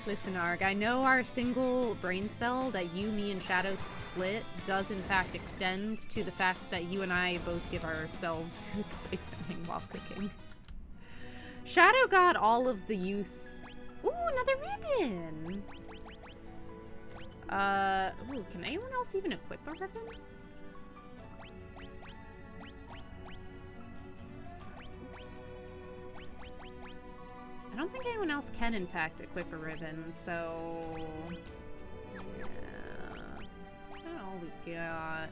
Listen, Arg, I know our single brain cell that you, me, and Shadow split does in fact extend to the fact that you and I both give ourselves food poisoning while cooking. Shadow got all of the use... Ooh, another ribbon! Ooh, can anyone else even equip a ribbon? I don't think anyone else can, in fact, equip a ribbon, so... Yeah, that's kind of all we got.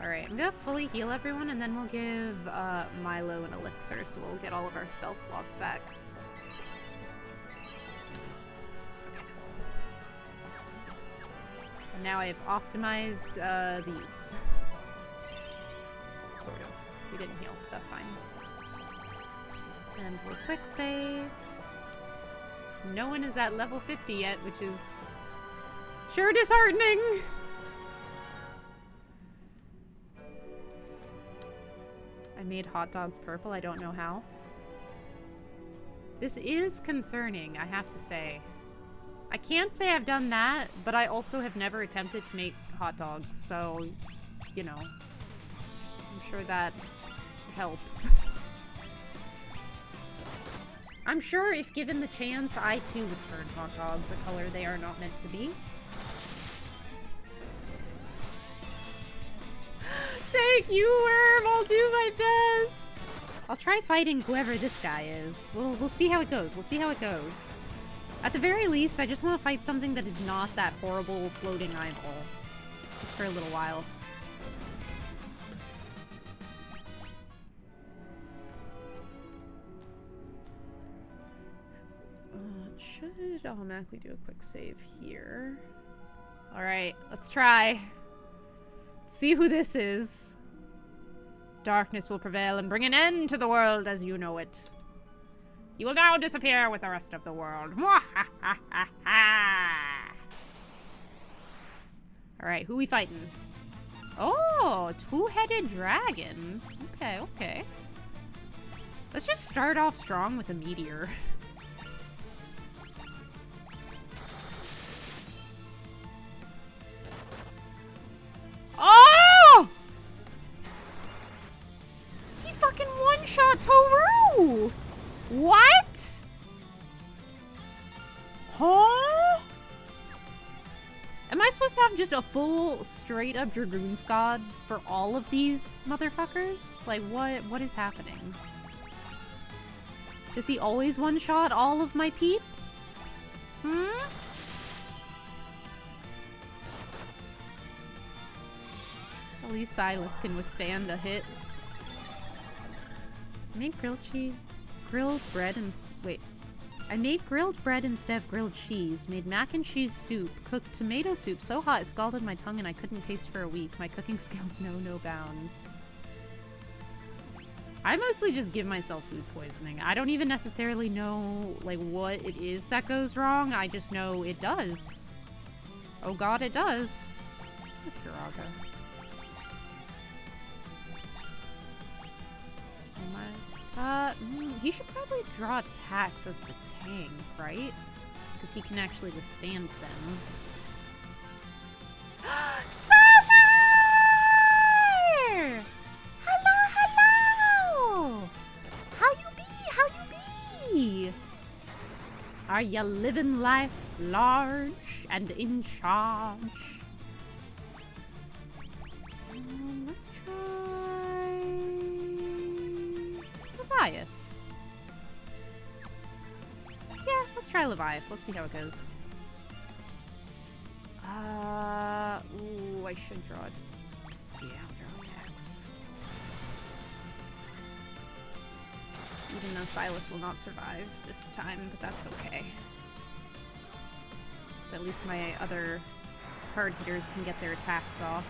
Alright, I'm gonna fully heal everyone, and then we'll give Milo an elixir, so we'll get all of our spell slots back. And now I have optimized the use. Sort of. We didn't heal, that's fine. And we'll quick save. No one is at level 50 yet, which is sure disheartening. I made hot dogs purple, I don't know how. This is concerning, I have to say. I can't say I've done that, but I also have never attempted to make hot dogs, so, you know. I'm sure that helps. I'm sure if given the chance, I too would turn hot dogs a color they are not meant to be. Thank you, Worm! I'll do my best! I'll try fighting whoever this guy is. We'll see how it goes. We'll see how it goes. At the very least, I just want to fight something that is not that horrible floating eyeball. Just for a little while. Should automatically do a quick save here. Alright, let's try. Let's see who this is. Darkness will prevail and bring an end to the world as you know it. You will now disappear with the rest of the world. Alright, who we fighting? Oh, two-headed dragon. Okay, okay. Let's just start off strong with a meteor. Oh! He fucking one-shot Toru! What? Huh? Am I supposed to have just a full, straight-up Dragoon Squad for all of these motherfuckers? Like, what is happening? Does he always one-shot all of my peeps? Hmm? At least Silas can withstand a hit. I made grilled bread and wait. I made grilled bread instead of grilled cheese. Made mac and cheese soup. Cooked tomato soup so hot it scalded my tongue and I couldn't taste for a week. My cooking skills know no bounds. I mostly just give myself food poisoning. I don't even necessarily know like what it is that goes wrong. I just know it does. Oh god, it does. Let's go Kiraga. He should probably draw attacks as the tank, right? Because he can actually withstand them. Summer! Hello, hello! How you be? How you be? Are ya living life large and in charge? Let's try... Leviath. Yeah, let's try Leviath. Let's see how it goes. Ooh, I should draw it. Yeah, I'll draw attacks. Even though Silas will not survive this time, but that's okay. Because at least my other hard hitters can get their attacks off.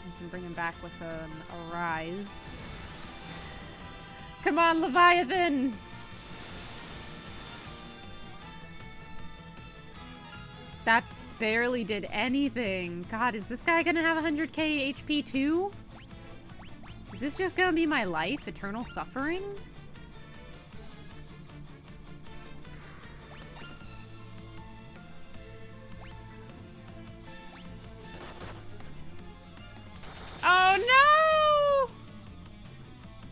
I can bring him back with an Arise. Come on, Leviathan! That barely did anything. God, is this guy gonna have 100k HP too? Is this just gonna be my life? Eternal suffering? Oh no!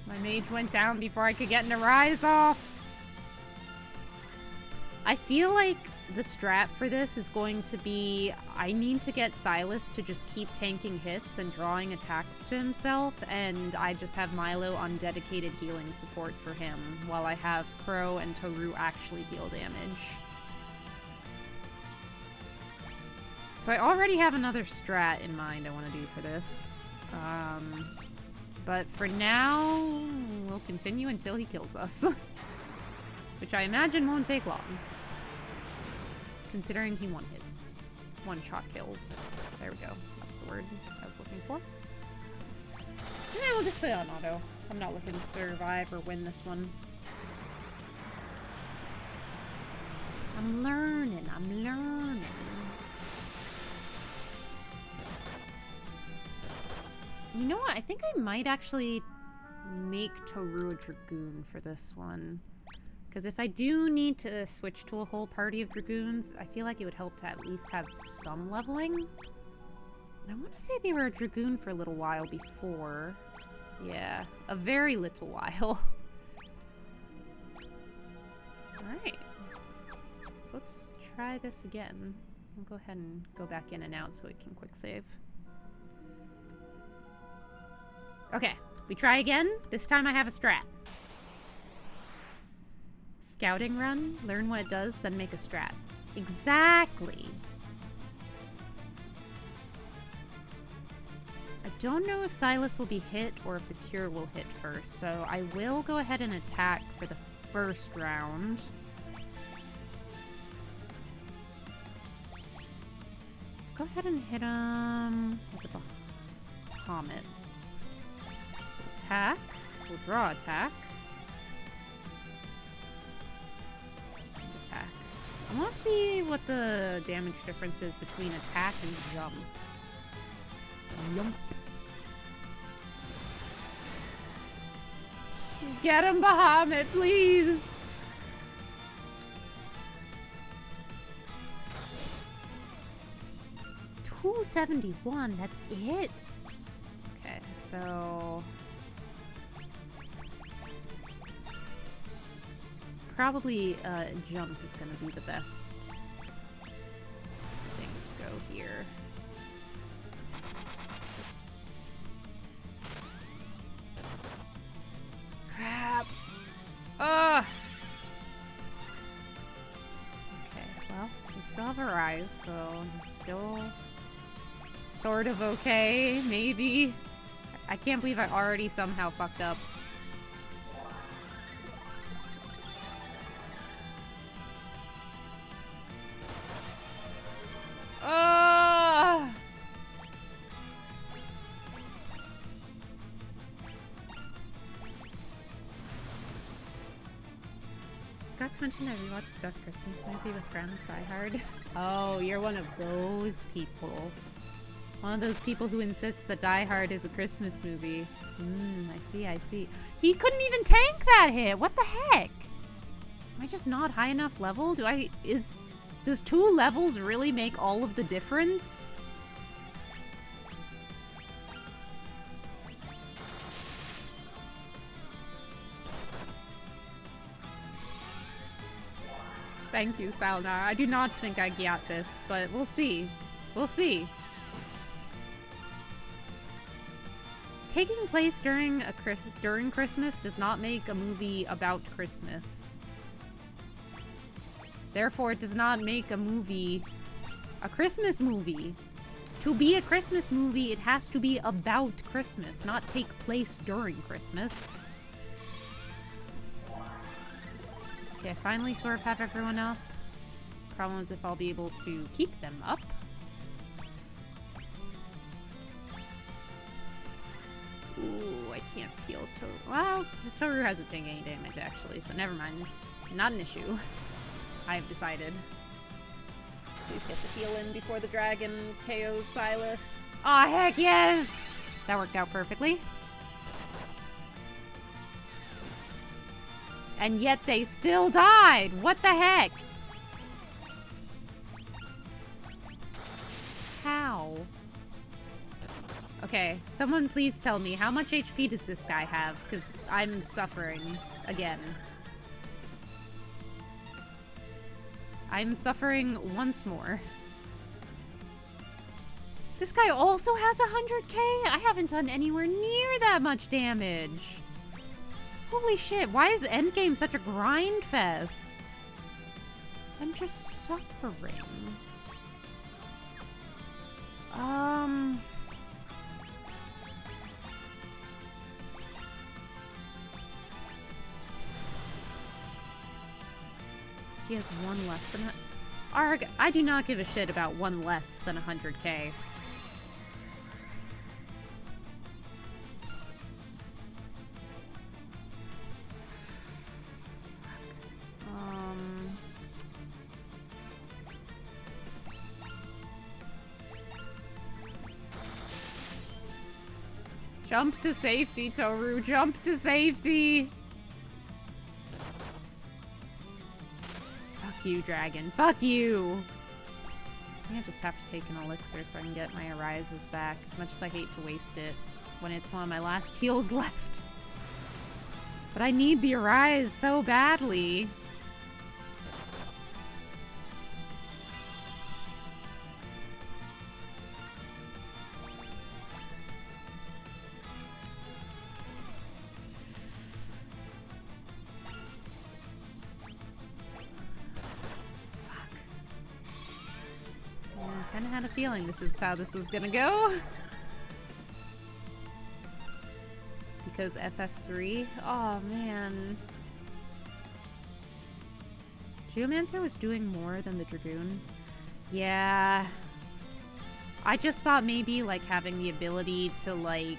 My mage went down before I could get into Rise off. I feel like the strat for this is going to be, I need to get Silas to just keep tanking hits and drawing attacks to himself, and I just have Milo on dedicated healing support for him, while I have Crow and Toru actually deal damage. So I already have another strat in mind I want to do for this. But for now, we'll continue until he kills us. Which I imagine won't take long. Considering he one-hits. One-shot kills. There we go. That's the word I was looking for. Yeah, we'll just put it on auto. I'm not looking to survive or win this one. I'm learning. I'm learning. You know what? I think I might actually make Toru a Dragoon for this one. Because if I do need to switch to a whole party of Dragoons, I feel like it would help to at least have some leveling. And I want to say they were a Dragoon for a little while before. Yeah, a very little while. Alright. So let's try this again. I'll go ahead and go back in and out so we can quick save. Okay, we try again. This time I have a strat. Scouting run, learn what it does, then make a strat. Exactly. I don't know if Silas will be hit or if the cure will hit first, so I will go ahead and attack for the first round. Let's go ahead and hit him with the Bahamut. Attack. We'll draw attack. Attack. I want to see what the damage difference is between attack and jump. Yump. Get him, Bahamut, please! $271, that's it? Okay, so... probably jump is going to be the best thing to go here. Crap! Ugh! Okay, well, we still have a rise, so it's still sort of okay, maybe. I can't believe I already somehow fucked up. Got to mention I rewatched the best Christmas movie with friends, Die Hard. Oh, you're one of those people. One of those people who insists that Die Hard is a Christmas movie. I see, I see. He couldn't even tank that hit! What the heck? Am I just not high enough level? Does 2 levels really make all of the difference? Thank you, Salnar. I do not think I got this, but we'll see. We'll see. Taking place during Christmas does not make a movie about Christmas. Therefore, it does not make a movie a Christmas movie. To be a Christmas movie, it has to be about Christmas, not take place during Christmas. Okay, I finally sort of have everyone up. Problem is if I'll be able to keep them up. Ooh, I can't heal Toru. Well, Toru hasn't taken any damage, actually, so never mind. Not an issue. I've decided. Please get the heal in before the dragon KOs Silas. Aw, heck yes! That worked out perfectly. And yet they still died! What the heck? How? Okay, someone please tell me, how much HP does this guy have? Because I'm suffering again. I'm suffering once more. This guy also has 100k? I haven't done anywhere near that much damage. Holy shit, why is Endgame such a grind fest? I'm just suffering. He has one less than... Arg, I do not give a shit about one less than 100k. Jump to safety, Toru. Jump to safety. Fuck you, dragon. Fuck you. I think I just have to take an elixir so I can get my arises back, as much as I hate to waste it when it's one of my last heals left. But I need the arise so badly. I had a feeling this is how this was gonna go. Because FF3? Oh man. Geomancer was doing more than the Dragoon. Yeah. I just thought maybe like having the ability to like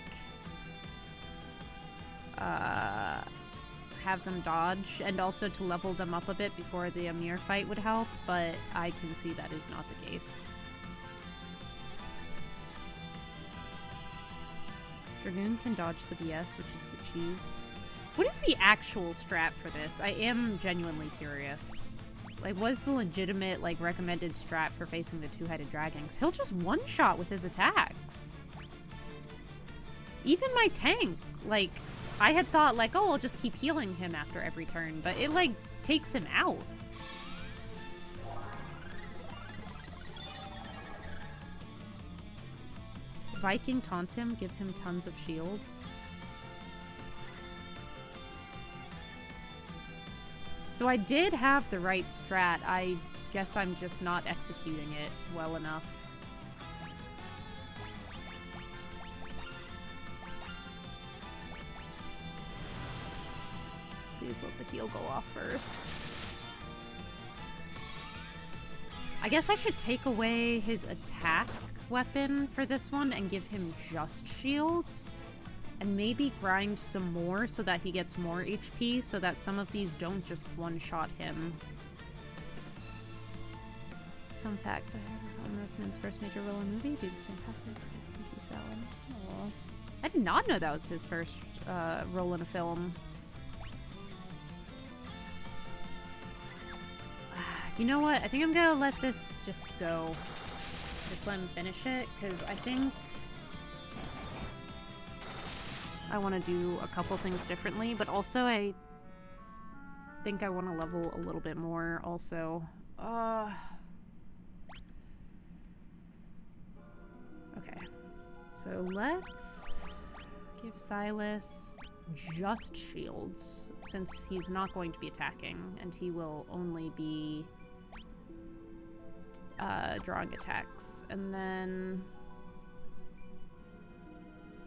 have them dodge and also to level them up a bit before the Amir fight would help, but I can see that is not the case. Dragoon can dodge the BS, which is the cheese. What is the actual strat for this? I am genuinely curious. Like, what is the legitimate, like, recommended strat for facing the two-headed dragons? He'll just one-shot with his attacks. Even my tank, like, I had thought, like, oh, I'll just keep healing him after every turn, but it, like, takes him out. Viking taunt him, give him tons of shields. So I did have the right strat. I guess I'm just not executing it well enough. Please let the heal go off first. I guess I should take away his attack weapon for this one and give him just shields. And maybe grind some more so that he gets more HP so that some of these don't just one-shot him. Fun fact, I have Alan Rickman's first major role in a movie. Dude's fantastic. Peace out. Aww. I did not know that was his first role in a film. You know what? I think I'm gonna let this just go. Just let him finish it, because I think I want to do a couple things differently, but also I think I want to level a little bit more also. Okay, so let's give Silas just shields, since he's not going to be attacking, and he will only be drawing attacks. And then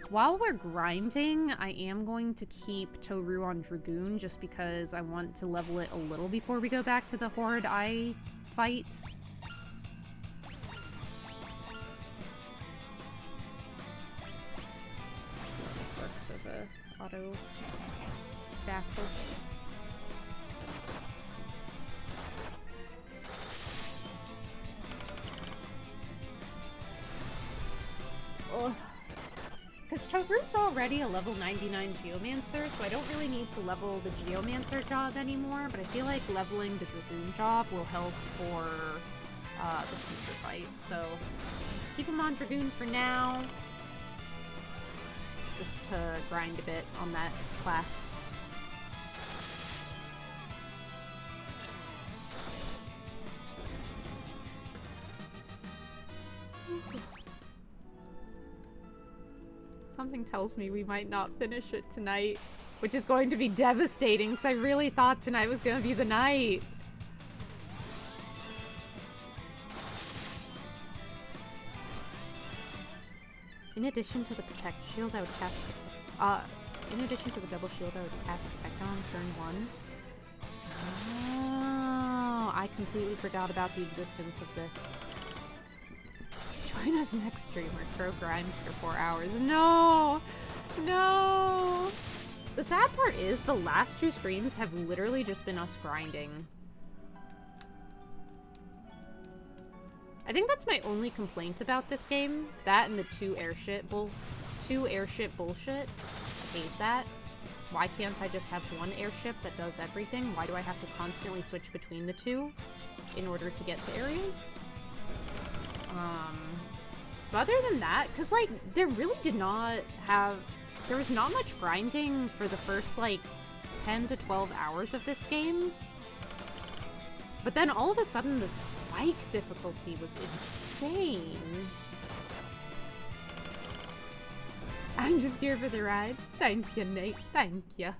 while we're grinding, I am going to keep Toru on Dragoon just because I want to level it a little before we go back to the Horde Eye fight. Let's see how this works as a auto battle. Ugh. Because Toru's already a level 99 Geomancer, so I don't really need to level the Geomancer job anymore, but I feel like leveling the Dragoon job will help for the future fight. So keep him on Dragoon for now, just to grind a bit on that class. Something tells me we might not finish it tonight, which is going to be devastating because I really thought tonight was going to be the night. In addition to the Protect shield, I would cast in addition to the double shield, I would cast Protect on turn 1. Oh, I completely forgot about the existence of this. Join us next stream where Crow grinds for 4 hours. No! No! The sad part is the last 2 streams have literally just been us grinding. I think that's my only complaint about this game. That and the two airship bullshit. I hate that. Why can't I just have one airship that does everything? Why do I have to constantly switch between the two in order to get to areas? But other than that, because, like, there really did not have... There was not much grinding for the first, like, 10 to 12 hours of this game. But then all of a sudden the spike difficulty was insane. I'm just here for the ride. Thank you, Nate. Thank you.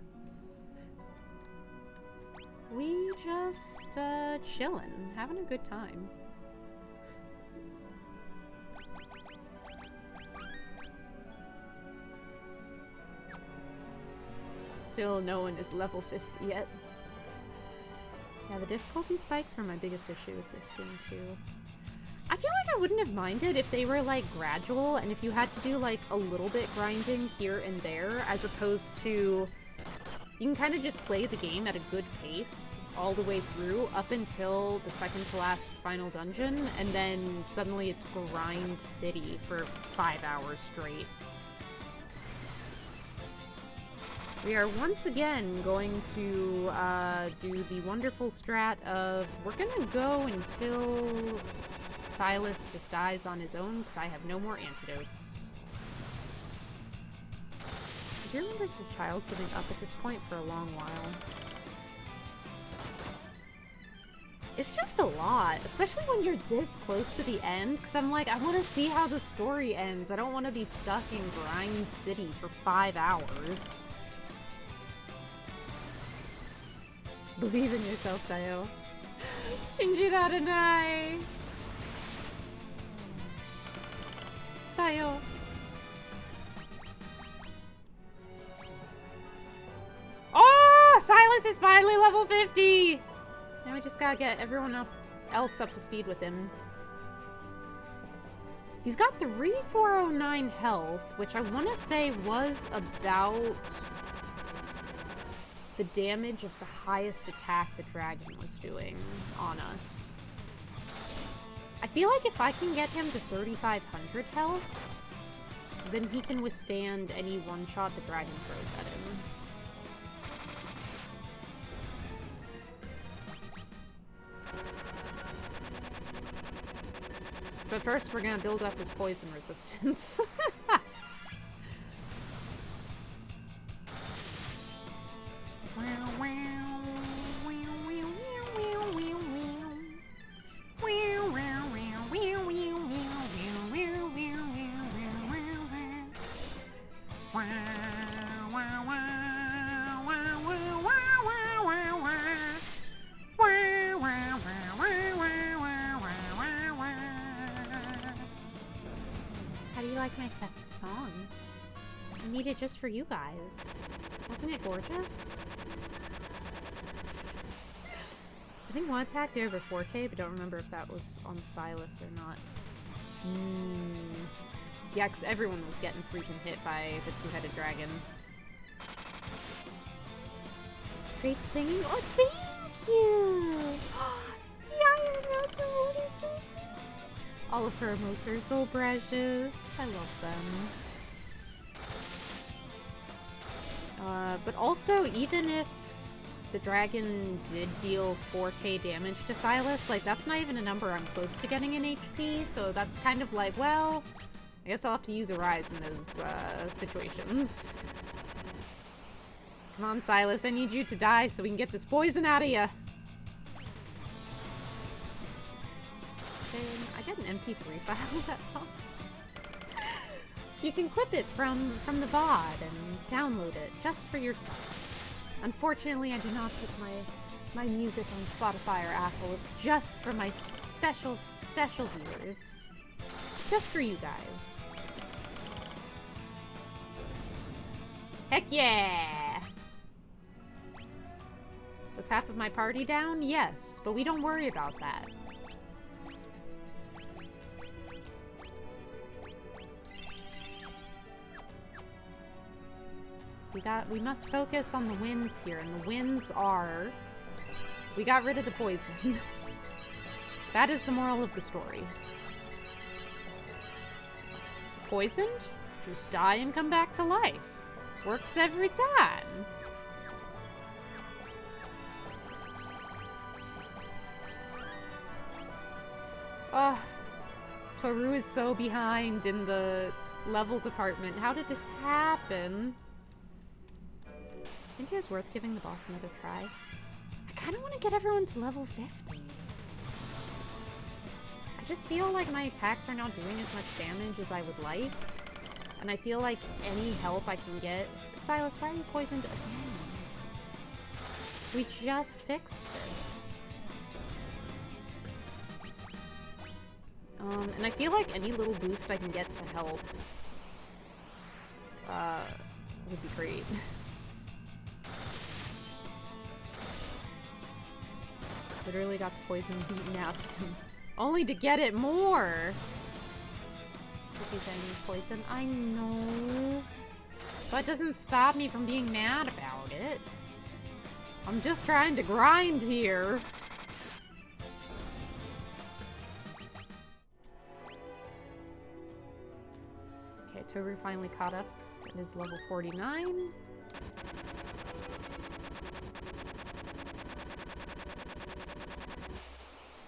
We just, chillin', having a good time. Still no one is level 50 yet. Yeah, the difficulty spikes were my biggest issue with this game, too. I feel like I wouldn't have minded if they were, like, gradual, and if you had to do, like, a little bit grinding here and there, as opposed to... You can kind of just play the game at a good pace all the way through, up until the second to last final dungeon, and then suddenly it's grind city for 5 hours straight. We are once again going to do the wonderful strat of we're gonna go until Silas just dies on his own because I have no more antidotes. Do you remember as a child giving up at this point for a long while? It's just a lot, especially when you're this close to the end, because I'm like, I want to see how the story ends. I don't want to be stuck in Grind City for 5 hours. Believe in yourself, Dio. Shinji Naranai! Dio. Oh! Silas is finally level 50! Now we just gotta get everyone else up to speed with him. He's got 3,409 health, which I want to say was about the damage of the highest attack the dragon was doing on us. I feel like if I can get him to 3,500 health, then he can withstand any one-shot the dragon throws at him. But first, we're gonna build up his poison resistance. How do you like my song? I made it just for you guys. Wasn't it gorgeous? I think one attacked over 4K, but don't remember if that was on Silas or not. Yeah, because everyone was getting freaking hit by the two-headed dragon. straight singing. Oh, thank you! The Iron Mouse emote is so cute! All of her emotes are so precious. I love them. But also, even if the dragon did deal 4k damage to Silas, like, that's not even a number I'm close to getting in HP, so that's kind of like, well, I guess I'll have to use a rise in those, situations. Come on, Silas, I need you to die so we can get this poison out of you. Can I get an MP3 file of that song? You can clip it from the VOD and download it just for yourself. Unfortunately, I do not put my music on Spotify or Apple. It's just for my special viewers. Just for you guys. Heck yeah! Was half of my party down? Yes, but we don't worry about that. We must focus on the wins here, and the wins are... we got rid of the poison. That is the moral of the story. Poisoned? Just die and come back to life. Works every time. Oh, Toru is so behind in the level department. How did this happen? I think it was worth giving the boss another try. I kind of want to get everyone to level 50. I just feel like my attacks are not doing as much damage as I would like. And I feel like any help I can get... Silas, why are you poisoned again? We just fixed this. And I feel like any little boost I can get to help would be great. Literally got the poison beaten out of him. Only to get it more! Because he's saying he's poison. I know. But it doesn't stop me from being mad about it. I'm just trying to grind here. Okay, Toru finally caught up at his level 49.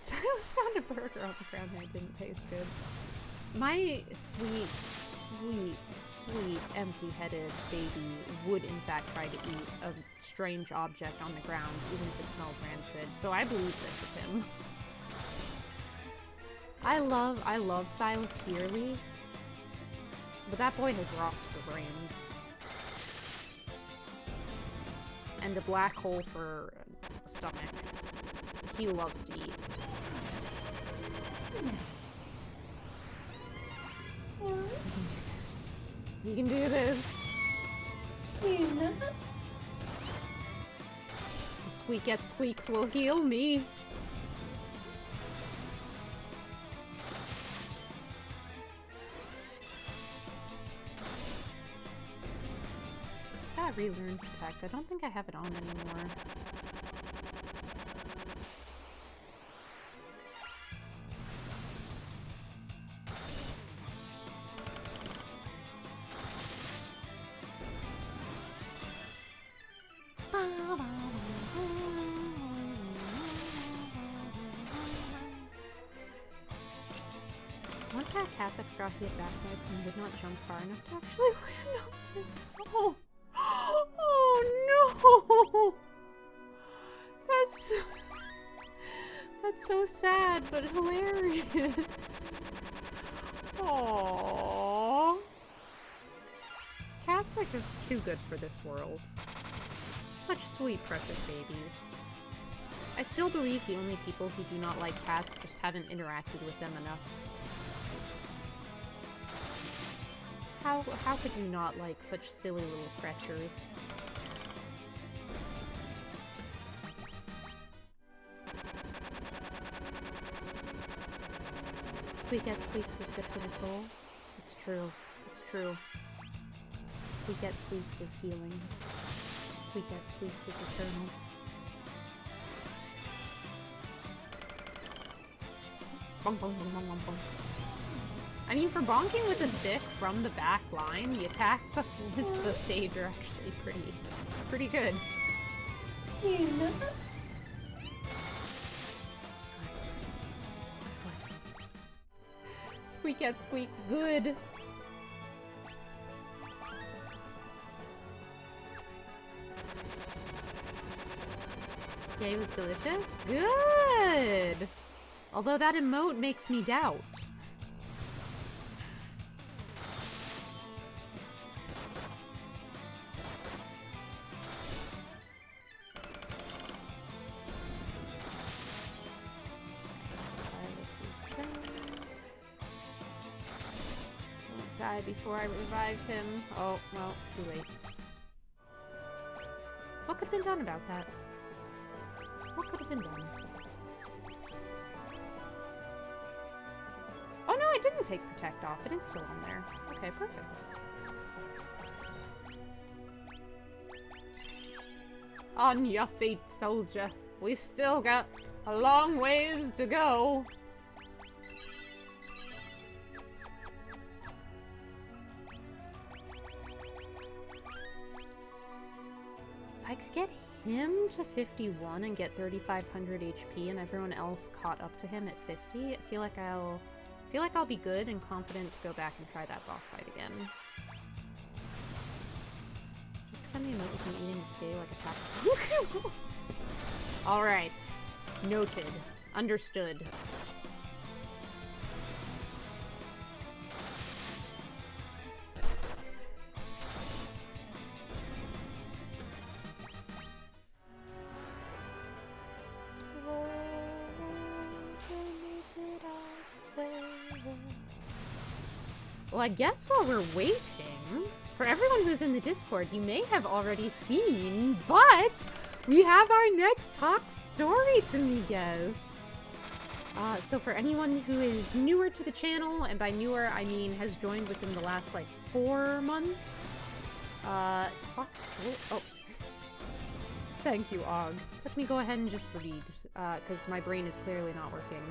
Silas found a burger on the ground that didn't taste good. My sweet, empty-headed baby would in fact try to eat a strange object on the ground, even if it smelled rancid, so I believe this of him. I love Silas dearly, but that boy has rockster brains. And a black hole for a stomach. He loves to eat. You can do this. Squeakette Squeaks will heal me. Gotta relearn Protect. I don't think I have it on anymore. Once I had a cat that forgot he had backlegs and would not jump far enough to actually land on things. Oh. Oh no! That's so sad, but hilarious. Aww. Cats are just too good for this world. Such sweet, precious babies. I still believe the only people who do not like cats just haven't interacted with them enough. How could you not like such silly little creatures? Squeakette Squeaks is good for the soul. It's true. It's true. Squeakette Squeaks is healing. Squeak at Squeaks is eternal. Bonk, bonk, bonk, bonk, bonk, bonk. I mean, for bonking with a stick from the back line, the attacks with the sage are actually pretty good. Squeak at Squeaks, good. Today was delicious? Good! Although that emote makes me doubt. Won't die before I revive him. Oh, well, too late. What could have been done about that? What could have been done? Oh no, I didn't take Protect off. It is still on there. Okay, perfect. On your feet, soldier. We still got a long ways to go. If I could get him to 51 and get 3,500 HP and everyone else caught up to him at 50, I feel like I'll be good and confident to go back and try that boss fight again. Just pretend the emote was me eating his day like a cat. Alright. Noted. Understood. Well, I guess while we're waiting, for everyone who's in the Discord, you may have already seen, but we have our next Talk Story to Me guest. So for anyone who is newer to the channel, and by newer I mean has joined within the last like 4 months, Talk Story. Oh, thank you, Og. Let me go ahead and just read, because my brain is clearly not working.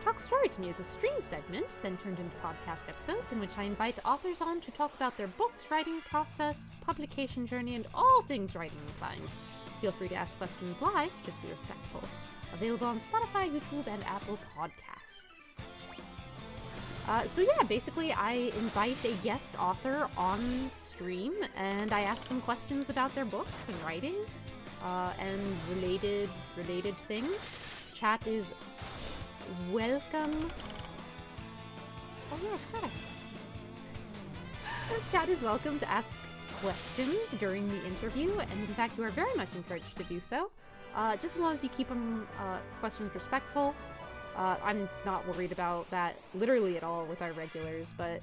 Talk Story to Me is a stream segment, then turned into podcast episodes, in which I invite authors on to talk about their books, writing process, publication journey, and all things writing inclined. Feel free to ask questions live, just be respectful. Available on Spotify, YouTube, and Apple Podcasts. So yeah, basically I invite a guest author on stream, and I ask them questions about their books and writing, and related things. Chat is welcome. Oh yeah, hi. Chat is welcome to ask questions during the interview, and in fact you are very much encouraged to do so. Just as long as you keep them questions respectful. I'm not worried about that literally at all with our regulars, but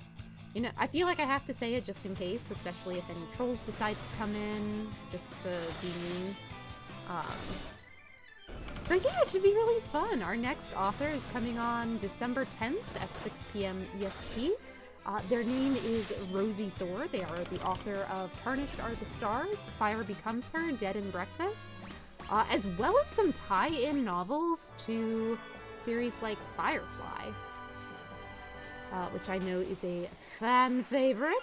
you know, I feel like I have to say it just in case, especially if any trolls decide to come in just to be mean. So yeah, it should be really fun. Our next author is coming on December 10th at 6 p.m. EST. Their name is Rosie Thor. They are the author of Tarnished Are the Stars, Fire Becomes Her, Dead and Breakfast, as well as some tie-in novels to series like Firefly, which I know is a fan favorite.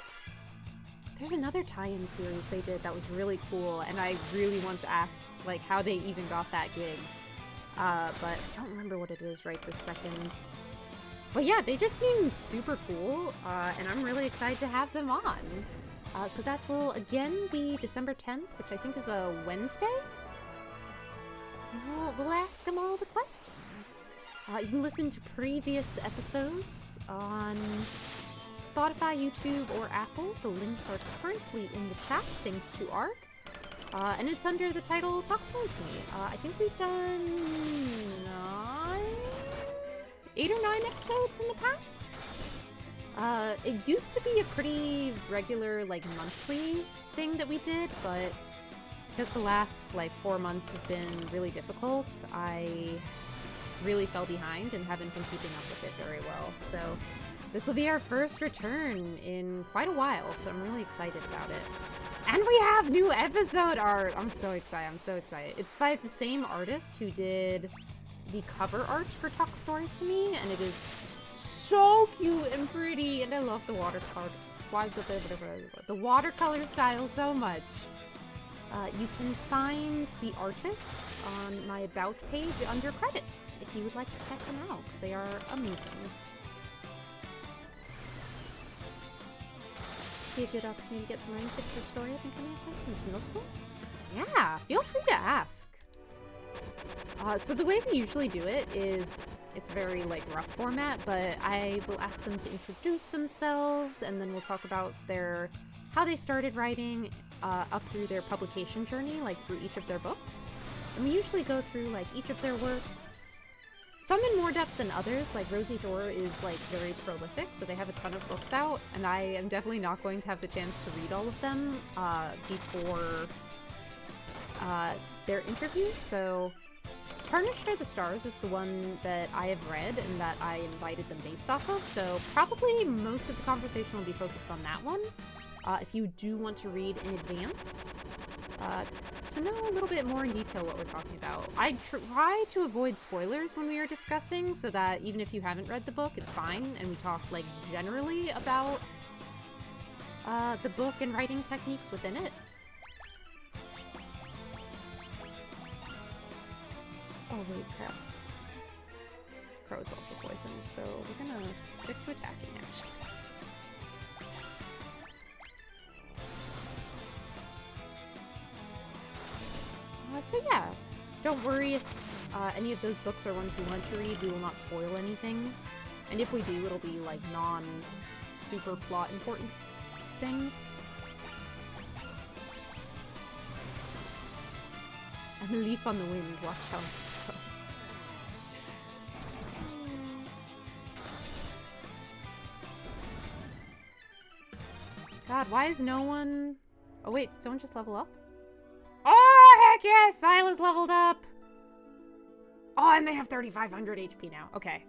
There's another tie-in series they did that was really cool, and I really want to ask like how they even got that gig. But I don't remember what it is right this second. But yeah, they just seem super cool, and I'm really excited to have them on. So that will again be December 10th, which I think is a Wednesday. We'll ask them all the questions. You can listen to previous episodes on Spotify, YouTube, or Apple. The links are currently in the chat, thanks to Ark. And it's under the title Talk Story to Me. I think we've done 8 or 9 episodes in the past. It used to be a pretty regular, like, monthly thing that we did, but because the last, like, 4 months have been really difficult, I really fell behind and haven't been keeping up with it very well. So This will be our first return in quite a while, so I'm really excited about it. And we have new episode art! I'm so excited, I'm so excited. It's by the same artist who did the cover art for Talk Story to Me, and it is so cute and pretty, and I love the watercolor style so much. You can find the artists on my About page under credits if you would like to check them out, because they are amazing. Be a good opportunity to get some writing tips for story I've been coming up with since middle school? Yeah, feel free to ask. So the way we usually do it is, it's very like rough format, but I will ask them to introduce themselves, and then we'll talk about how they started writing up through their publication journey, like through each of their books. And we usually go through like each of their works, some in more depth than others. Like Rosie Thor is like very prolific, so they have a ton of books out, and I am definitely not going to have the chance to read all of them before their interview. So Tarnished Are the Stars is the one that I have read and that I invited them based off of, so probably most of the conversation will be focused on that one. If you do want to read in advance, to know a little bit more in detail what we're talking about. I try to avoid spoilers when we are discussing, so that even if you haven't read the book, it's fine, and we talk like generally about the book and writing techniques within it. Oh wait, crap. Crow's also poisoned, so we're gonna stick to attacking actually. So yeah, don't worry if any of those books are ones you want to read. We will not spoil anything. And if we do, it'll be like non-super plot important things. And a leaf on the wind, watch how it's go. God, why is no one... Oh wait, did someone just level up? Oh, heck yes! Silas leveled up! Oh, and they have 3,500 HP now. Okay.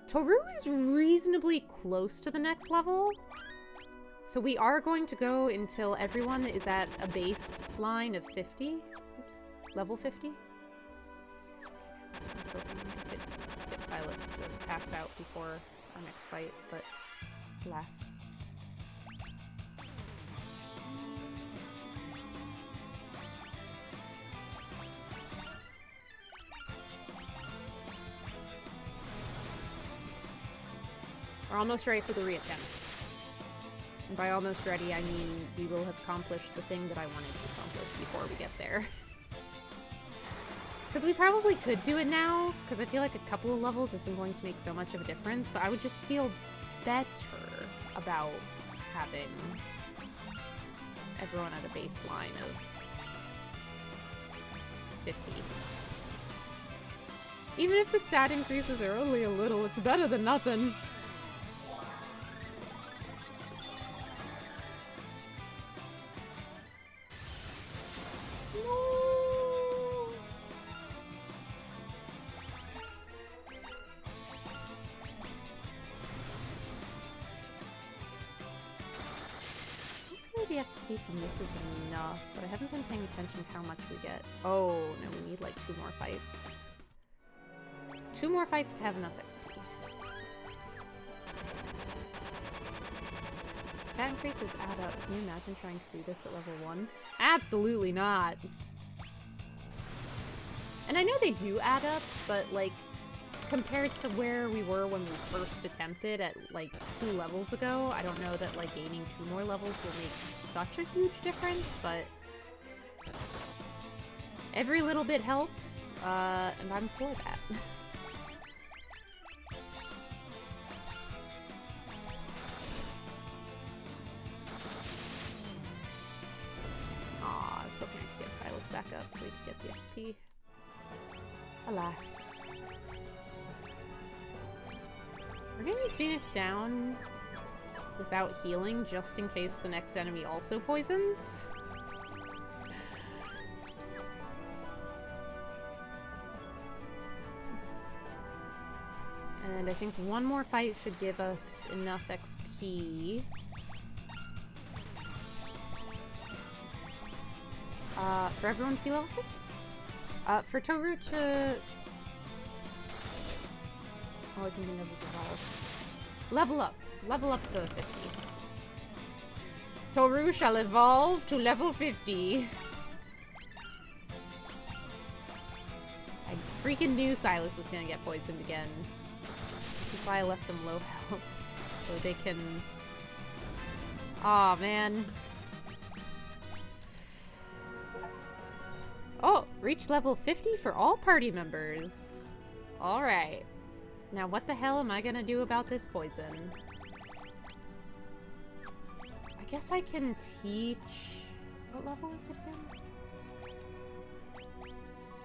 Toru is reasonably close to the next level. So we are going to go until everyone is at a baseline of 50. Oops. Level 50. I was hoping I could get Silas to pass out before our next fight, but alas. We're almost ready for the reattempt. And by almost ready, I mean we will have accomplished the thing that I wanted to accomplish before we get there. Because we probably could do it now, because I feel like a couple of levels isn't going to make so much of a difference, but I would just feel better about having everyone at a baseline of 50. Even if the stat increases are only a little, it's better than nothing. The XP from this is enough, but I haven't been paying attention to how much we get. Oh, no, we need like 2 more fights. 2 more fights to have enough XP. Stat increases add up. Can you imagine trying to do this at level 1? Absolutely not! And I know they do add up, but like, compared to where we were when we first attempted at like 2 levels ago, I don't know that like gaining 2 more levels will make such a huge difference, but every little bit helps, and I'm for that. Aw, I was hoping I could get Silas back up so we could get the XP. Alas. We're gonna use Phoenix down without healing, just in case the next enemy also poisons. And And I think one more fight should give us enough XP. For everyone to be level 50. For Toru to... All I can think of is evolve. Level up. Level up to 50. Toru shall evolve to level 50. I freaking knew Silas was gonna get poisoned again. This is why I left them low health. So they can... Aw, man. Oh, reach level 50 for all party members. Alright. Now what the hell am I gonna do about this poison? I guess I can teach... What level is it again?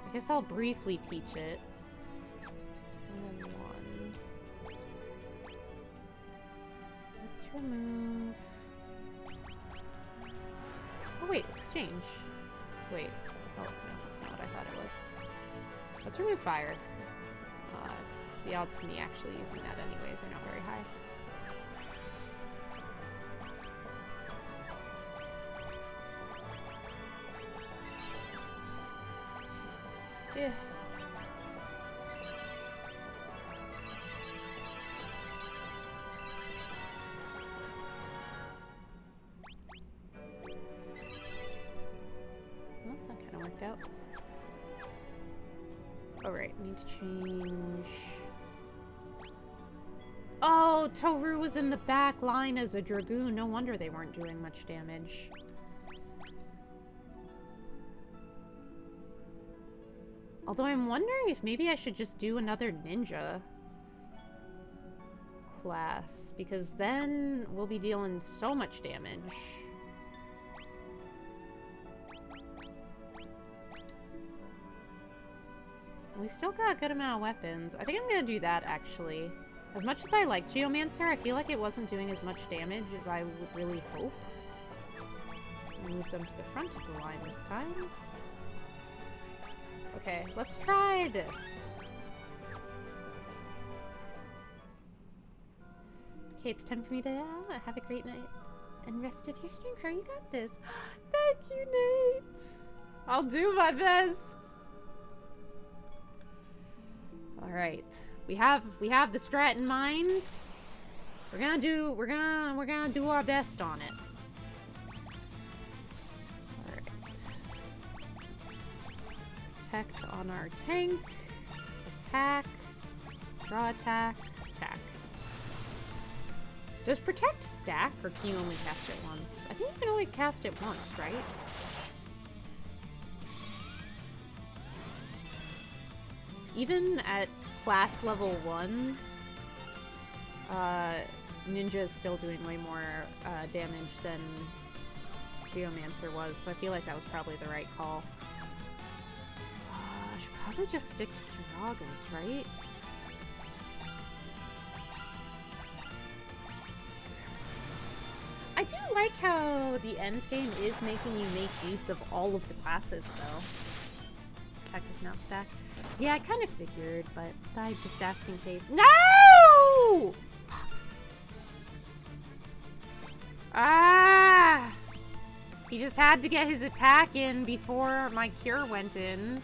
I guess I'll briefly teach it. Level 1. Let's remove... Oh wait, exchange. Wait. Oh, no, that's not what I thought it was. Let's remove fire. The odds of me actually using that anyways are not very high. Yeah. Well, that kind of worked out. Oh, right. Need to change... Oh, Toru was in the back line as a Dragoon. No wonder they weren't doing much damage. Although I'm wondering if maybe I should just do another ninja class, because then we'll be dealing so much damage. We still got a good amount of weapons. I think I'm gonna do that, actually. As much as I like Geomancer, I feel like it wasn't doing as much damage as I would really hope. Move them to the front of the line this time. Okay, let's try this. Okay, it's time for me to have a great night and rest of your stream, Crow. You got this. Thank you, Nate. I'll do my best. All right, we have the strat in mind. We're gonna do our best on it. All right. Protect on our tank. Attack. Draw attack. Attack. Does protect stack, or can you only cast it once? I think you can only cast it once, right? Even at class level 1, Ninja is still doing way more damage than Geomancer was, so I feel like that was probably the right call. I should probably just stick to Kiraga's, right? I do like how the end game is making you make use of all of the classes, though. Attack does not stack. Yeah, I kind of figured, but I just asked in case. No! Ah! He just had to get his attack in before my cure went in.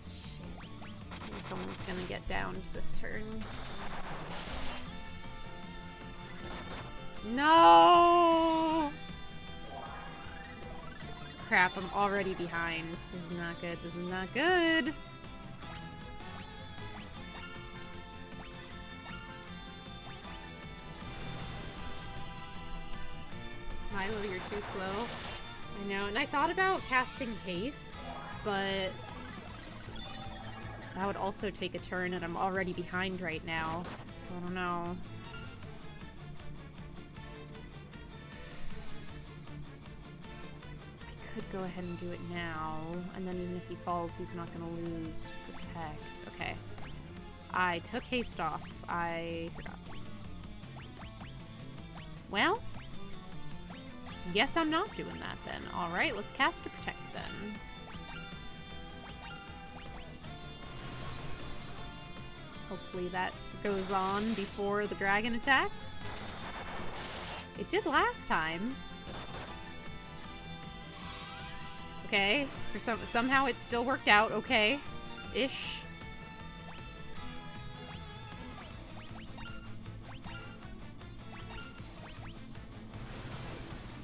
Shit. Maybe someone's gonna get downed this turn. No! Crap, I'm already behind. This is not good. This is not good. Milo, you're too slow. I know, and I thought about casting haste, but that would also take a turn, and I'm already behind right now, so I don't know. Could go ahead and do it now, and then even if he falls, he's not gonna lose protect. Okay. I took haste off. I forgot. Well, guess I'm not doing that then. Alright, let's cast a protect then. Hopefully that goes on before the dragon attacks. It did last time. Okay, somehow it still worked out, okay. Ish.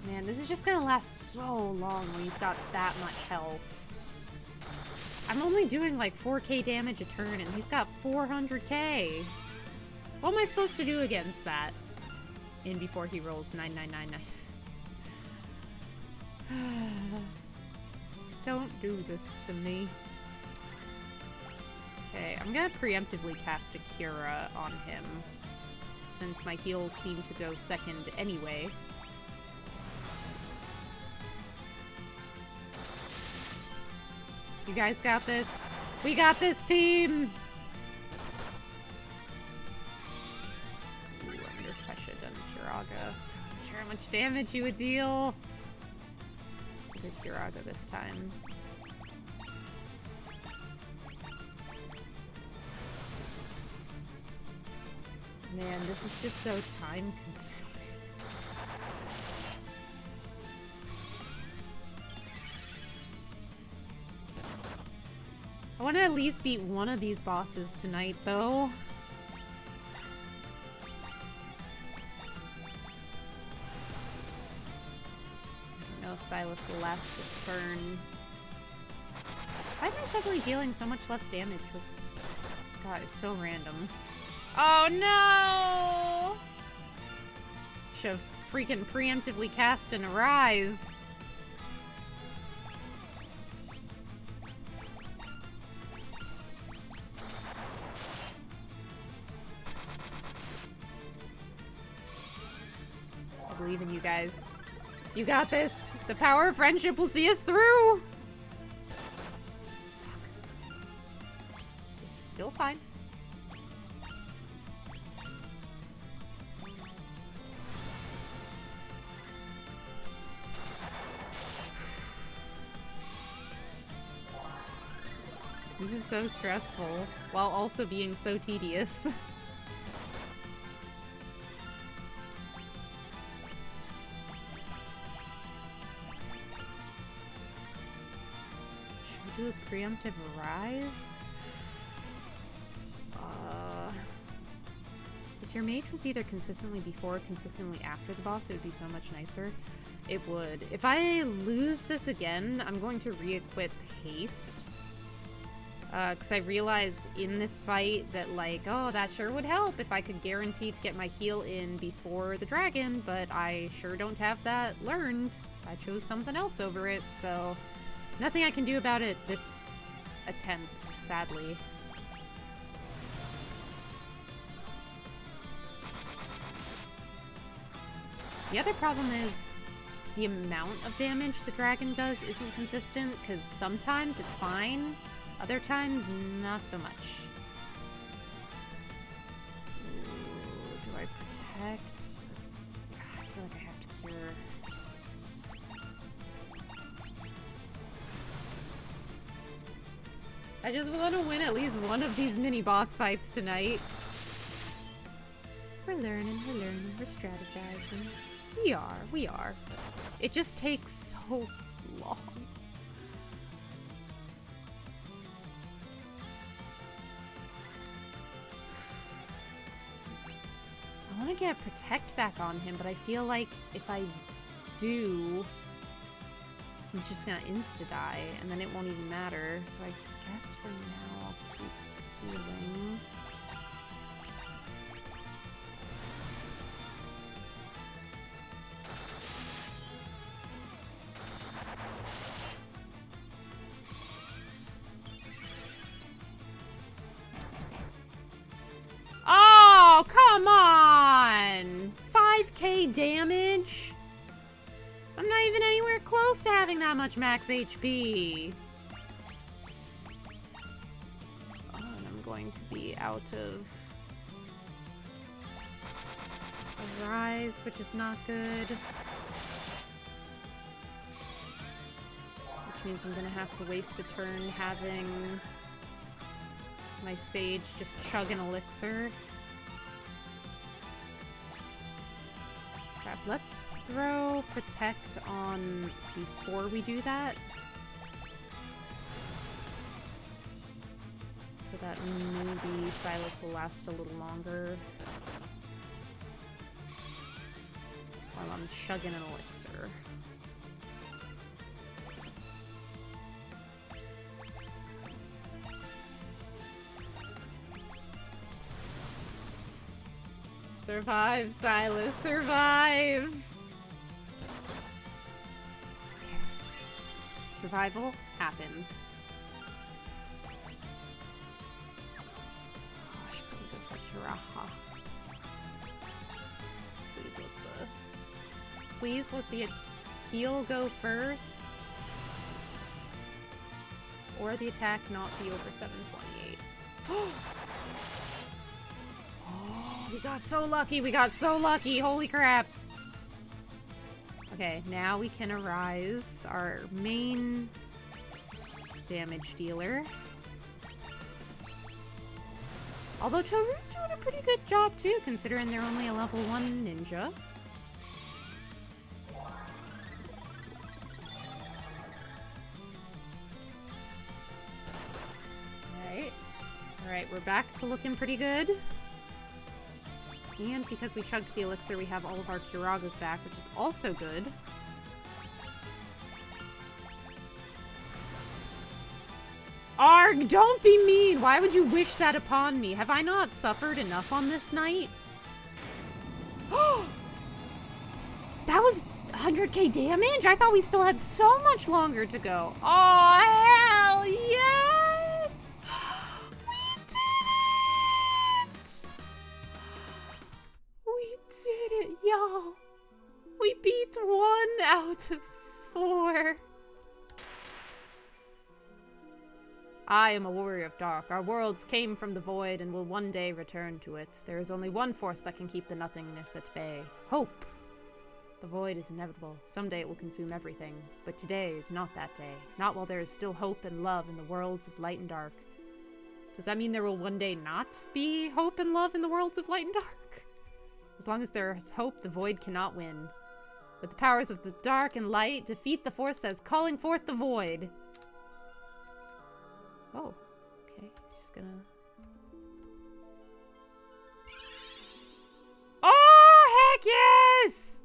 Man, this is just gonna last so long when you've got that much health. I'm only doing like 4k damage a turn, and he's got 400k. What am I supposed to do against that? In before he rolls 9999. Don't do this to me. Okay, I'm gonna preemptively cast a Cura on him, since my heals seem to go second anyway. You guys got this. We got this, team! Ooh, I wonder if I should have done Curaga. I wasn't sure how much damage you would deal. I'll do Curaga this time. Man, this is just so time-consuming. I want to at least beat one of these bosses tonight, though. I don't know if Silas will last this turn. Why am I suddenly dealing so much less damage? God, it's so random. Oh no! Should have freaking preemptively cast an Arise. I believe in you guys. You got this. The power of friendship will see us through. Fuck. It's still fine. This is so stressful, while also being so tedious. Should I do a preemptive Rise? If your mage was either consistently before or consistently after the boss, it would be so much nicer. It would. If I lose this again, I'm going to re-equip Haste. Because I realized in this fight that, like, oh, that sure would help if I could guarantee to get my heal in before the dragon, but I sure don't have that learned. I chose something else over it, so nothing I can do about it this attempt, sadly. The other problem is the amount of damage the dragon does isn't consistent, because sometimes it's fine. Other times, not so much. Ooh, do I protect? I feel like I have to cure. I just want to win at least one of these mini boss fights tonight. We're learning, we're strategizing. We are. It just takes so long. I want to get Protect back on him, but I feel like if I do, he's just gonna insta-die, and then it won't even matter. So I guess for now I'll keep healing. Oh, come on! 5k damage? I'm not even anywhere close to having that much max HP. Oh, and I'm going to be out of a Rise, which is not good. Which means I'm gonna have to waste a turn having My sage just chug an elixir. Crap, let's throw protect on before we do that. So that maybe Silas will last a little longer. While I'm chugging an elixir. Survive, Silas, survive! Okay. Survival happened. Oh, I should probably go for Kiraha. Please let the heal go first. Or the attack not be over 728. Oh, we got so lucky! We got so lucky! Holy crap! Okay, now we can arise our main damage dealer. Although Choru's doing a pretty good job too, considering they're only a level 1 ninja. Alright, we're back to looking pretty good. And because we chugged the elixir, we have all of our Curagas back, which is also good. Arg, don't be mean! Why would you wish that upon me? Have I not suffered enough on this night? That was 100k damage? I thought we still had so much longer to go. Oh, hell yes! Y'all, we beat 1 out of 4. I am a warrior of dark. Our worlds came from the void and will one day return to it. There is only one force that can keep the nothingness at bay. Hope. The void is inevitable. Someday it will consume everything. But today is not that day. Not while there is still hope and love in the worlds of light and dark. Does that mean there will one day not be hope and love in the worlds of light and dark? As long as there is hope, the void cannot win. With the powers of the dark and light, defeat the force that is calling forth the void. Oh, okay. It's just gonna... Oh, heck yes!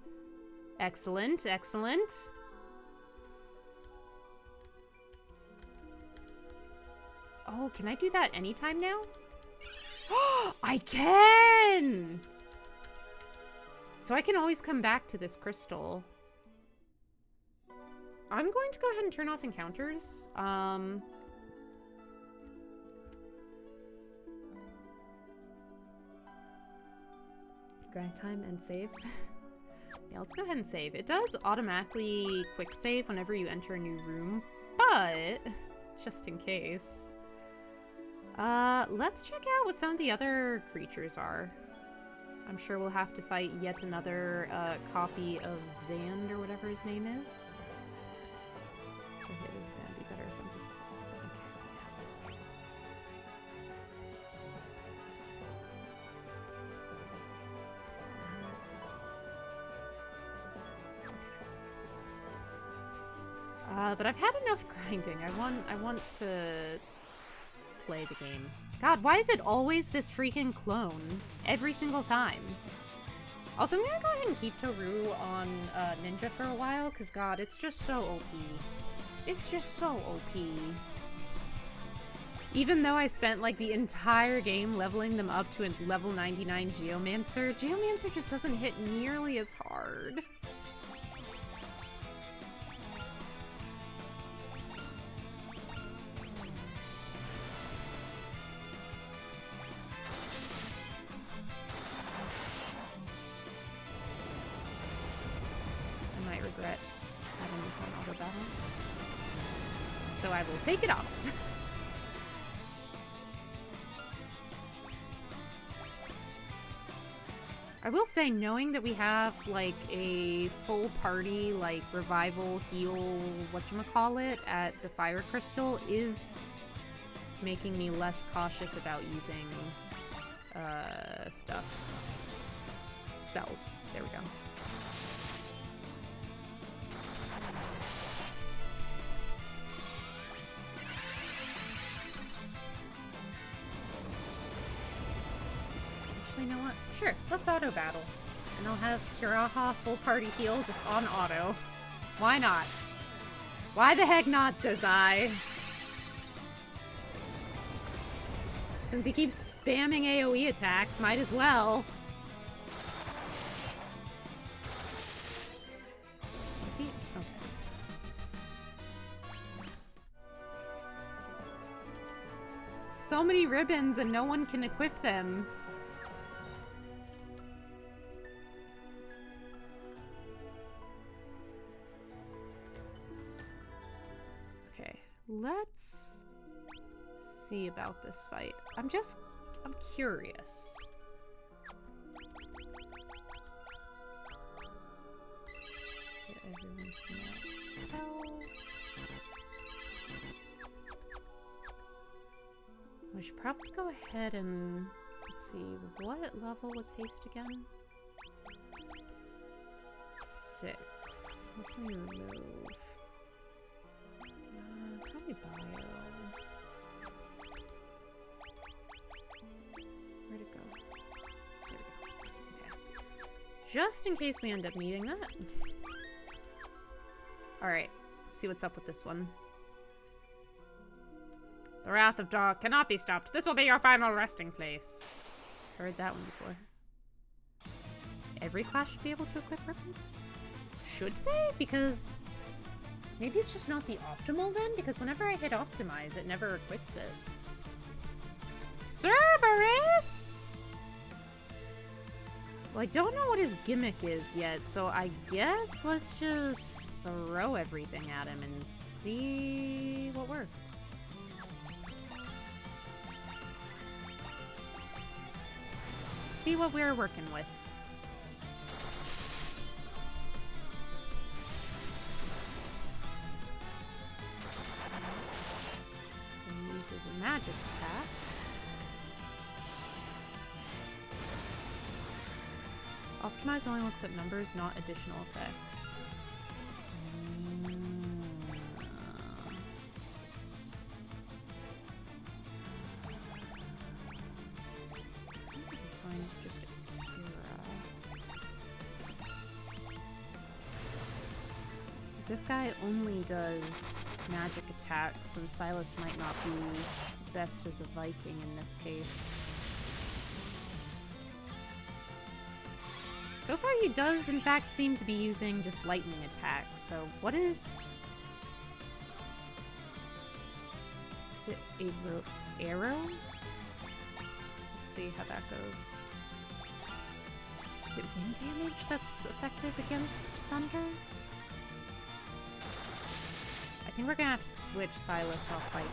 Excellent, excellent. Oh, can I do that anytime now? I can! So I can always come back to this crystal. I'm going to go ahead and turn off encounters. Grind time and save. Yeah, let's go ahead and save. It does automatically quick save whenever you enter a new room, but just in case. Let's check out what some of the other creatures are. I'm sure we'll have to fight yet another copy of Zand or whatever his name is. So it is gonna be better if I'm just... Okay. But I've had enough grinding. I want to play the game. God, why is it always this freaking clone? Every single time. Also, I'm gonna go ahead and keep Toru on Ninja for a while, because God, it's just so OP. It's just so OP. Even though I spent, like, the entire game leveling them up to a level 99 Geomancer, Geomancer just doesn't hit nearly as hard. Regret having this on auto battle. So I will take it off. I will say, knowing that we have like a full party, like revival, heal, whatchamacallit at the Fire Crystal is making me less cautious about using stuff. Spells. There we go. Actually, you know what? Sure, let's auto battle. And I'll have Kiraha full party heal just on auto. Why not? Why the heck not, says I. Since he keeps spamming AoE attacks, might as well. Is he? Okay. So many ribbons and no one can equip them. Okay, let's see about this fight. I'm curious. Get everyone's max health. We should probably go ahead and let's see, what level was haste again? 6. What can we remove? Probably bio. Where'd it go? There we go. Okay. Just in case we end up needing that. Alright. Let's see what's up with this one. The Wrath of Dog cannot be stopped. This will be your final resting place. Heard that one before. Every class should be able to equip weapons? Should they? Because maybe it's just not the optimal then? Because whenever I hit optimize, it never equips it. Cerberus! Well, I don't know what his gimmick is yet, so I guess let's just throw everything at him and see what works. See what we're working with. So he uses a magic attack. Optimize only looks at numbers, not additional effects. Fine, it's just a Kira. If this guy only does magic attacks, then Silas might not be best as a Viking in this case. So far he does, in fact, seem to be using just lightning attacks, so what is... Is it a arrow? Let's see how that goes. Is it wind damage that's effective against thunder? I think we're gonna have to switch Silas off Viking.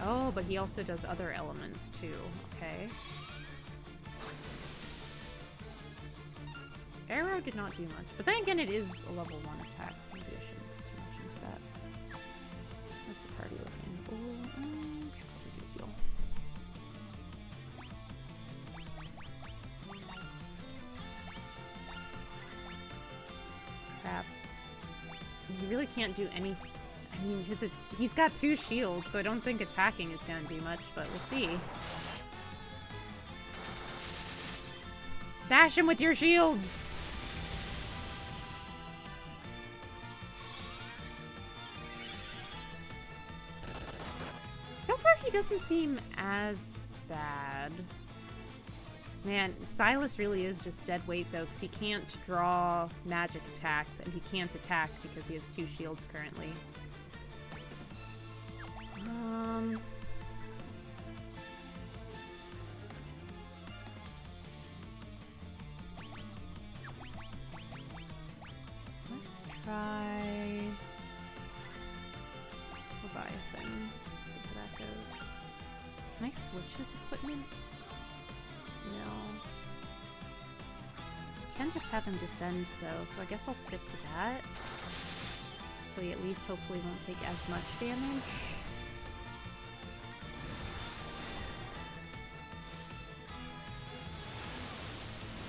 Oh, but he also does other elements too, okay. Arrow did not do much, but then again it is a level 1 attack, so maybe I shouldn't put too much into that. How's the party looking? Oh, should probably do heal. Crap. You really can't do any... I mean, he's got 2 shields, so I don't think attacking is gonna do much, but we'll see. Bash him with your shields! So far, he doesn't seem as bad. Man, Silas really is just dead weight, though, because he can't draw magic attacks, and he can't attack because he has 2 shields currently. Let's try Leviathan. Let's see how that goes. Can I switch his equipment? No. I can just have him defend, though, so I guess I'll stick to that. So he at least hopefully won't take as much damage.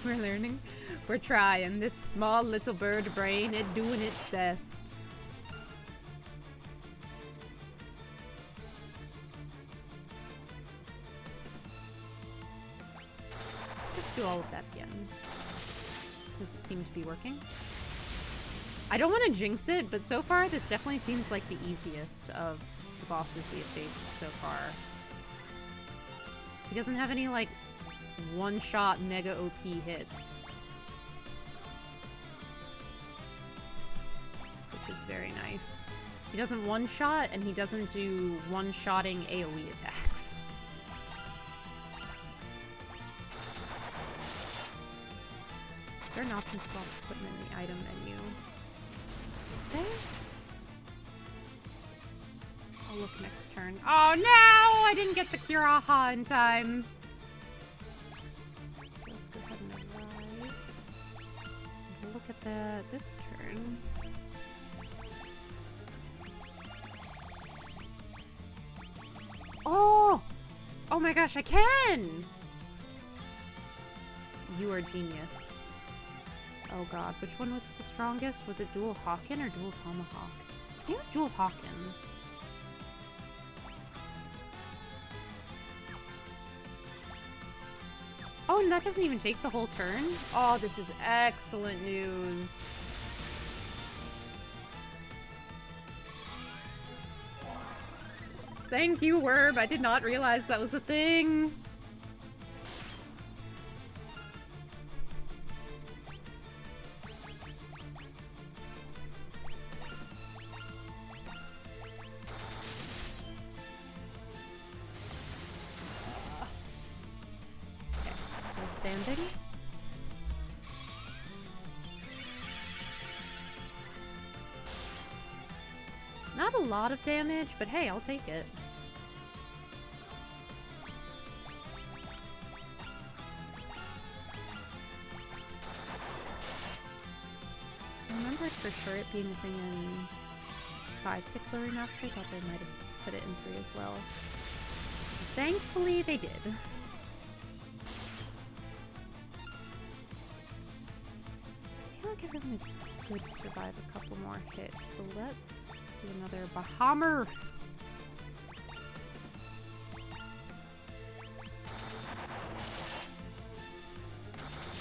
We're learning. We're trying. This small little bird brain, it doing its best. Let's just do all of that again. Since it seemed to be working. I don't want to jinx it, but so far this definitely seems like the easiest of the bosses we have faced so far. He doesn't have any, like, one-shot mega OP hits. Which is very nice. He doesn't one-shot, and he doesn't do one-shotting AoE attacks. Is there an option to select equipment in the item menu? Is there? I'll look next turn. Oh no! I didn't get the Kiraha in time. Let's go ahead and arise. We'll look at this turn. Oh! Oh my gosh, I can! You are genius. Oh god, which one was the strongest? Was it Dual Hawken or Dual Tomahawk? I think it was Dual Hawken. Oh, and that doesn't even take the whole turn? Oh, this is excellent news. Thank you, Werb. I did not realize that was a thing. Standing. Not a lot of damage, but hey, I'll take it. I remembered for sure it being a thing in 5 Pixel Remaster. I thought they might have put it in 3 as well. Thankfully, they did. Everyone is good to survive a couple more hits, so let's do another Bahammer.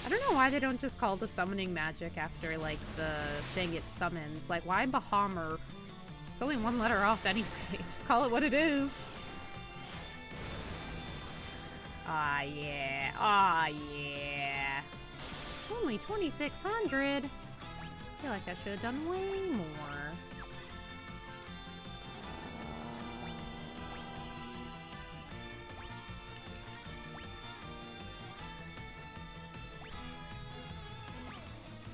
I don't know why they don't just call the summoning magic after, like, the thing it summons. Like, why Bahammer? It's only one letter off anyway. Just call it what it is. Ah, yeah. Ah, yeah. Only 2,600. I feel like I should have done way more.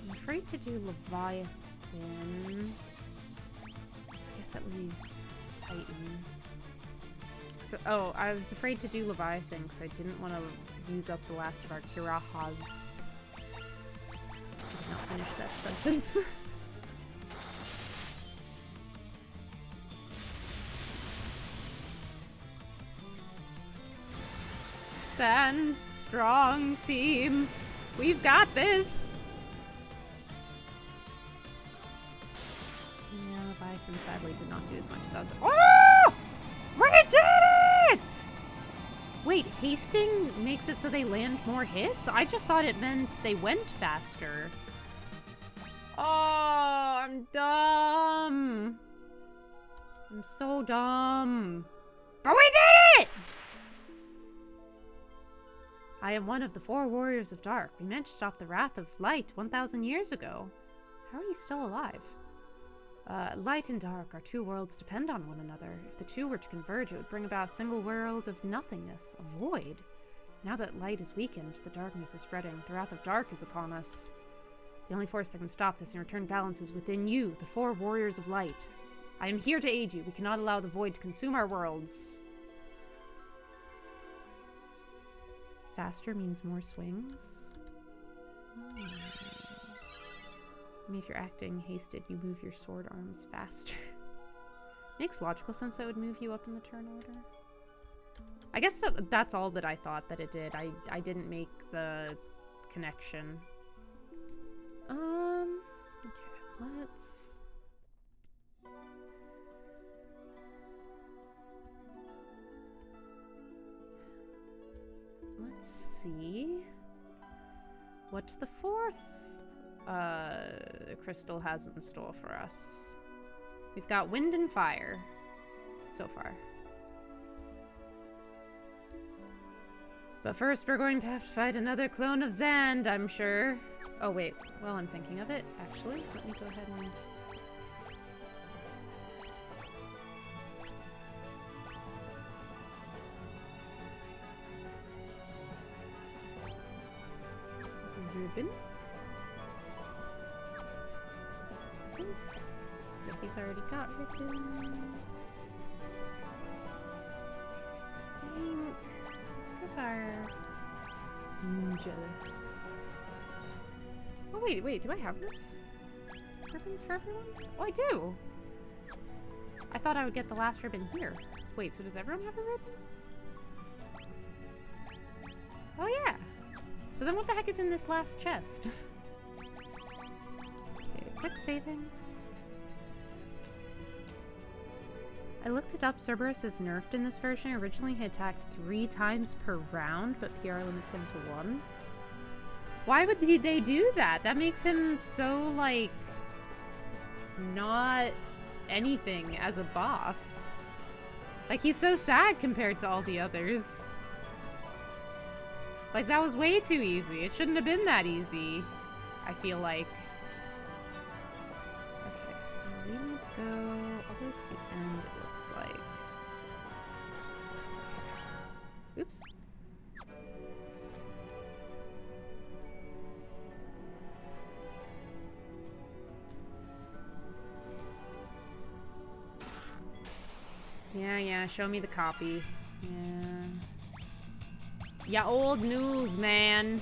I'm afraid to do Leviathan. I guess that would use Titan. So, oh, I was afraid to do Leviathan because I didn't want to use up the last of our Kirahas. Not finish that sentence. Stand strong, team. We've got this. Yeah, Leviathan sadly did not do as much as I was. Oh! We did it! Wait, hasting makes it so they land more hits? I just thought it meant they went faster. Oh, I'm dumb. I'm so dumb. But we did it! I am one of the 4 warriors of dark. We meant to stop the wrath of light 1,000 years ago. How are you still alive? Light and dark, our 2 worlds depend on one another. If the 2 were to converge, it would bring about a single world of nothingness, a void. Now that light is weakened, the darkness is spreading. The wrath of dark is upon us. The only force that can stop this and return balance is within you, the 4 warriors of light. I am here to aid you. We cannot allow the void to consume our worlds. Faster means more swings. Maybe if you're acting hasted, you move your sword arms faster. Makes logical sense that would move you up in the turn order. I guess that's all that I thought that it did. I didn't make the connection. Okay, let's see what the fourth crystal has in store for us. We've got wind and fire so far. But first we're going to have to fight another clone of Zand, I'm sure. Oh wait, well I'm thinking of it, actually. Let me go ahead and... Ruben? But he's already got Ruben. I think... Let's give our... Ninja. Oh wait, do I have enough ribbons for everyone? Oh, I do! I thought I would get the last ribbon here. Wait, so does everyone have a ribbon? Oh yeah! So then what the heck is in this last chest? Okay, quick saving. I looked it up. Cerberus is nerfed in this version. Originally he attacked 3 times per round, but PR limits him to 1. Why would they do that? That makes him so, like, not anything as a boss. Like, he's so sad compared to all the others. Like, that was way too easy. It shouldn't have been that easy, I feel like. Okay, so we need to go all the way to the end, it looks like. Okay. Oops. Yeah, show me the copy. Yeah. Yeah, old news, man.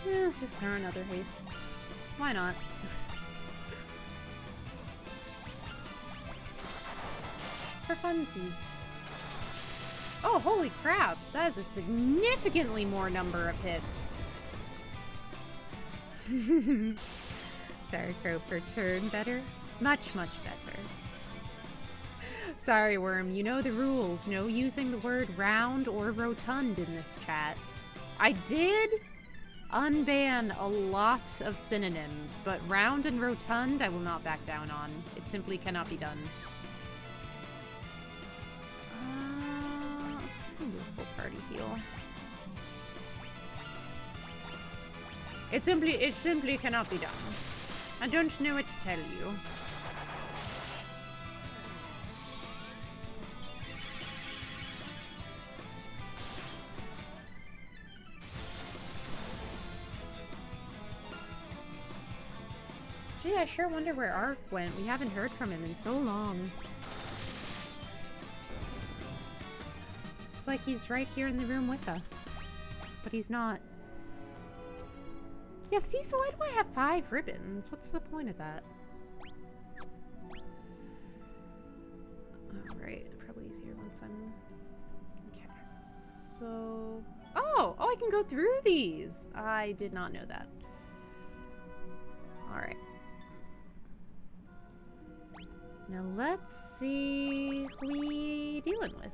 Yeah, let's just throw another haste. Why not? For funsies. Oh, holy crap! That is a significantly more number of hits. Sorry, Crow, per turn better? Much, much better. Sorry, Worm, you know the rules. No using the word round or rotund in this chat. I did unban a lot of synonyms, but round and rotund I will not back down on. It simply cannot be done. Let's go do a full party heal. It simply cannot be done. I don't know what to tell you. Gee, I sure wonder where Ark went. We haven't heard from him in so long. It's like he's right here in the room with us. But he's not. Yeah, see, so why do I have 5 ribbons? What's the point of that? Alright, probably easier once I'm... Okay, so... Oh, I can go through these! I did not know that. Alright. Now let's see who we dealing with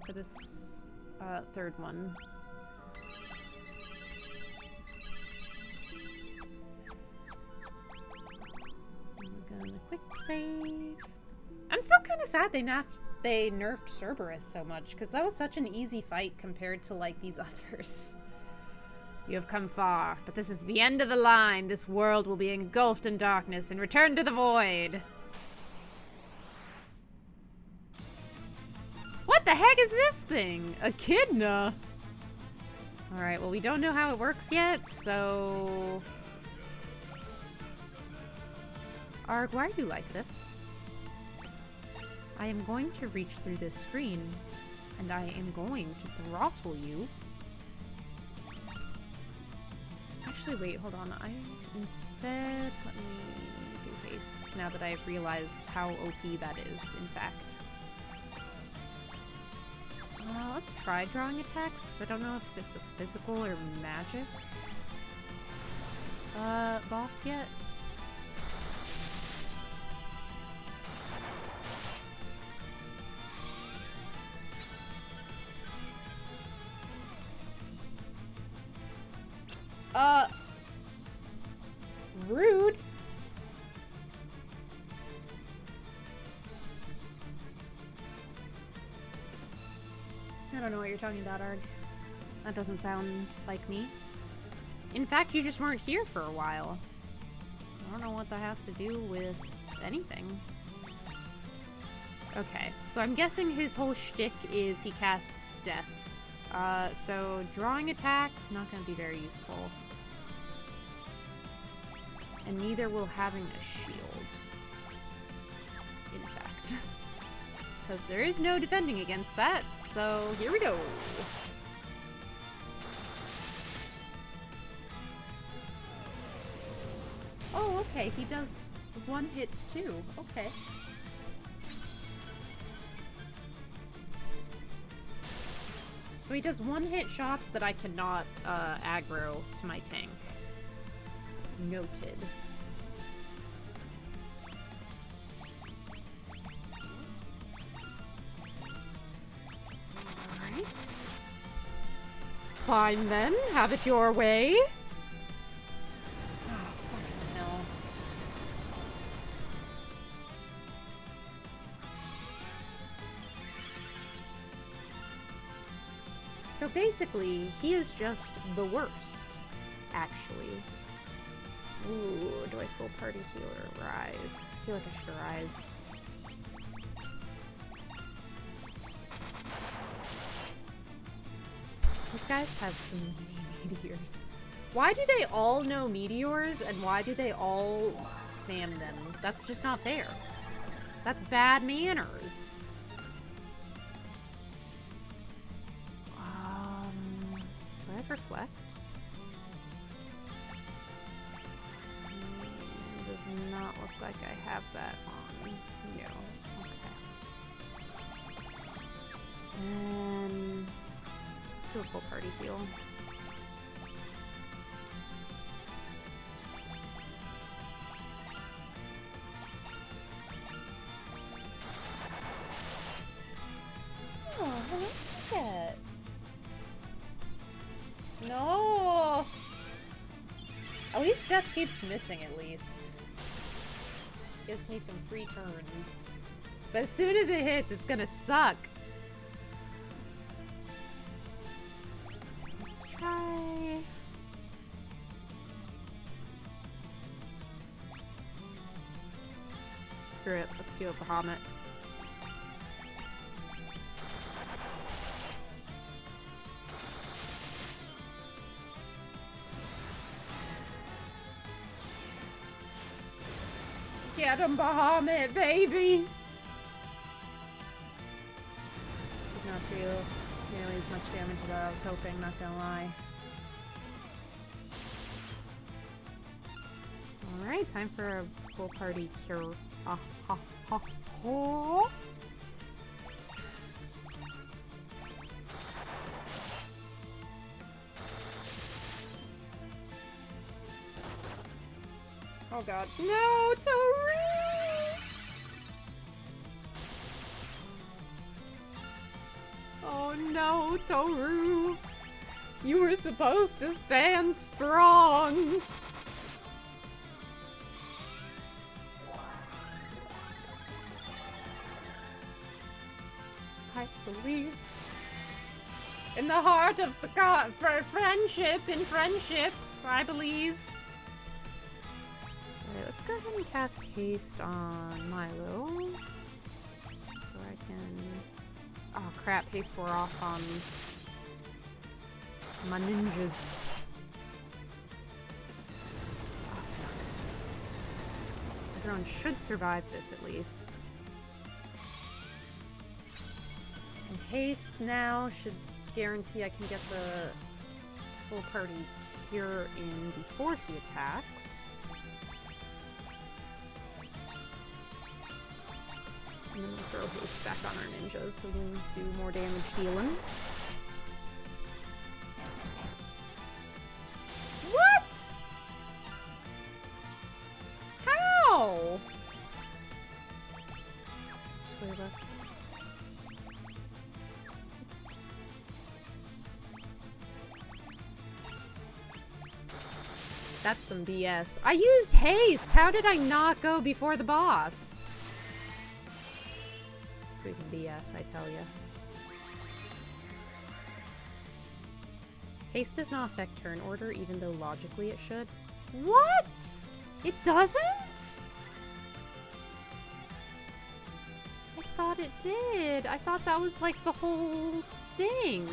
for this third one. I'm gonna quick save. I'm still kind of sad they nerfed Cerberus so much, because that was such an easy fight compared to like these others. You have come far, but this is the end of the line. This world will be engulfed in darkness and return to the void. What the heck is this thing? Echidna? Alright, well, we don't know how it works yet, so... Arg, why are you like this? I am going to reach through this screen, and I am going to throttle you. Actually, wait, hold on. Instead, let me do haste, now that I've realized how OP that is, in fact. Let's try drawing attacks, because I don't know if it's a physical or magic. Boss yet? Rude. I don't know what you're talking about, Arg. That doesn't sound like me. In fact, you just weren't here for a while. I don't know what that has to do with anything. Okay, so I'm guessing his whole shtick is he casts death. So drawing attacks, not gonna be very useful. And neither will having a shield. In fact. Because there is no defending against that, so here we go. Oh, okay, he does one hits too. Okay. So he does one-hit shots that I cannot aggro to my tank. Noted. Alright. Fine then, have it your way. Oh, fucking hell. So basically, he is just the worst, actually. Ooh, do I full party heal or rise? I feel like I should rise. These guys have some mini meteors. Why do they all know meteors and why do they all spam them? That's just not fair. That's bad manners. Do I have reflect? Does not look like I have that on. No. Okay. And let's do a full party heal. Oh, let's get. No! At least death keeps missing, at least. Gives me some free turns. But as soon as it hits, it's gonna suck. Let's try... Screw it, let's do a Bahamut. Get him, Bahamut, baby! Did not feel nearly as much damage as I was hoping, not gonna lie. Alright, time for a full party cure. Ha ha ha ha! Oh god. No, Toru! Oh no, Toru! You were supposed to stand strong! I believe In the heart of the friendship, I believe. Alright, let's go ahead and cast haste on Milo. So I can... Oh crap, haste wore off on my ninjas. Oh, everyone should survive this at least. And haste now should guarantee I can get the full party cure in before he attacks. And then we'll throw haste back on our ninjas so we can do more damage dealing. What? How? Actually, let's... Oops. That's some BS. I used haste! How did I not go before the boss? Freaking BS, I tell ya. Haste does not affect turn order, even though logically it should. What? It doesn't? I thought it did. I thought that was like the whole thing.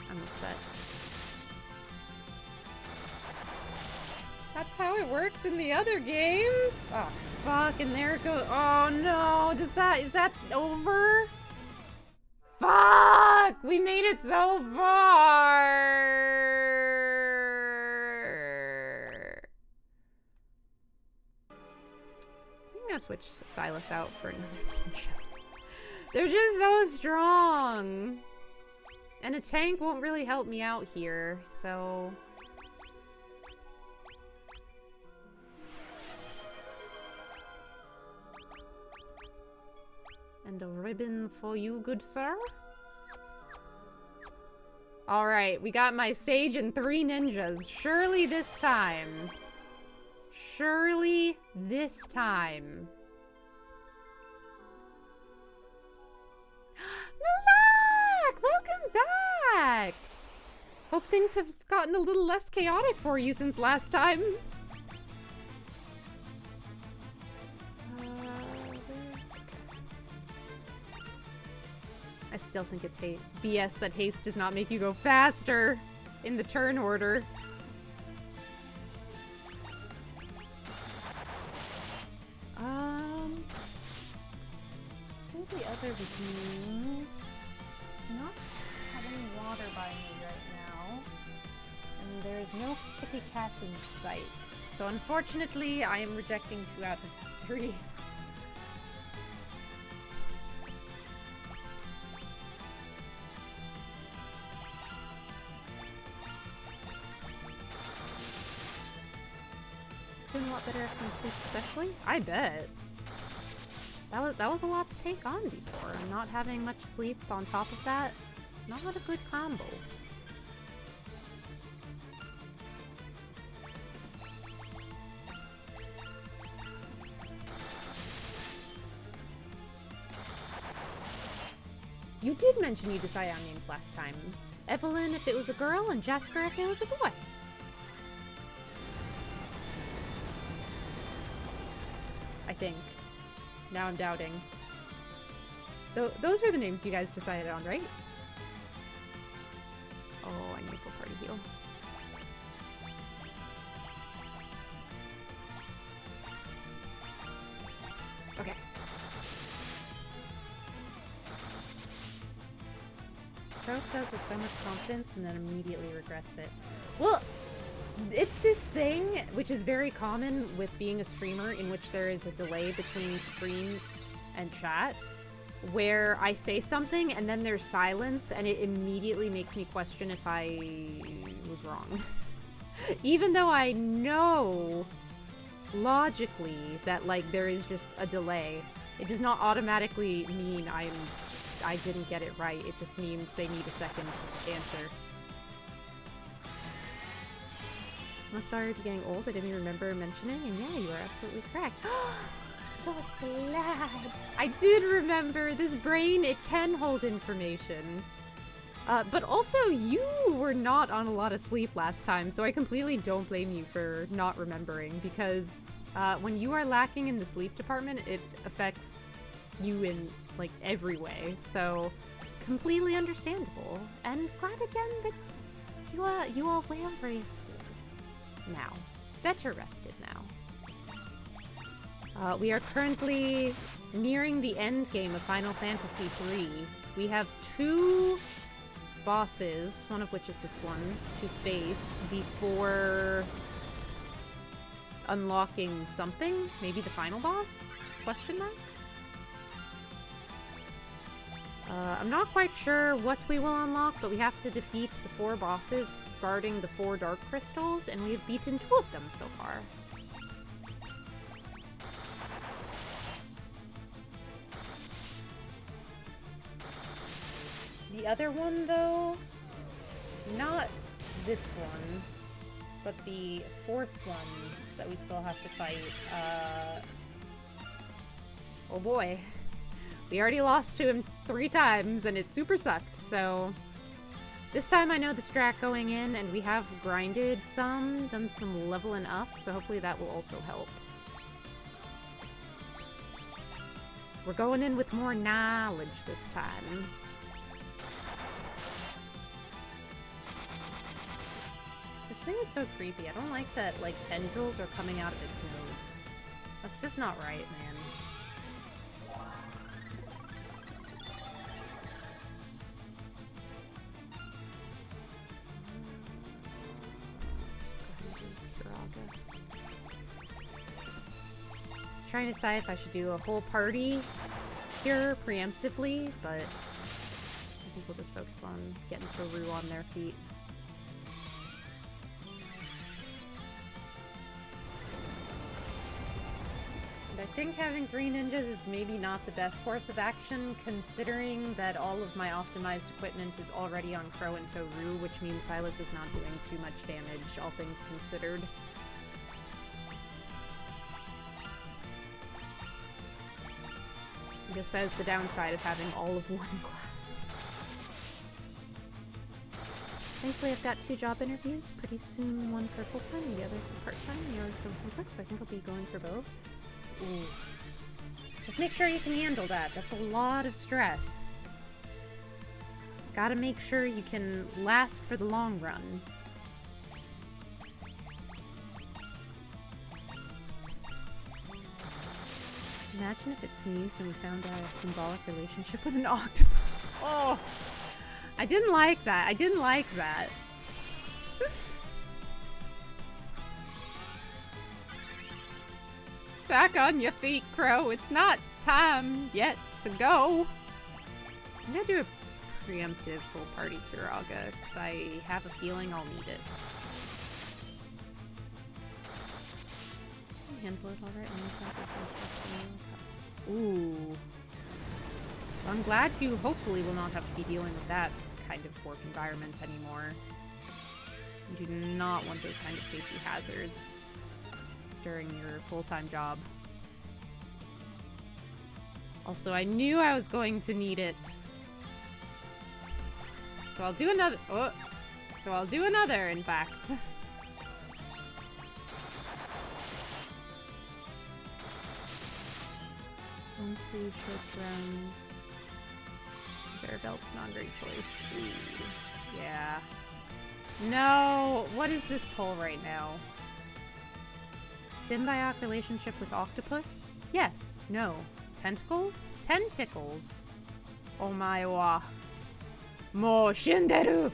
I'm upset. That's how it works in the other games? Oh, fuck, and there it goes. Oh no, is that over? Fuck! We made it so far! I'm gonna switch Silas out for another ninja. They're just so strong! And a tank won't really help me out here, so... And a ribbon for you, good sir. Alright, we got my sage and 3 ninjas. Surely this time. Surely this time. Malak! Welcome back! Hope things have gotten a little less chaotic for you since last time. I still think it's BS that haste does not make you go faster in the turn order. I think the other beans not have any water by me right now. And there's no kitty cats in sight. So unfortunately, I am rejecting 2 out of 3. Doing a lot better after some sleep, especially? I bet. That was a lot to take on before. Not having much sleep on top of that, not a good combo. You did mention you decide on names last time. Evelyn if it was a girl, and Jasper if it was a boy. I think. Now I'm doubting. Those were the names you guys decided on, right? Oh, I need full party heal. Okay. Pro says with so much confidence and then immediately regrets it. Well, it's this thing, which is very common with being a streamer, in which there is a delay between stream and chat, where I say something and then there's silence, and it immediately makes me question if I was wrong. Even though I know logically that, like, there is just a delay, it does not automatically mean I didn't get it right. It just means they need a second answer. Must already be getting old, I didn't remember mentioning, and yeah, you are absolutely correct. so glad. I did remember this brain, it can hold information. But also, you were not on a lot of sleep last time, so I completely don't blame you for not remembering, because when you are lacking in the sleep department, it affects you in, like, every way. So, completely understandable. And glad again that you are well rested now. Better rested now. We are currently nearing the end game of Final Fantasy III. We have 2 bosses, one of which is this one, to face before unlocking something. Maybe the final boss? Question mark? I'm not quite sure what we will unlock, but we have to defeat the 4 bosses guarding the 4 dark crystals, and we have beaten 2 of them so far. The other one, though, not this one, but the 4th one that we still have to fight, oh boy. We already lost to him 3 times, and it super sucked, so... This time I know the strat going in, and we have grinded some, done some leveling up, so hopefully that will also help. We're going in with more knowledge this time. This thing is so creepy. I don't like that, like, tendrils are coming out of its nose. That's just not right, man. Let's just go ahead and do Curaga. I was trying to decide if I should do a whole party cure preemptively, but I think we'll just focus on getting Toru on their feet. I think having 3 ninjas is maybe not the best course of action, considering that all of my optimized equipment is already on Crow and Toru, which means Silas is not doing too much damage, all things considered. I guess that is the downside of having all of one class. Thankfully, I've got 2 job interviews pretty soon, one for full-time and the other for part-time. The hours don't conflict, so I think I'll be going for both. Ooh. Just make sure you can handle that. That's a lot of stress. Gotta make sure you can last for the long run. Imagine if it sneezed and we found a symbolic relationship with an octopus. Oh! I didn't like that. I didn't like that. Back on your feet, Crow. It's not time yet to go. I'm gonna do a preemptive full party Curaga, because I have a feeling I'll need it. Can you handle it alright? Ooh. Well, I'm glad you hopefully will not have to be dealing with that kind of work environment anymore. You do not want those kind of safety hazards during your full-time job. Also, I knew I was going to need it. So I'll do another. Oh! So I'll do another, in fact. Long sleeve, shorts round. Bear belt's not a great choice. Ooh. Yeah. No! What is this pull right now? Symbiotic relationship with octopus? Yes. No. Tentacles? Tentacles. Omae wa mou shinderu!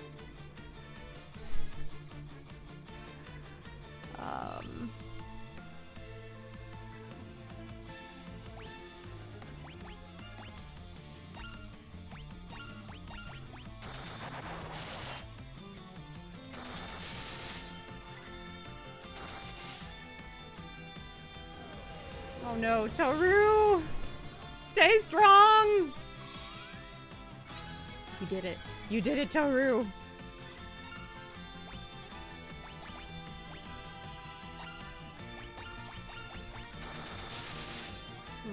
Oh no, Toru! Stay strong! You did it. You did it, Toru!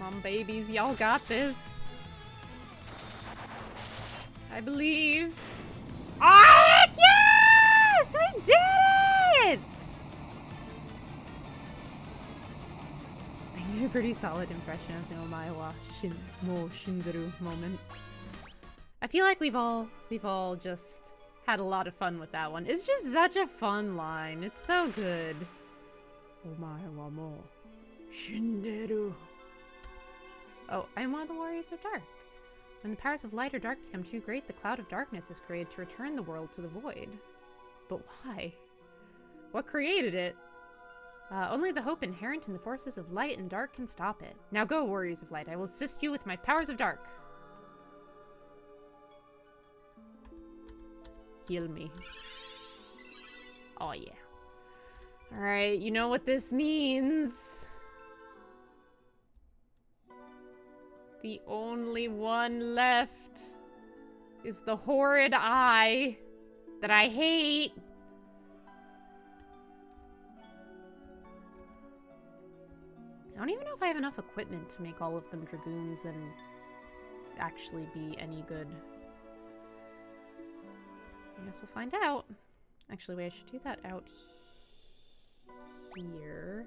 on, babies. Y'all got this. I believe. Ah, yes! We did it! I did a pretty solid impression of the Omaewa mo Shinderu moment. I feel like we've all just had a lot of fun with that one. It's just such a fun line. It's so good. Omaewa mo Shinderu. Oh, I am one of the warriors of dark. When the powers of light or dark become too great, the cloud of darkness is created to return the world to the void. But why? What created it? Only the hope inherent in the forces of light and dark can stop it. Now go, warriors of light. I will assist you with my powers of dark. Heal me. Oh, yeah. Alright, you know what this means. The only one left is the horrid eye that I hate. I don't even know if I have enough equipment to make all of them dragoons and actually be any good. I guess we'll find out. Actually, wait, I should do that out here.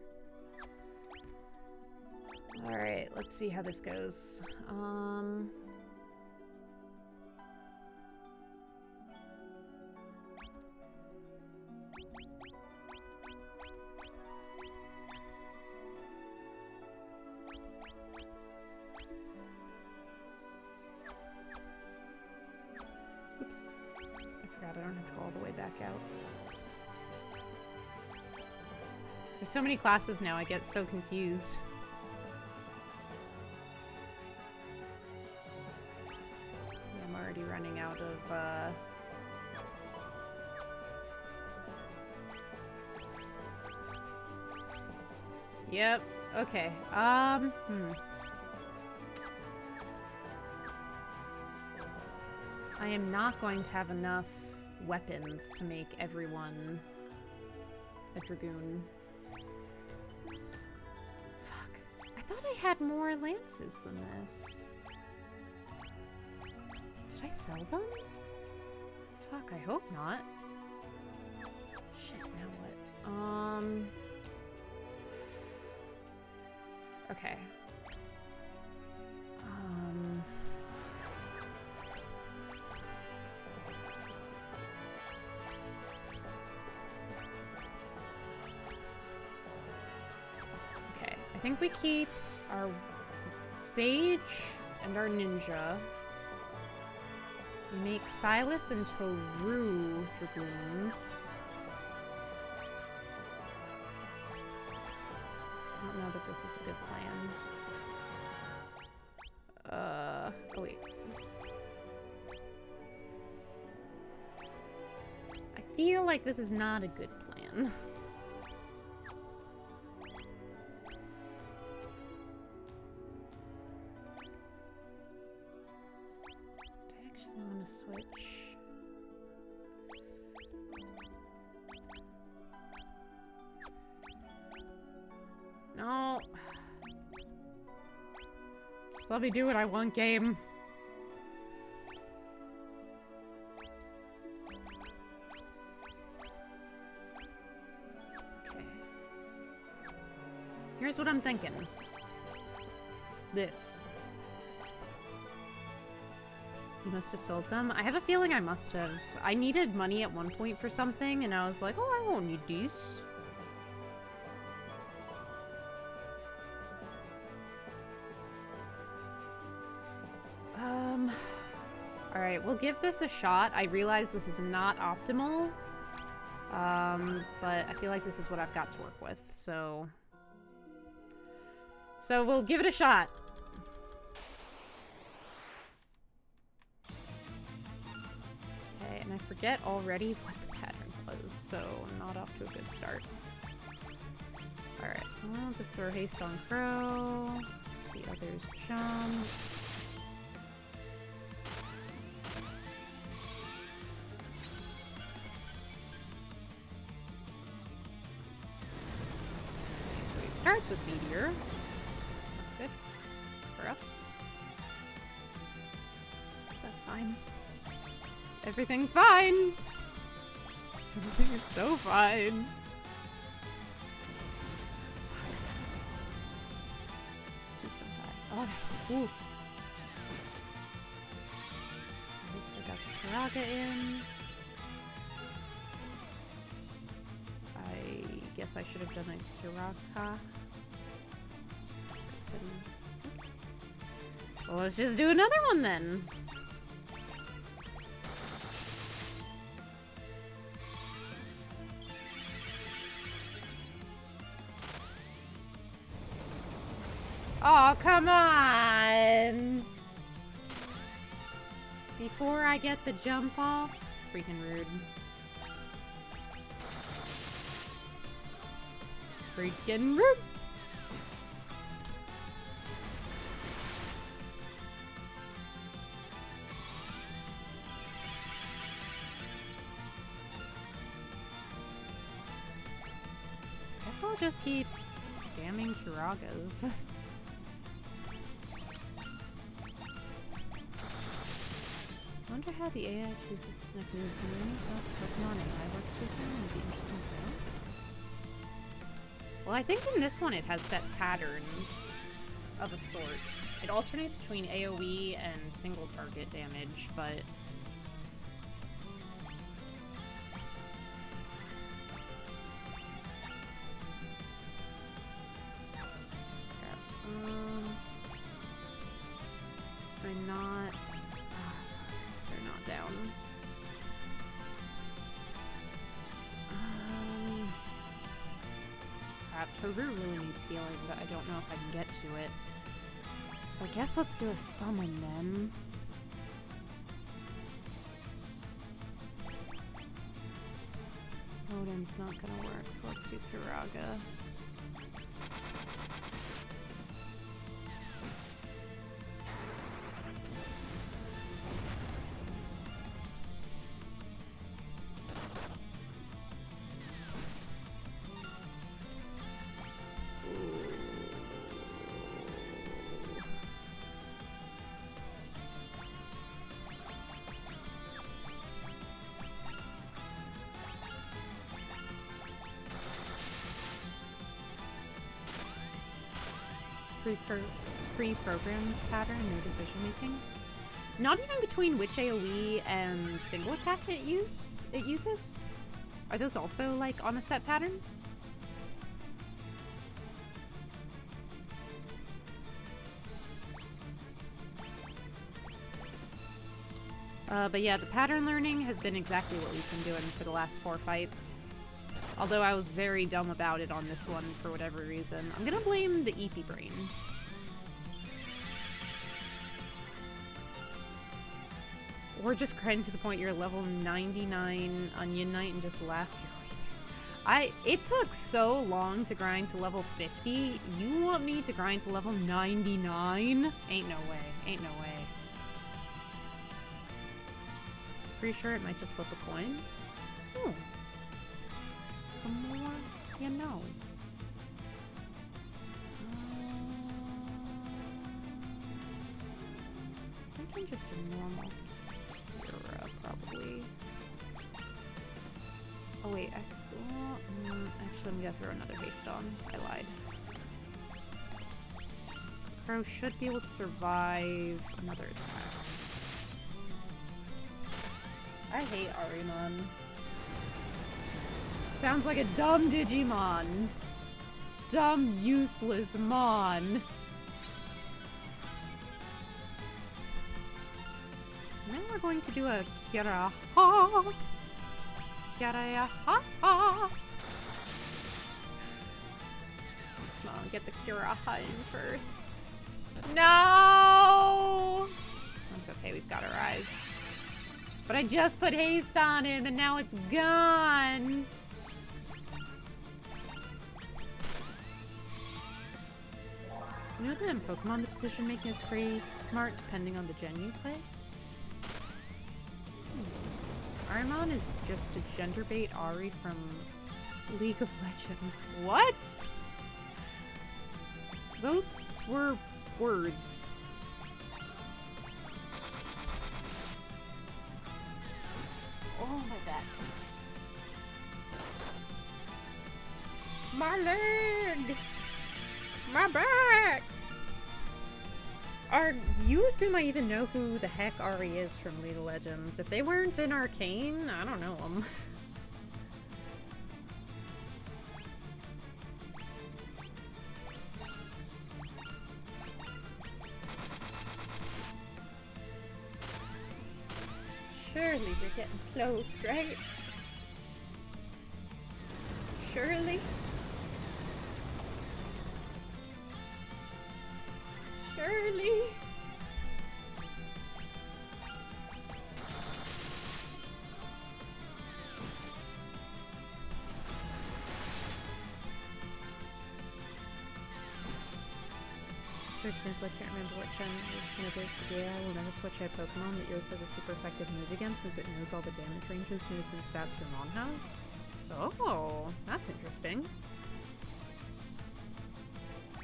Alright, let's see how this goes. Oops. I forgot I don't have to go all the way back out. There's so many classes now, I get so confused. I'm already running out of, Yep, okay. I am not going to have enough weapons to make everyone a dragoon. Fuck. I thought I had more lances than this. Did I sell them? Fuck, I hope not. Shit, now what? Okay. Okay, I think we keep our sage and our ninja. We make Silas and Toru dragoons. I don't know that this is a good plan. Oh wait, oops. I feel like this is not a good plan. Do I actually want to switch? No. Just let me do what I want, game. Okay. Here's what I'm thinking. This. You must have sold them. I have a feeling I must have. I needed money at one point for something, and I was like, oh, I won't need these. Alright, we'll give this a shot. I realize this is not optimal. But I feel like this is what I've got to work with, so... So we'll give it a shot. Okay, and I forget already what the pattern was, so I'm not off to a good start. Alright, I'll just throw haste on Crow. The others jump. Starts with Meteor. That's not good. for us. That's fine. Everything's fine! Everything is so fine. Please don't die. Oh, ooh. I got the Kiraga in. I guess I should have done a Kiraka. Well, let's just do another one then. Oh, come on! Before I get the jump off? Freaking rude. Freaking rude! Guess I'll just keep spamming Kiragas. I wonder how the AI chooses like new Pokemon AI works for someone would be interesting to know. Well, I think in this one it has set patterns of a sort. It alternates between AoE and single target damage, but I'm not. They're not down. Crap, Toru really needs healing, but I don't know if I can get to it. So I guess let's do a summon then. Odin's not gonna work, so let's do Kiraga. Pre-programmed pattern, no decision making. Not even between which AoE and single attack it uses? Are those also like on a set pattern? But yeah, the pattern learning has been exactly what we've been doing for the last 4 fights. Although I was very dumb about it on this one for whatever reason. I'm gonna blame the Eepy brain. Or just grind to the point you're level 99 Onion Knight and just laugh your way through. It took so long to grind to level 50. You want me to grind to level 99? Ain't no way. Ain't no way. Pretty sure it might just flip a coin. Hmm. The more you know. I think I'm just a normal Kira, probably. Oh wait, actually I'm gonna throw another haste on. I lied. This crow should be able to survive another attack. I hate Arimon. Sounds like a dumb Digimon. Dumb, useless mon. Now we're going to do a Kira ha. Kira ha ha. Come on, get the Kira ha in first. No! That's okay, we've got our eyes. But I just put haste on him and now it's gone. You know that in Pokemon the decision making is pretty smart depending on the gen you play? Arimon is just a gender bait Ari from League of Legends. What? Those were words. Oh, my back. My leg! My back! You assume I even know who the heck Ari is from League of Legends. If they weren't in Arcane, I don't know them. Surely they're getting close, right? Surely? Surely? For example, I can't remember what gen it is, but yeah, we'll never switch out Pokemon that yours has a super effective move against since it knows all the damage ranges, moves, and stats your Mon has. Oh, that's interesting. I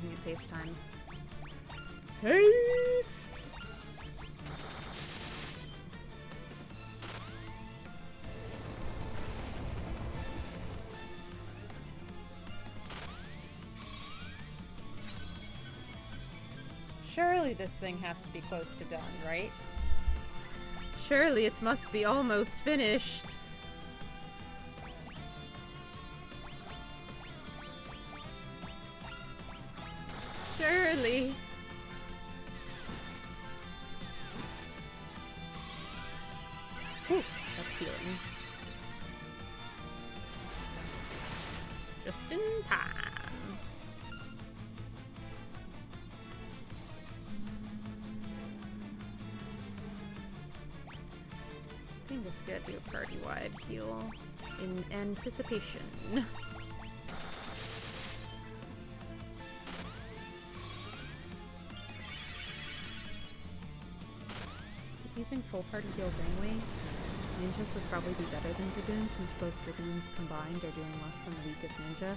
think it's haste time. Haste! Surely this thing has to be close to done, right? Surely it must be almost finished. Surely. Whew, that's healing. Just in time. I think just gonna do a party-wide heal in anticipation. Using full party heals anyway, ninjas would probably be better than dragoons since both dragoons combined are doing less than the weakest ninja.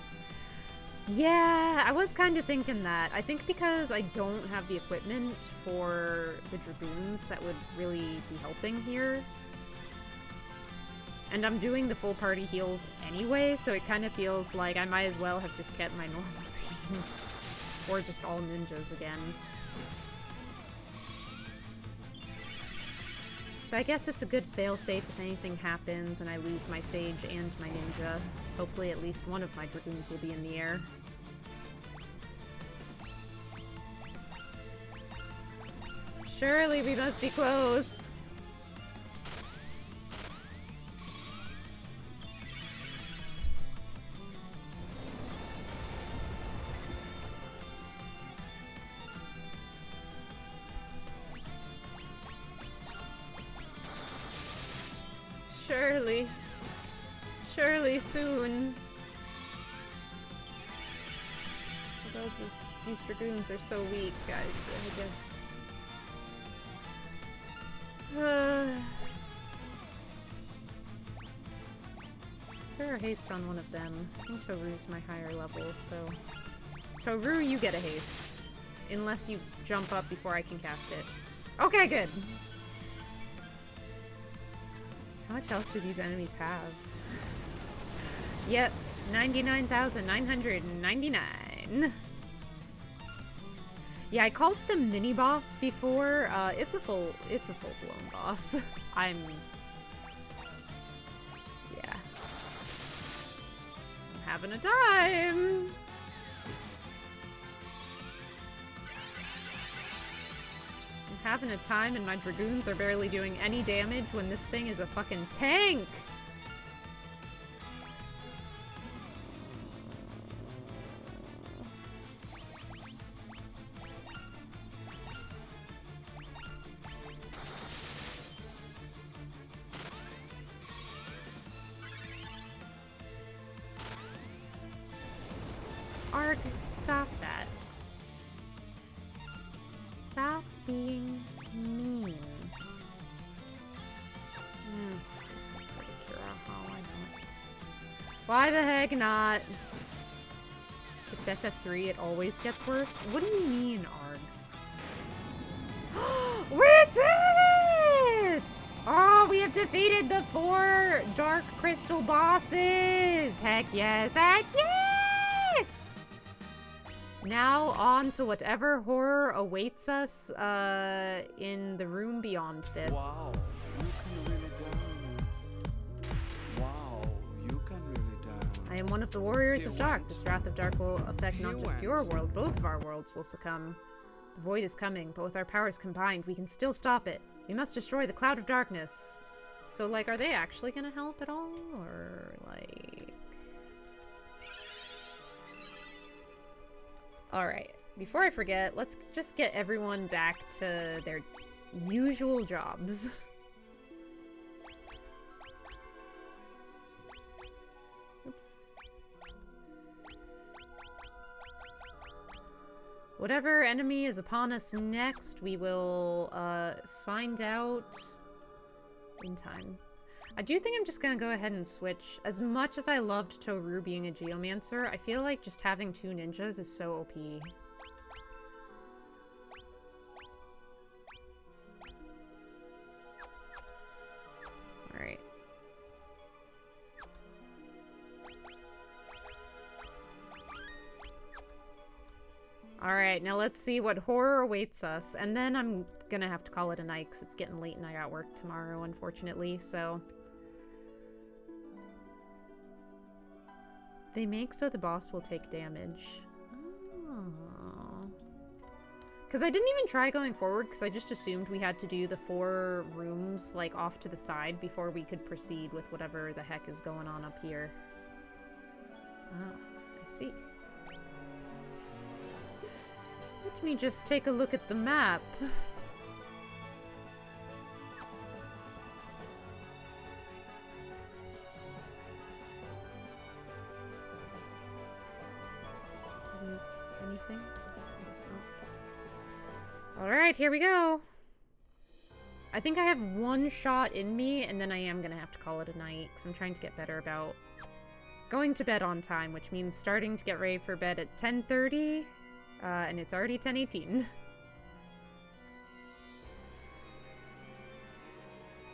Yeah, I was kind of thinking that. I think because I don't have the equipment for the dragoons that would really be helping here. And I'm doing the full party heals anyway, so it kind of feels like I might as well have just kept my normal team. Or just all ninjas again. But I guess it's a good failsafe if anything happens and I lose my Sage and my Ninja. Hopefully at least one of my Dragoons will be in the air. Surely we must be close! Surely. Surely soon. Although these Dragoons are so weak, I guess. Is there a haste on one of them? I think Toru's my higher level, so... Toru, you get a haste. Unless you jump up before I can cast it. Okay, good! How much health do these enemies have? Yep, 99,999. Yeah, I called them mini boss before. It's a full blown boss. Yeah. I'm having a time. Having a time and my Dragoons are barely doing any damage when this thing is a fucking tank! Arg, stop that. Stop being mean. Let's just do full Kira. Oh, why not? Why the heck not? It's FF3, it always gets worse? What do you mean, Arg? We did it! Oh, we have defeated the 4 Dark Crystal bosses! Heck yes, heck yes! Now on to whatever horror awaits us in the room beyond this. Wow, you can really dance. Wow, you can really dance. I am one of the warriors of dark. This wrath of dark will affect not just your world, both of our worlds will succumb. The void is coming, but with our powers combined, we can still stop it. We must destroy the cloud of darkness. So, like, are they actually gonna help at all? Or, like... Alright, before I forget, let's just get everyone back to their usual jobs. Oops. Whatever enemy is upon us next, we will find out in time. I do think I'm just gonna go ahead and switch. As much as I loved Toru being a Geomancer, I feel like just having 2 ninjas is so OP. Alright. Alright, now let's see what horror awaits us. And then I'm gonna have to call it a night because it's getting late and I got work tomorrow, unfortunately, so... They make so the boss will take damage. Oh. Because I didn't even try going forward because I just assumed we had to do the 4 rooms, like, off to the side before we could proceed with whatever the heck is going on up here. Oh, I see. Let me just take a look at the map. Is anything? I guess not. Alright, here we go. I think I have 1 shot in me, and then I am gonna have to call it a night, because I'm trying to get better about going to bed on time, which means starting to get ready for bed at 10:30, and it's already 10:18.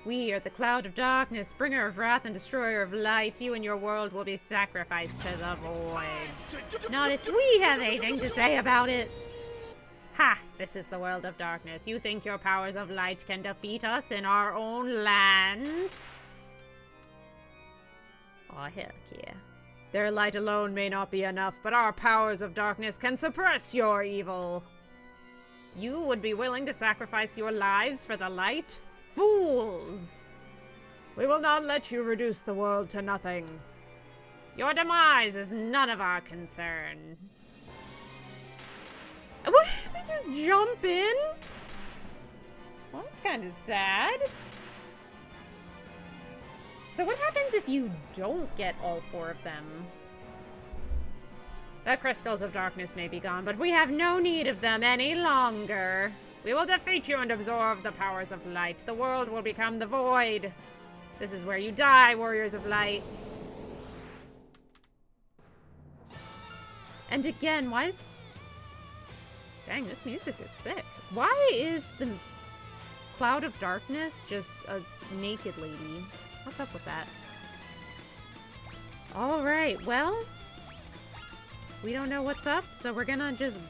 We are the cloud of darkness, bringer of wrath and destroyer of light. You and your world will be sacrificed to the void. Not if we have anything to say about it. Ha! This is the world of darkness. You think your powers of light can defeat us in our own land? Oh, heck yeah. Their light alone may not be enough, but our powers of darkness can suppress your evil. You would be willing to sacrifice your lives for the light? Fools! We will not let you reduce the world to nothing. Your demise is none of our concern. What? They just jump in? Well, that's kind of sad. So what happens if you don't get all 4 of them? The crystals of darkness may be gone, but we have no need of them any longer. We will defeat you and absorb the powers of light. The world will become the void. This is where you die, warriors of light. And again, why is... Dang, this music is sick. Why is the cloud of darkness just a naked lady? What's up with that? Alright, well... We don't know what's up, so we're gonna just...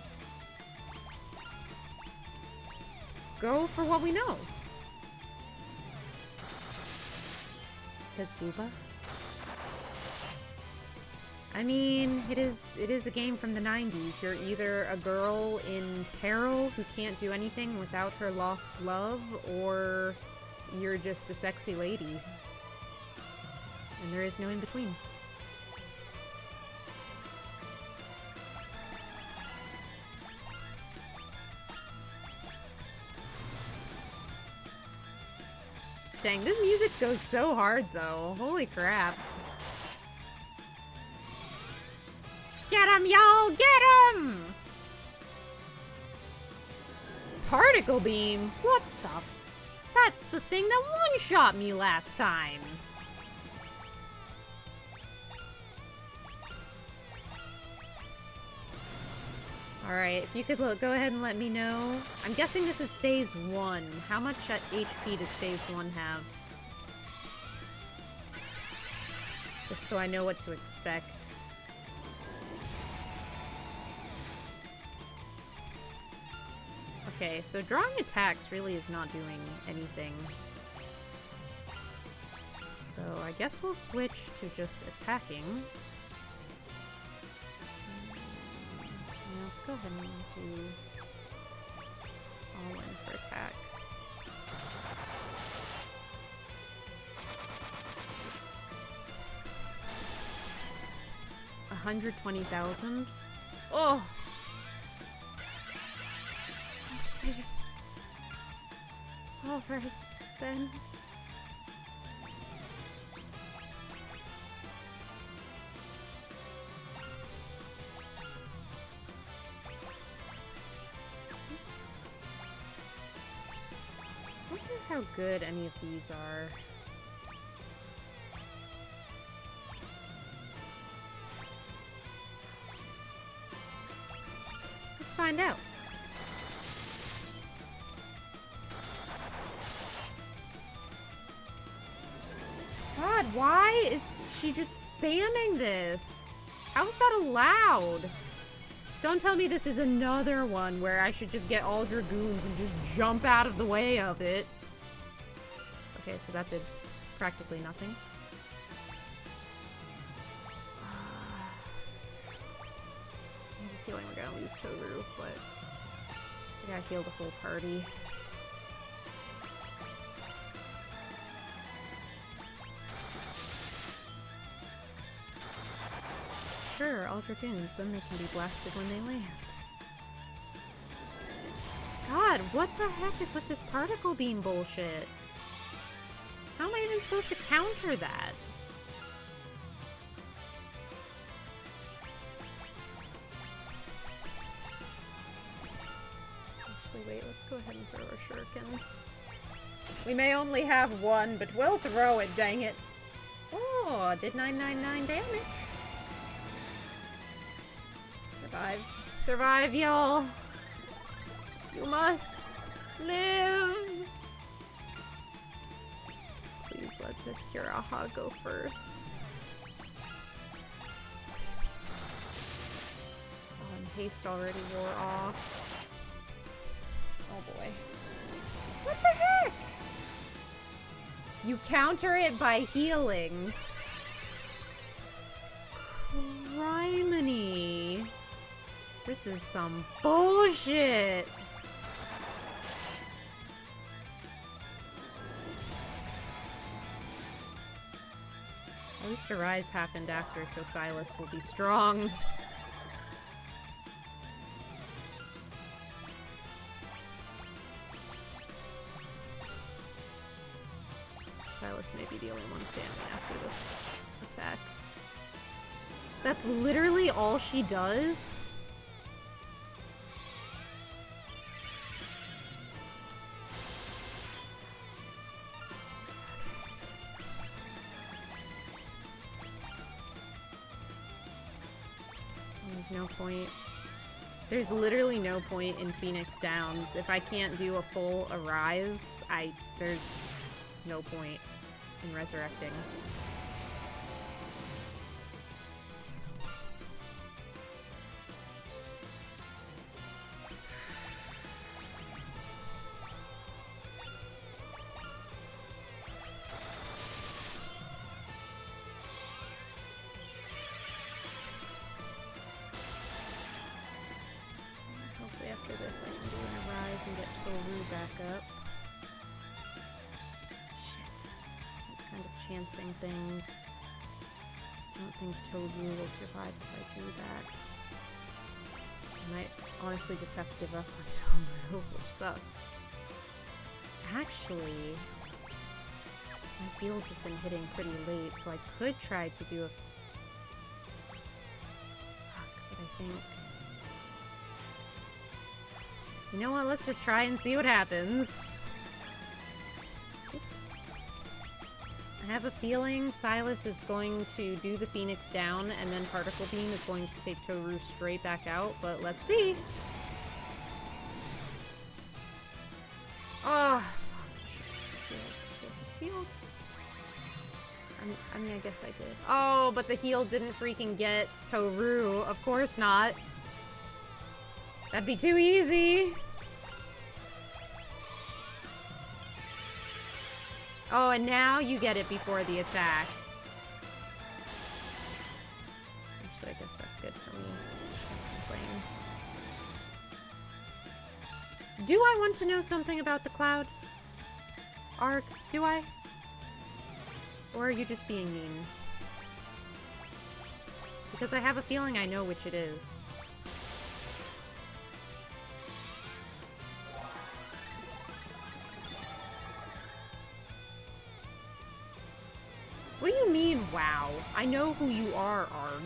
go for what we know. Because Booba? I mean, it is a game from the 90s. You're either a girl in peril who can't do anything without her lost love, or you're just a sexy lady. And there is no in between. Dang, this music goes so hard, though. Holy crap. Get him, y'all! Get him! Particle beam? What the... That's the thing that one-shot me last time. Alright, if you could go ahead and let me know. I'm guessing this is phase 1. How much HP does phase 1 have? Just so I know what to expect. Okay, so drawing attacks really is not doing anything. So I guess we'll switch to just attacking. Yeah, let's go ahead and do all in for attack. $120,000. Oh! Okay. Alright, then. I wonder how good any of these are. Let's find out. God, why is she just spamming this? How is that allowed? Don't tell me this is another one where I should just get all dragoons and just jump out of the way of it. Okay, so that did practically nothing. I have a feeling we're gonna lose Toru, but I gotta heal the whole party. Sure, all dragoons, then they can be blasted when they land. God, what the heck is with this particle beam bullshit? How am I even supposed to counter that? Actually, wait, let's go ahead and throw our shuriken. We may only have one, but we'll throw it, dang it. Oh, did 999 damage. Survive. Survive, y'all! You must live! Please let this Kiraha go first. Please. Oh, and haste already wore off. Oh boy. What the heck? You counter it by healing. Criminy. This is some bullshit! At least a rise happened after, so Silas will be strong. Silas may be the only one standing after this attack. That's literally all she does? There's no point. There's literally no point in Phoenix Downs. If I can't do a full Arise, there's no point in resurrecting. After this, I can do an Arise and get Toru back up. Shit. That's kind of chancing things. I don't think Toru will survive if I do that. I might honestly just have to give up on Toru, which sucks. Actually, my heals have been hitting pretty late, so I could try to do a... Fuck, but I think... You know what? Let's just try and see what happens. Oops. I have a feeling Silas is going to do the Phoenix down, and then Particle Beam is going to take Toru straight back out, but let's see. Oh, just healed. I mean, I guess I did. Oh, but the heal didn't freaking get Toru. Of course not. That'd be too easy. Oh, and now you get it before the attack. Actually, I guess that's good for me. Can't complain. Do I want to know something about the Cloud arc? Do I? Or are you just being mean? Because I have a feeling I know which it is. What do you mean, wow? I know who you are, Arg.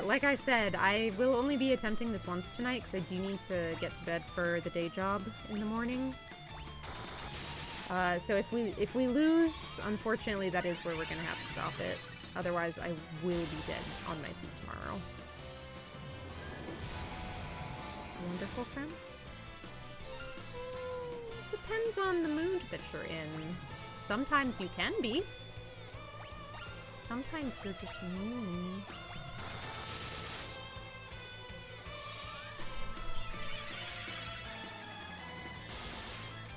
Like I said, I will only be attempting this once tonight because I do need to get to bed for the day job in the morning. So if we lose, unfortunately that is where we're gonna have to stop it. Otherwise, I will be dead on my feet tomorrow. Wonderful friend? Depends on the mood that you're in. Sometimes you can be. Sometimes you're just mean.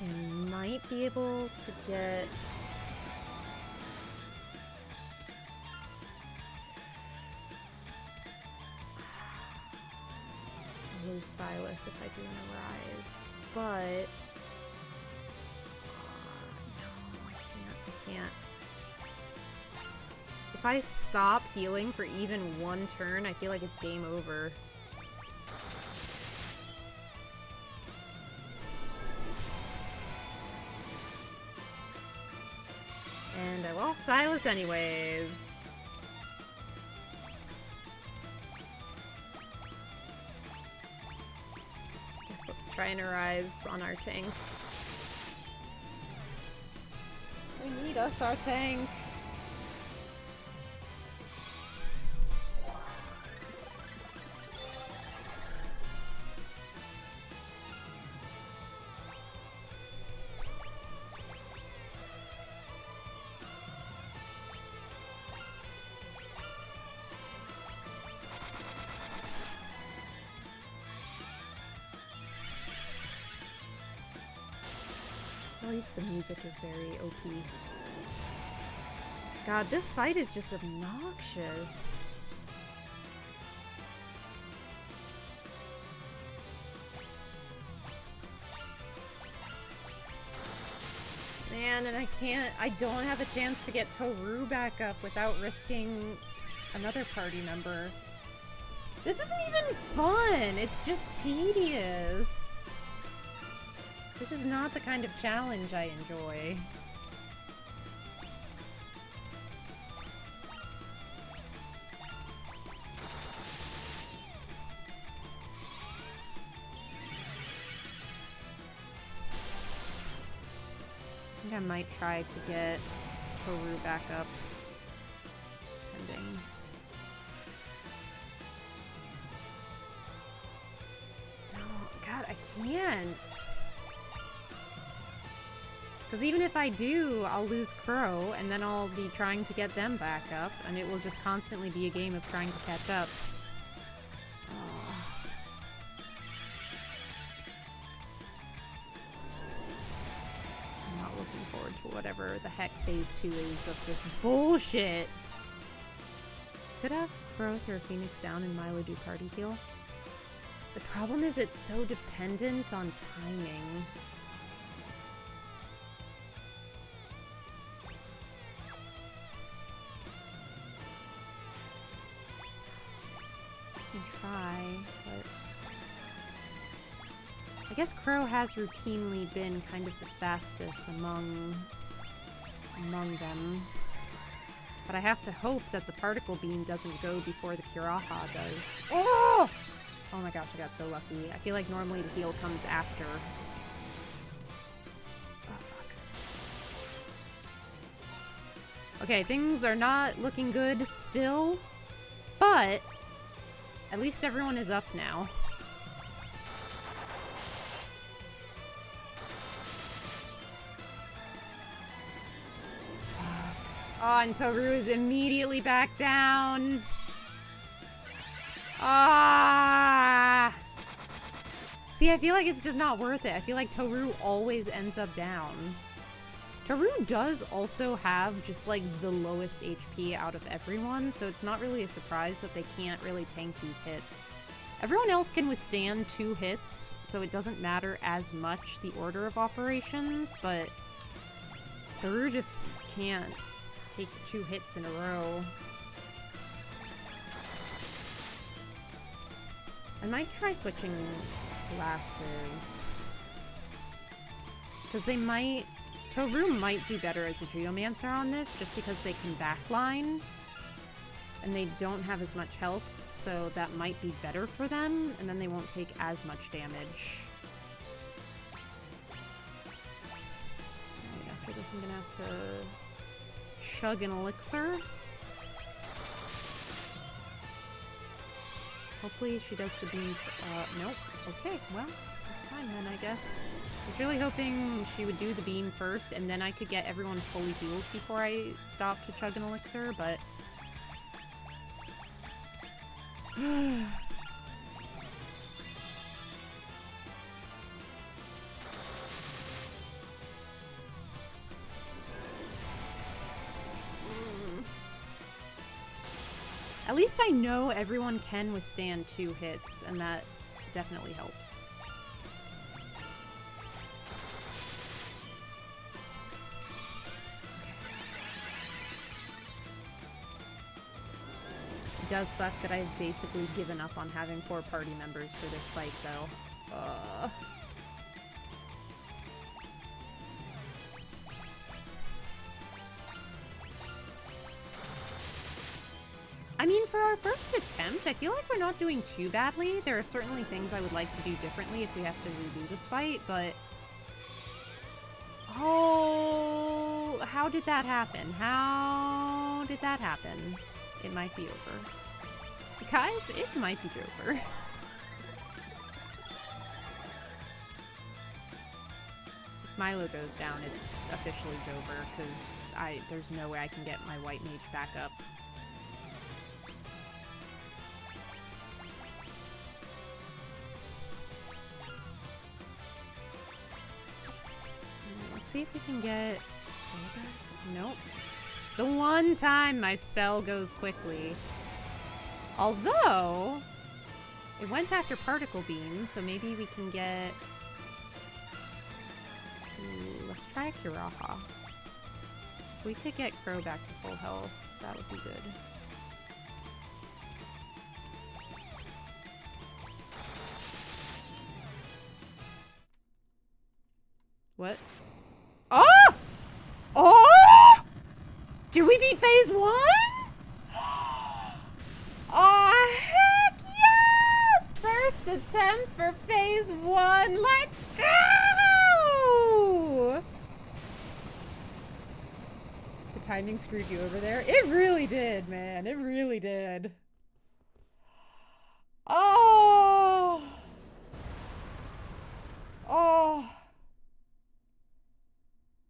I might be able to get... I'll lose Silas if I do an Arise, but... no, I can't. If I stop healing for even one turn, I feel like it's game over. And I lost Silas anyways. Guess let's try and Arise on our tank. We need us, our tank. At least the music is very OP. God, this fight is just obnoxious. Man, and I don't have a chance to get Toru back up without risking another party member. This isn't even fun! It's just tedious. This is not the kind of challenge I enjoy. I think I might try to get Toru back up. Pending. No, God, I can't. Because even if I do, I'll lose Crow, and then I'll be trying to get them back up, and it will just constantly be a game of trying to catch up. Oh. I'm not looking forward to whatever the heck Phase 2 is of this bullshit. Could have Crow throw Phoenix down and Milo do party heal. The problem is it's so dependent on timing. Try, but I guess Crow has routinely been kind of the fastest among them. But I have to hope that the Particle Beam doesn't go before the Kiraha does. Oh! Oh my gosh, I got so lucky. I feel like normally the heal comes after. Okay, things are not looking good still, but at least everyone is up now. Oh, and Toru is immediately back down. Ah! See, I feel like it's just not worth it. I feel like Toru always ends up down. Toru does also have just like the lowest HP out of everyone, so it's not really a surprise that they can't really tank these hits. Everyone else can withstand 2 hits, so it doesn't matter as much the order of operations, but Toru just can't take 2 hits in a row. I might try switching classes, because they might... Toru might do better as a Geomancer on this, just because they can backline, and they don't have as much health, so that might be better for them, and then they won't take as much damage. Alright, after this I'm gonna have to chug an elixir. Hopefully she does the beam. Nope. Okay, well, that's fine then, I guess. I was really hoping she would do the beam first, and then I could get everyone fully healed before I stopped to chug an elixir, but... At least I know everyone can withstand 2 hits, and that definitely helps. It does suck that I've basically given up on having 4 party members for this fight, though. I mean, for our first attempt, I feel like we're not doing too badly. There are certainly things I would like to do differently if we have to redo this fight, but... Oh, how did that happen? How did that happen? It might be over. Guys, it might be over. If Milo goes down, it's officially over, because there's no way I can get my white mage back up. Let's see if we can get... Nope. The one time my spell goes quickly. Although, it went after Particle Beam, so maybe we can get... Ooh, let's try Kiraha. So if we could get Crow back to full health, that would be good. What? Oh! Oh! Did we beat phase 1? Oh, heck yes! First attempt for phase 1. Let's go! The timing screwed you over there. It really did, man. It really did. Oh! Oh!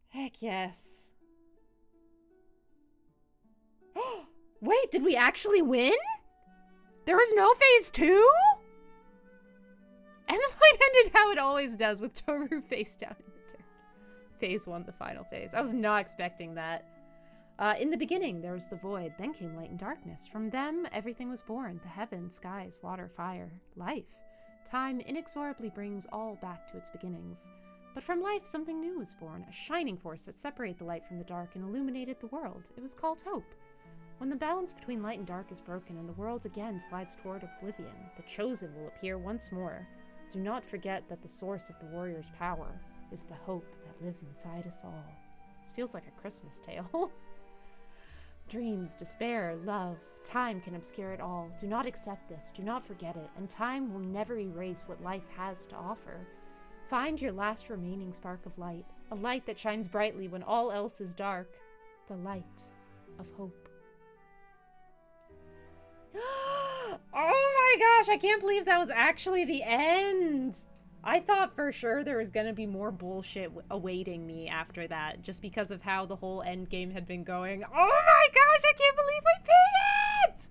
Heck yes. Wait, did we actually win? There was no phase 2? And the fight ended how it always does, with Toru face down in the dirt. Phase 1, the final phase. I was not expecting that. In the beginning, there was the void, then came light and darkness. From them, everything was born. The heavens, skies, water, fire, life. Time inexorably brings all back to its beginnings. But from life, something new was born, a shining force that separated the light from the dark and illuminated the world. It was called hope. When the balance between light and dark is broken and the world again slides toward oblivion, the chosen will appear once more. Do not forget that the source of the warrior's power is the hope that lives inside us all. This feels like a Christmas tale. Dreams, despair, love, time can obscure it all. Do not accept this, do not forget it, and time will never erase what life has to offer. Find your last remaining spark of light, a light that shines brightly when all else is dark. The light of hope. Oh my gosh, I can't believe that was actually the end! I thought for sure there was gonna be more bullshit awaiting me after that, just because of how the whole end game had been going. Oh my gosh, I can't believe we beat it!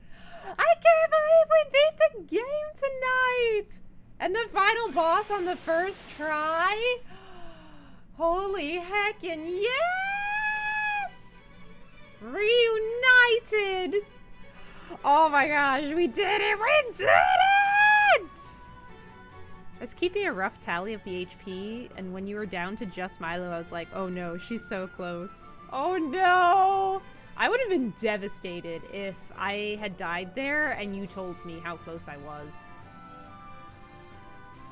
I can't believe we beat the game tonight! And the final boss on the first try? Holy heckin' yes! Reunited! Oh my gosh, we did it! We did it! I was keeping a rough tally of the HP, and when you were down to just Milo, I was like, oh no, she's so close. Oh no! I would have been devastated if I had died there and you told me how close I was.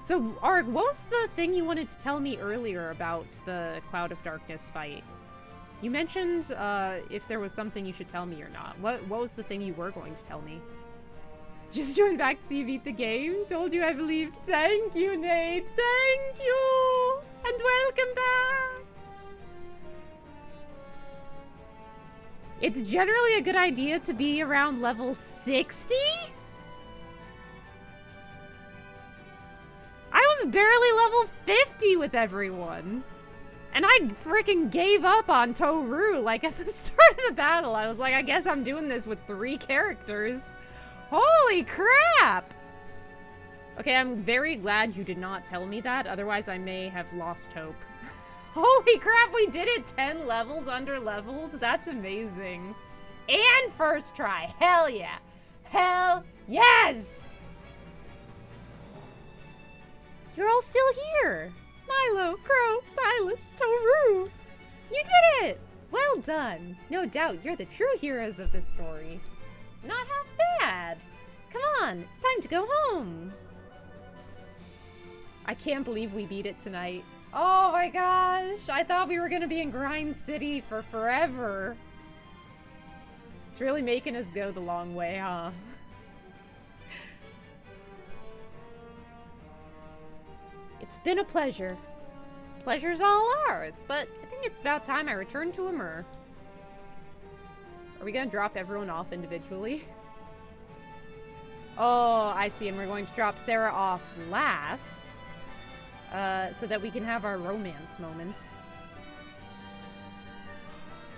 So, Arg, what was the thing you wanted to tell me earlier about the Cloud of Darkness fight? You mentioned if there was something you should tell me or not. What was the thing you were going to tell me? Just joined back to see you beat the game. Told you I believed. Thank you, Nate. Thank you. And welcome back. It's generally a good idea to be around level 60? I was barely level 50 with everyone. And I freaking gave up on Toru, like, at the start of the battle. I was like, I guess I'm doing this with 3 characters. Holy crap! Okay, I'm very glad you did not tell me that, otherwise I may have lost hope. Holy crap, we did it 10 levels under leveled? That's amazing. And first try, hell yeah! Hell yes! You're all still here! Milo, Crow, Silas, Toru! You did it! Well done! No doubt you're the true heroes of this story. Not half bad! Come on, it's time to go home! I can't believe we beat it tonight. Oh my gosh! I thought we were gonna be in Grind City for forever. It's really making us go the long way, huh? It's been a pleasure. Pleasure's all ours, but I think it's about time I return to Amur. Are we gonna drop everyone off individually? Oh, I see, and we're going to drop Sarah off last. So that we can have our romance moment.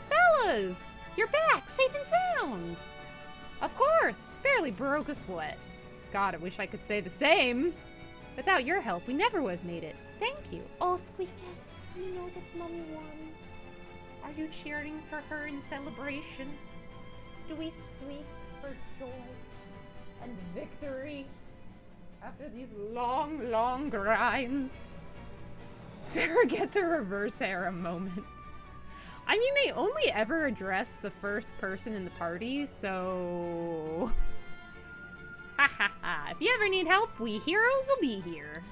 Fellas! You're back, safe and sound! Of course! Barely broke a sweat. God, I wish I could say the same. Without your help, we never would have made it. Thank you. Oh, Squeakette, you know that Mommy won. Are you cheering for her in celebration? Do we squeak for joy and victory after these long, long grinds? Sarah gets a reverse harem moment. I mean, they only ever address the first person in the party, so... Ha ha ha. If you ever need help, we heroes will be here.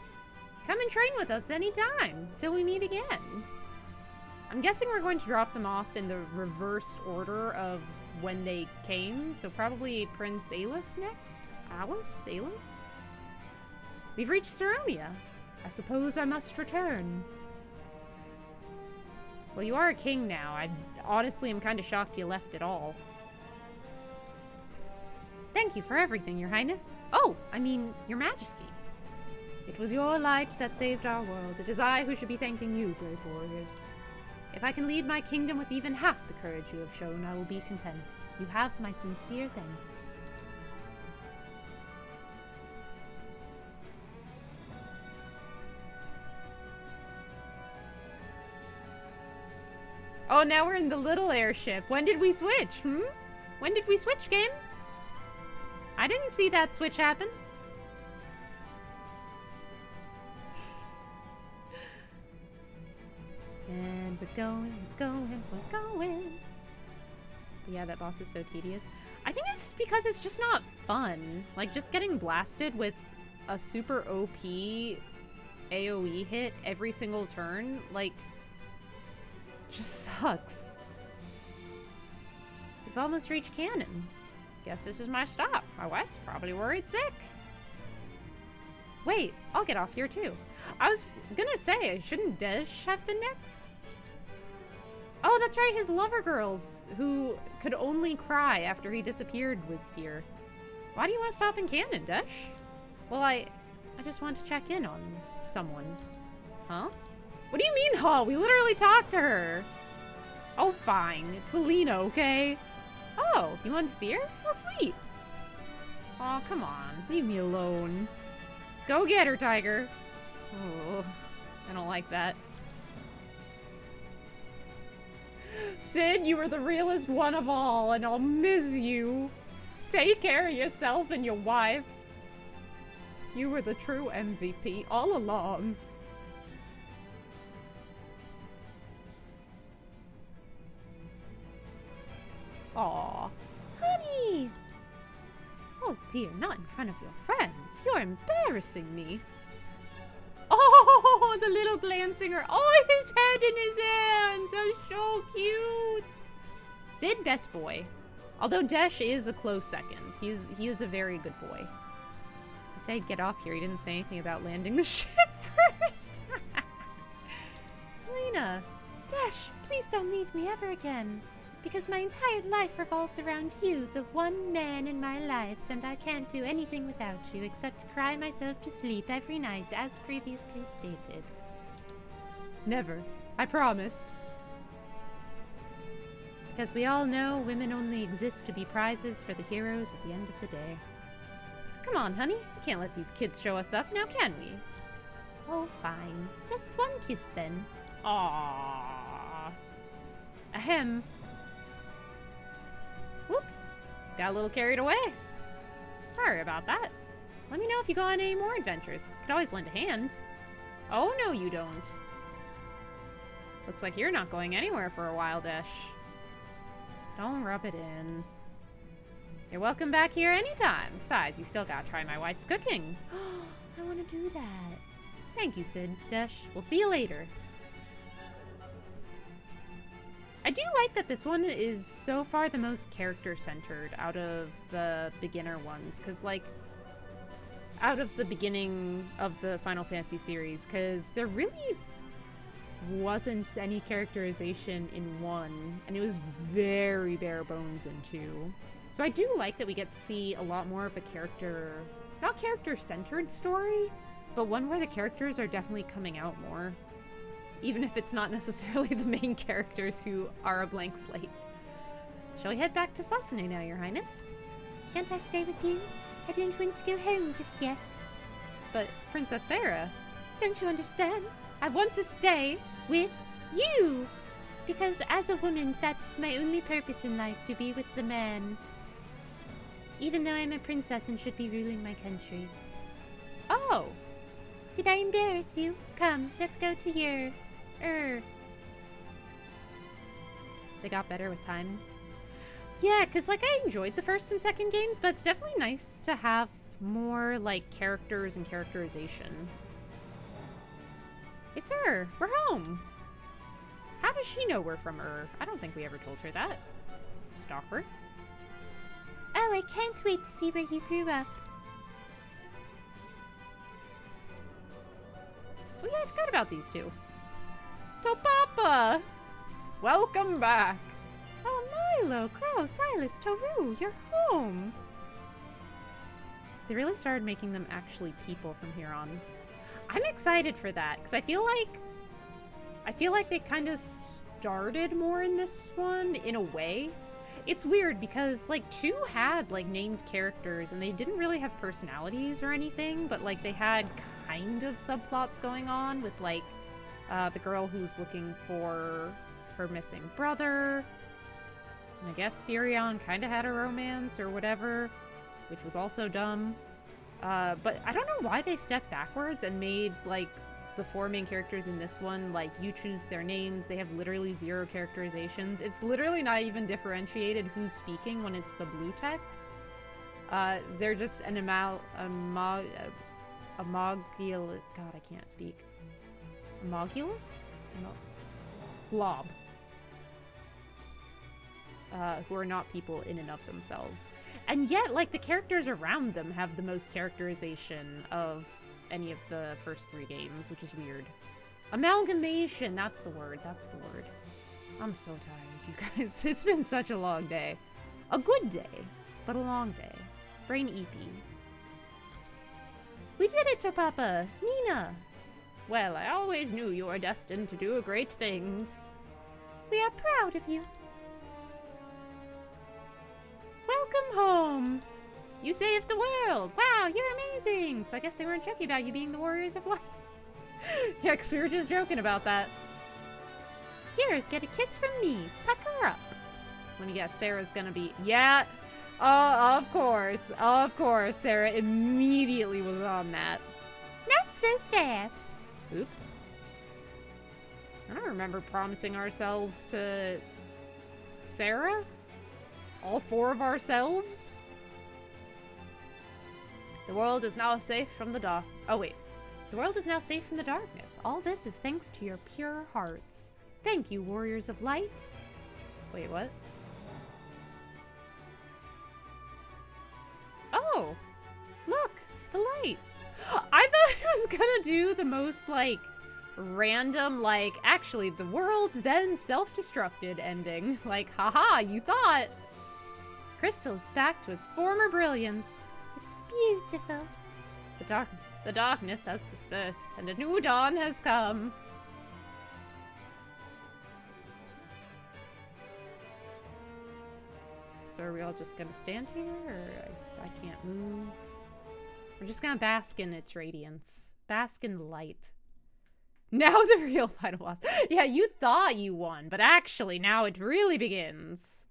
Come and train with us anytime, till we meet again. I'm guessing we're going to drop them off in the reverse order of when they came, so probably Prince Alis next? Alis? We've reached Saronia. I suppose I must return. Well, you are a king now. I honestly am kind of shocked you left at all. Thank you for everything, Your Highness. Oh, I mean, Your Majesty. It was your light that saved our world. It is I who should be thanking you, brave warriors. If I can lead my kingdom with even half the courage you have shown, I will be content. You have my sincere thanks. Oh, now we're in the little airship. When did we switch, When did we switch, game? I didn't see that switch happen. And we're going. But yeah, that boss is so tedious. I think it's because it's just not fun. Like, just getting blasted with a super OP AoE hit every single turn, like, just sucks. We've almost reached Cannon. Guess this is my stop. My wife's probably worried sick. Wait, I'll get off here too. I was gonna say, shouldn't Desh have been next? Oh, that's right, his lover girls, who could only cry after he disappeared, was here. Why do you want to stop in Cannon, Dash? Well, I just want to check in on someone. Huh? What do you mean, huh? We literally talked to her. Oh, fine. It's Selena, okay? Oh, you want to see her? Oh, sweet. Oh, come on. Leave me alone. Go get her, Tiger. Oh, I don't like that. Sid, you were the realest one of all, and I'll miss you. Take care of yourself and your wife. You were the true MVP all along. Aw. Honey! Oh dear, not in front of your friends. You're embarrassing me. Oh, the little Glansinger. Oh, his head in his hands. That's so cute. Sid, best boy. Although Desh is a close second. He is a very good boy. He said he'd get off here. He didn't say anything about landing the ship first. Selena. Desh, please don't leave me ever again. Because my entire life revolves around you, the one man in my life, and I can't do anything without you except cry myself to sleep every night, as previously stated. Never. I promise. Because we all know women only exist to be prizes for the heroes at the end of the day. Come on, honey. We can't let these kids show us up, now can we? Oh, fine. Just one kiss, then. Aww. Ahem. Whoops. Got a little carried away. Sorry about that. Let me know if you go on any more adventures. Could always lend a hand. Oh, no, you don't. Looks like you're not going anywhere for a while, Desh. Don't rub it in. You're welcome back here anytime. Besides, you still gotta try my wife's cooking. I want to do that. Thank you, Sid. Desh, we'll see you later. I do like that this one is so far the most character-centered out of the beginner ones, because, like, out of the beginning of the Final Fantasy series, because there really wasn't any characterization in 1, and it was very bare bones in 2. So I do like that we get to see a lot more of a not character-centered story, but one where the characters are definitely coming out more. Even if it's not necessarily the main characters who are a blank slate. Shall we head back to Sasune now, Your Highness? Can't I stay with you? I don't want to go home just yet. But, Princess Sarah... Don't you understand? I want to stay with you! Because as a woman, that is my only purpose in life, to be with the man. Even though I'm a princess and should be ruling my country. Oh! Did I embarrass you? Come, let's go to your... They got better with time. Yeah, because, like, I enjoyed the first and second games, but it's definitely nice to have more, like, characters and characterization. It's her! We're home! How does she know we're from her? I don't think we ever told her that. Just awkward. Oh, I can't wait to see where you grew up. Oh yeah, I forgot about these two. Topapa! Welcome back! Oh, Milo, Crow, Silas, Toru, you're home! They really started making them actually people from here on. I'm excited for that, because I feel like they kind of started more in this one, in a way. It's weird, because, like, 2 had, like, named characters, and they didn't really have personalities or anything, but, like, they had kind of subplots going on with, like, the girl who's looking for her missing brother. And I guess Furion kind of had a romance or whatever, which was also dumb. But I don't know why they stepped backwards and made, like, the 4 main characters in this one, like, you choose their names. They have literally 0 characterizations. It's literally not even differentiated who's speaking when it's the blue text. They're just an Amogulus. God, I can't speak. Amogulus? Blob. Who are not people in and of themselves. And yet, like, the characters around them have the most characterization of any of the first 3 games, which is weird. Amalgamation! That's the word. That's the word. I'm so tired, you guys. It's been such a long day. A good day, but a long day. Brain eepy. We did it, Papa! Nina! Well, I always knew you were destined to do great things. We are proud of you. Welcome home! You saved the world! Wow, you're amazing! So I guess they weren't joking about you being the Warriors of Light. Yeah, because we were just joking about that. Here's, get a kiss from me. Pucker up. Let me guess, Sarah's gonna be... Yeah! Of course. Of course, Sarah immediately was on that. Not so fast. Oops. I don't remember promising ourselves to... Sarah? All four of ourselves? The world is now safe from the dark... Oh, wait. The world is now safe from the darkness. All this is thanks to your pure hearts. Thank you, Warriors of Light. Wait, what? Oh! Look! The light! I thought it was gonna do the most, like, random, like, actually, the world then self-destructed ending. Like, haha, you thought! Crystal's back to its former brilliance. It's beautiful. The darkness has dispersed, and a new dawn has come. So are we all just gonna stand here, or I can't move? We're just gonna bask in its radiance. Bask in the light. Now the real final boss. Yeah, you thought you won, but actually now it really begins.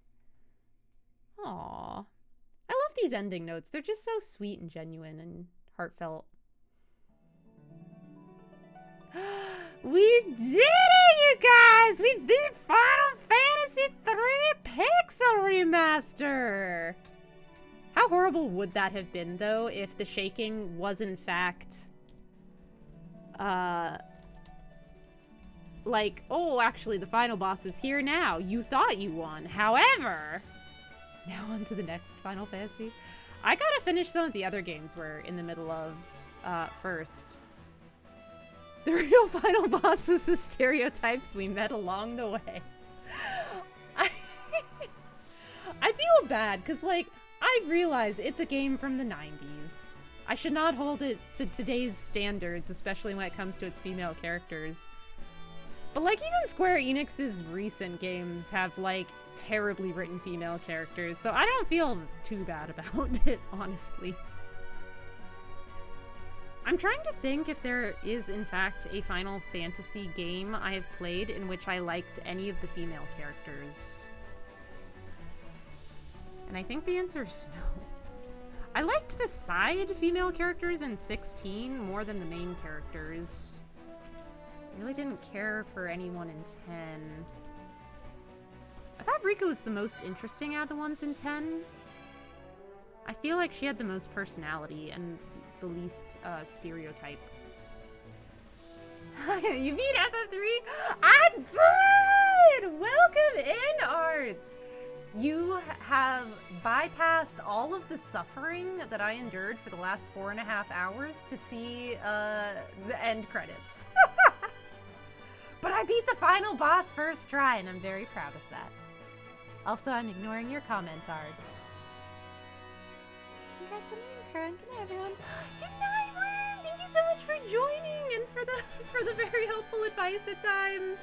Aww. I love these ending notes. They're just so sweet and genuine and heartfelt. We did it, you guys! We beat Final Fantasy III Pixel Remaster! How horrible would that have been, though, if the shaking was in fact... like, oh, actually, the final boss is here now. You thought you won. However... Now on to the next Final Fantasy. I gotta finish some of the other games we're in the middle of first. The real final boss was the stereotypes we met along the way. I feel bad, because, like, I realize it's a game from the 90s. I should not hold it to today's standards, especially when it comes to its female characters. But, like, even Square Enix's recent games have, like, terribly written female characters, so I don't feel too bad about it, honestly. I'm trying to think if there is, in fact, a Final Fantasy game I have played in which I liked any of the female characters. And I think the answer is no. I liked the side female characters in 16 more than the main characters. I really didn't care for anyone in 10. I thought Rika was the most interesting out of the ones in 10. I feel like she had the most personality and the least stereotype. You beat FF3? I did! Welcome in, Arts! You have bypassed all of the suffering that I endured for the last 4.5 hours to see the end credits. But I beat the final boss first try, and I'm very proud of that. Also, I'm ignoring your comment, Ard. Congrats on the crown. Good night, everyone. Good night, Worm! Thank you so much for joining and for the very helpful advice at times.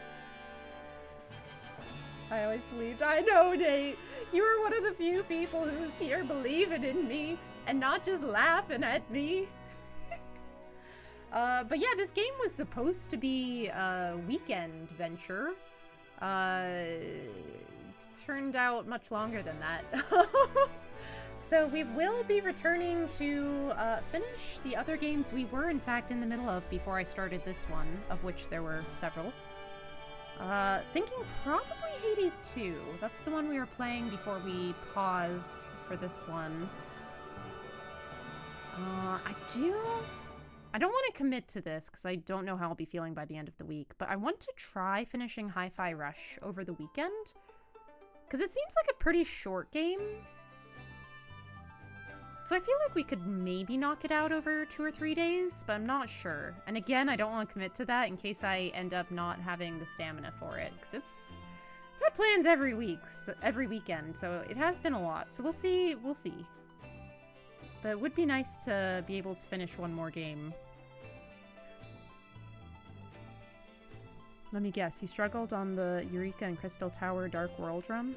I always believed. I know, Nate. You were one of the few people who was here believing in me and not just laughing at me. But yeah, this game was supposed to be a weekend venture. It turned out much longer than that. So we will be returning to finish the other games we were in fact in the middle of before I started this one, of which there were several. Thinking probably Hades 2. That's the one we were playing before we paused for this one. I don't want to commit to this because I don't know how I'll be feeling by the end of the week, but I want to try finishing Hi-Fi Rush over the weekend because it seems like a pretty short game. So I feel like we could maybe knock it out over 2 or 3 days, but I'm not sure. And again, I don't want to commit to that in case I end up not having the stamina for it, because I've had plans every week, every weekend, so it has been a lot. So we'll see. We'll see. But it would be nice to be able to finish one more game. Let me guess. You struggled on the Eureka and Crystal Tower Dark World run?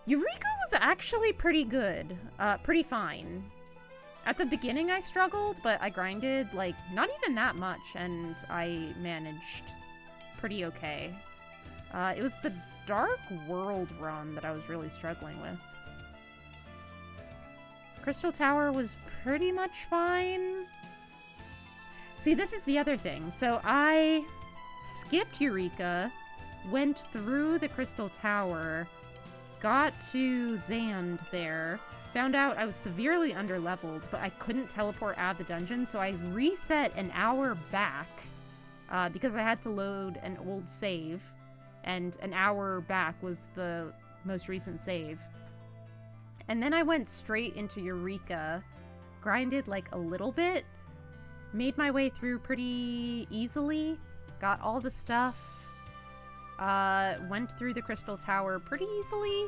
Eureka was actually pretty good. Pretty fine. At the beginning I struggled, but I grinded, like, not even that much, and I managed pretty okay. It was the Dark World run that I was really struggling with. Crystal Tower was pretty much fine. See, this is the other thing. So I skipped Eureka, went through the Crystal Tower, got to Zand there, found out I was severely underleveled, but I couldn't teleport out of the dungeon, so I reset an hour back because I had to load an old save, and an hour back was the most recent save. And then I went straight into Eureka, grinded like a little bit, made my way through pretty easily, got all the stuff, went through the Crystal Tower pretty easily,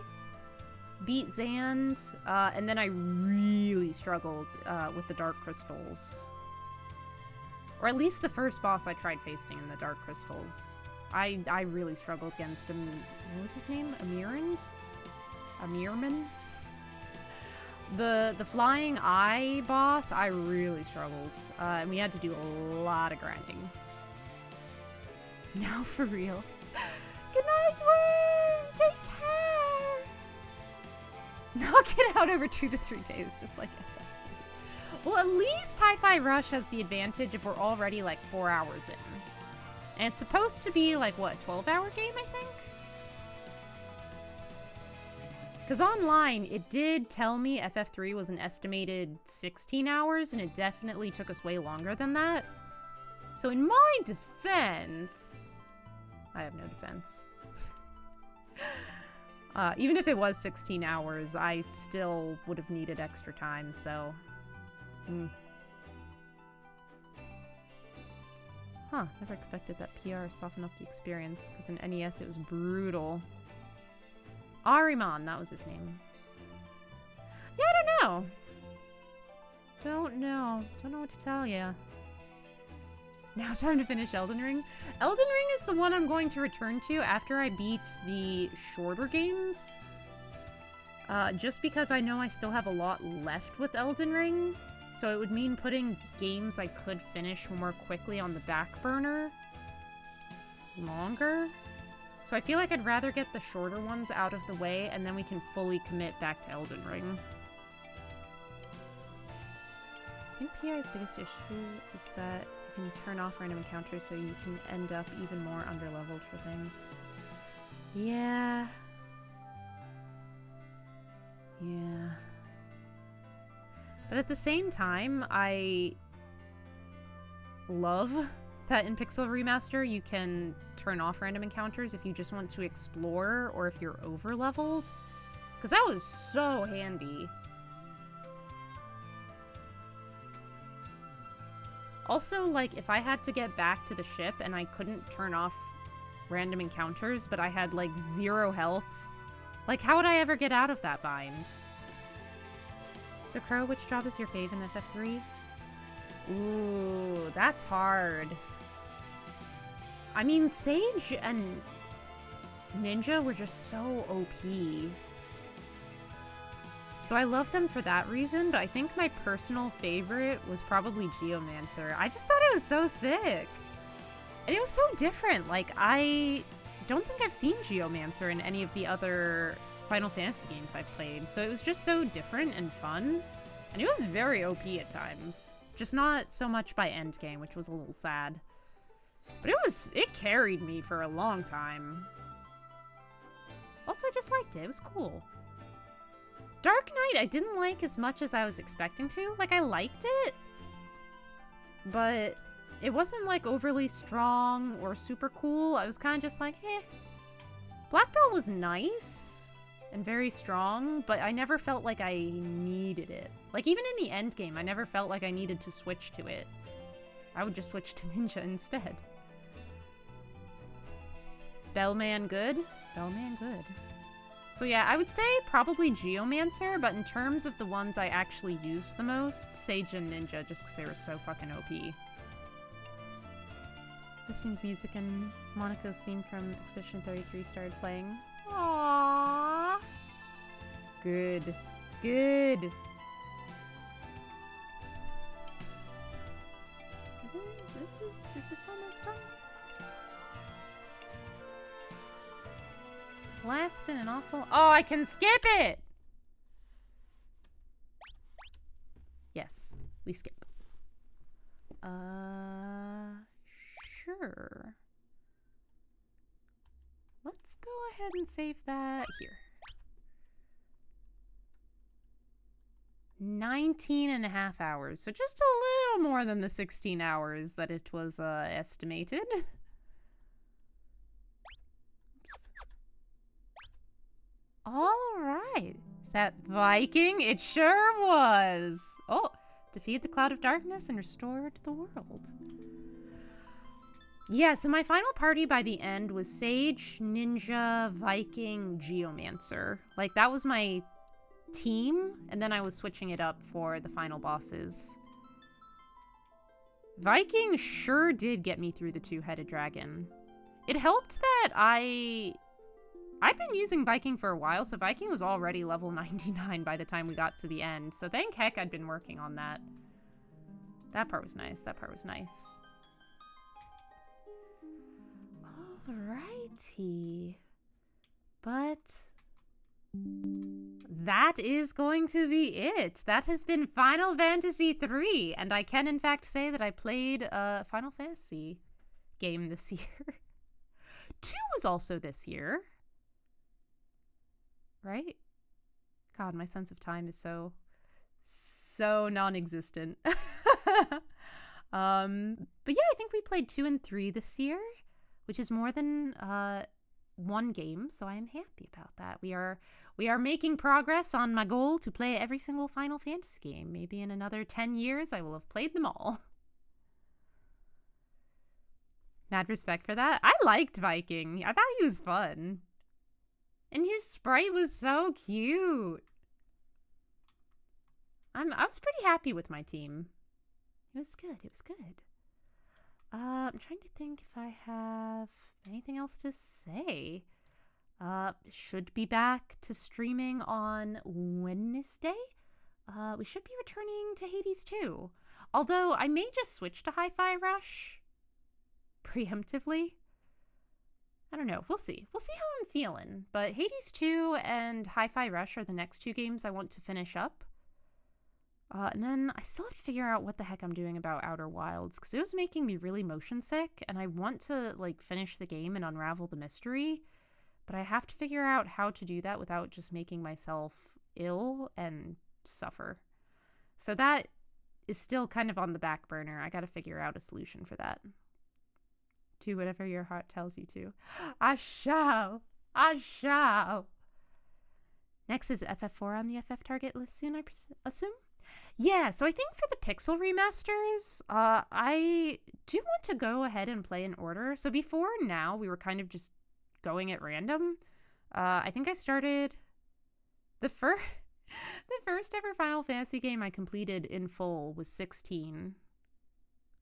beat Zand, and then I really struggled with the Dark Crystals. Or at least the first boss I tried facing in the Dark Crystals. I really struggled against him. What was his name? Amirand? Amirman? The Flying Eye boss, I really struggled. And we had to do a lot of grinding. Now for real. Good night, Worm! Take care! Knock it out over 2 to 3 days, just like that. Well, at least Hi-Fi Rush has the advantage if we're already like 4 hours in. And it's supposed to be like, what, 12-hour game, I think? Because online, it did tell me FF3 was an estimated 16 hours, and it definitely took us way longer than that. So in my defense... I have no defense. Even if it was 16 hours, I still would have needed extra time, so... Huh, never expected that PR soften up the experience, because in NES it was brutal. Ahriman, that was his name. Yeah, I don't know. Don't know what to tell ya. Now time to finish Elden Ring. Elden Ring is the one I'm going to return to after I beat the shorter games. Just because I know I still have a lot left with Elden Ring. So it would mean putting games I could finish more quickly on the back burner longer. So I feel like I'd rather get the shorter ones out of the way, and then we can fully commit back to Elden Ring. I think PI's biggest issue is that you can turn off random encounters so you can end up even more underleveled for things. Yeah. Yeah. But at the same time, I love that in Pixel Remaster you can turn off random encounters if you just want to explore or if you're overleveled. Because that was so handy. Also, like, if I had to get back to the ship and I couldn't turn off random encounters, but I had, like, 0 health, like, how would I ever get out of that bind? So, Crow, which job is your fave in FF3? Ooh, that's hard. I mean, Sage and Ninja were just so OP. So I love them for that reason, but I think my personal favorite was probably Geomancer. I just thought it was so sick. And it was so different. Like, I don't think I've seen Geomancer in any of the other Final Fantasy games I've played. So it was just so different and fun. And it was very OP at times. Just not so much by endgame, which was a little sad. But it carried me for a long time. Also, I just liked it. It was cool. Dark Knight, I didn't like as much as I was expecting to. Like, I liked it, but it wasn't, like, overly strong or super cool. I was kind of just like, eh. Black Belt was nice and very strong, but I never felt like I needed it. Like, even in the end game, I never felt like I needed to switch to it. I would just switch to Ninja instead. Bellman good? Bellman good. So yeah, I would say probably Geomancer, but in terms of the ones I actually used the most, Sage and Ninja, just because they were so fucking OP. This seems music and Monica's theme from Expedition 33 started playing. Aww. Good. Good. Is this almost done? Blast in an awful... Oh, I can skip it! Yes, we skip. Sure. Let's go ahead and save that here. 19.5 hours, so just a little more than the 16 hours that it was estimated. All right. Is that Viking? It sure was. Oh, defeat the cloud of darkness and restored the world. Yeah, so my final party by the end was Sage, Ninja, Viking, Geomancer. Like, that was my team, and then I was switching it up for the final bosses. Viking sure did get me through the two-headed dragon. It helped that I've been using Viking for a while, so Viking was already level 99 by the time we got to the end. So thank heck I'd been working on that. That part was nice. That part was nice. Alrighty. But that is going to be it. That has been Final Fantasy III. And I can in fact say that I played a Final Fantasy game this year. 2 was also this year. Right? God, my sense of time is so non-existent. But yeah, I think we played 2 and 3 this year, which is more than one game, so I am happy about that. We are making progress on my goal to play every single Final Fantasy game. Maybe in another 10 years I will have played them all. Mad respect for that. I liked Viking. I thought he was fun. And his sprite was so cute. I was pretty happy with my team. It was good. It was good. I'm trying to think if I have anything else to say. Should be back to streaming on Wednesday. We should be returning to Hades 2. Although I may just switch to Hi-Fi Rush preemptively. I don't know. We'll see. We'll see how I'm feeling. But Hades 2 and Hi-Fi Rush are the next 2 games I want to finish up. And then I still have to figure out what the heck I'm doing about Outer Wilds, because it was making me really motion sick, and I want to, like, finish the game and unravel the mystery, but I have to figure out how to do that without just making myself ill and suffer. So that is still kind of on the back burner. I gotta figure out a solution for that. Do whatever your heart tells you to. I shall. I shall. Next is FF4 on the FF target list soon, I assume? Yeah, so I think for the Pixel remasters, I do want to go ahead and play in order. So before now, we were kind of just going at random. I think I started the first ever Final Fantasy game I completed in full was 16.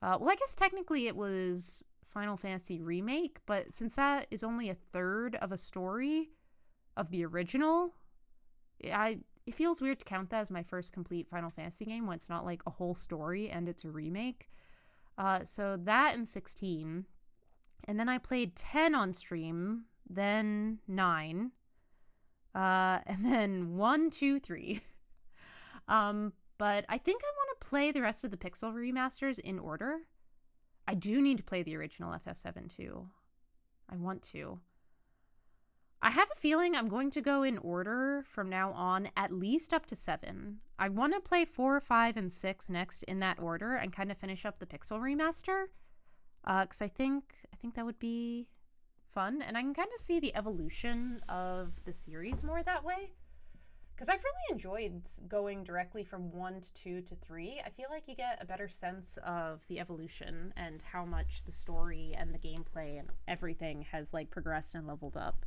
Well, I guess technically it was Final Fantasy Remake, but since that is only a third of a story of the original, it feels weird to count that as my first complete Final Fantasy game when it's not like a whole story and it's a remake. So that and 16. And then I played 10 on stream, then 9. And then 1, 2, 3. But I think I want to play the rest of the Pixel remasters in order. I do need to play the original FF7 too. I want to. I have a feeling I'm going to go in order from now on, at least up to 7. I want to play 4, 5, and 6 next in that order and kind of finish up the Pixel remaster. Because I think that would be fun. And I can kind of see the evolution of the series more that way. Because I've really enjoyed going directly from 1 to 2 to 3. I feel like you get a better sense of the evolution and how much the story and the gameplay and everything has like progressed and leveled up.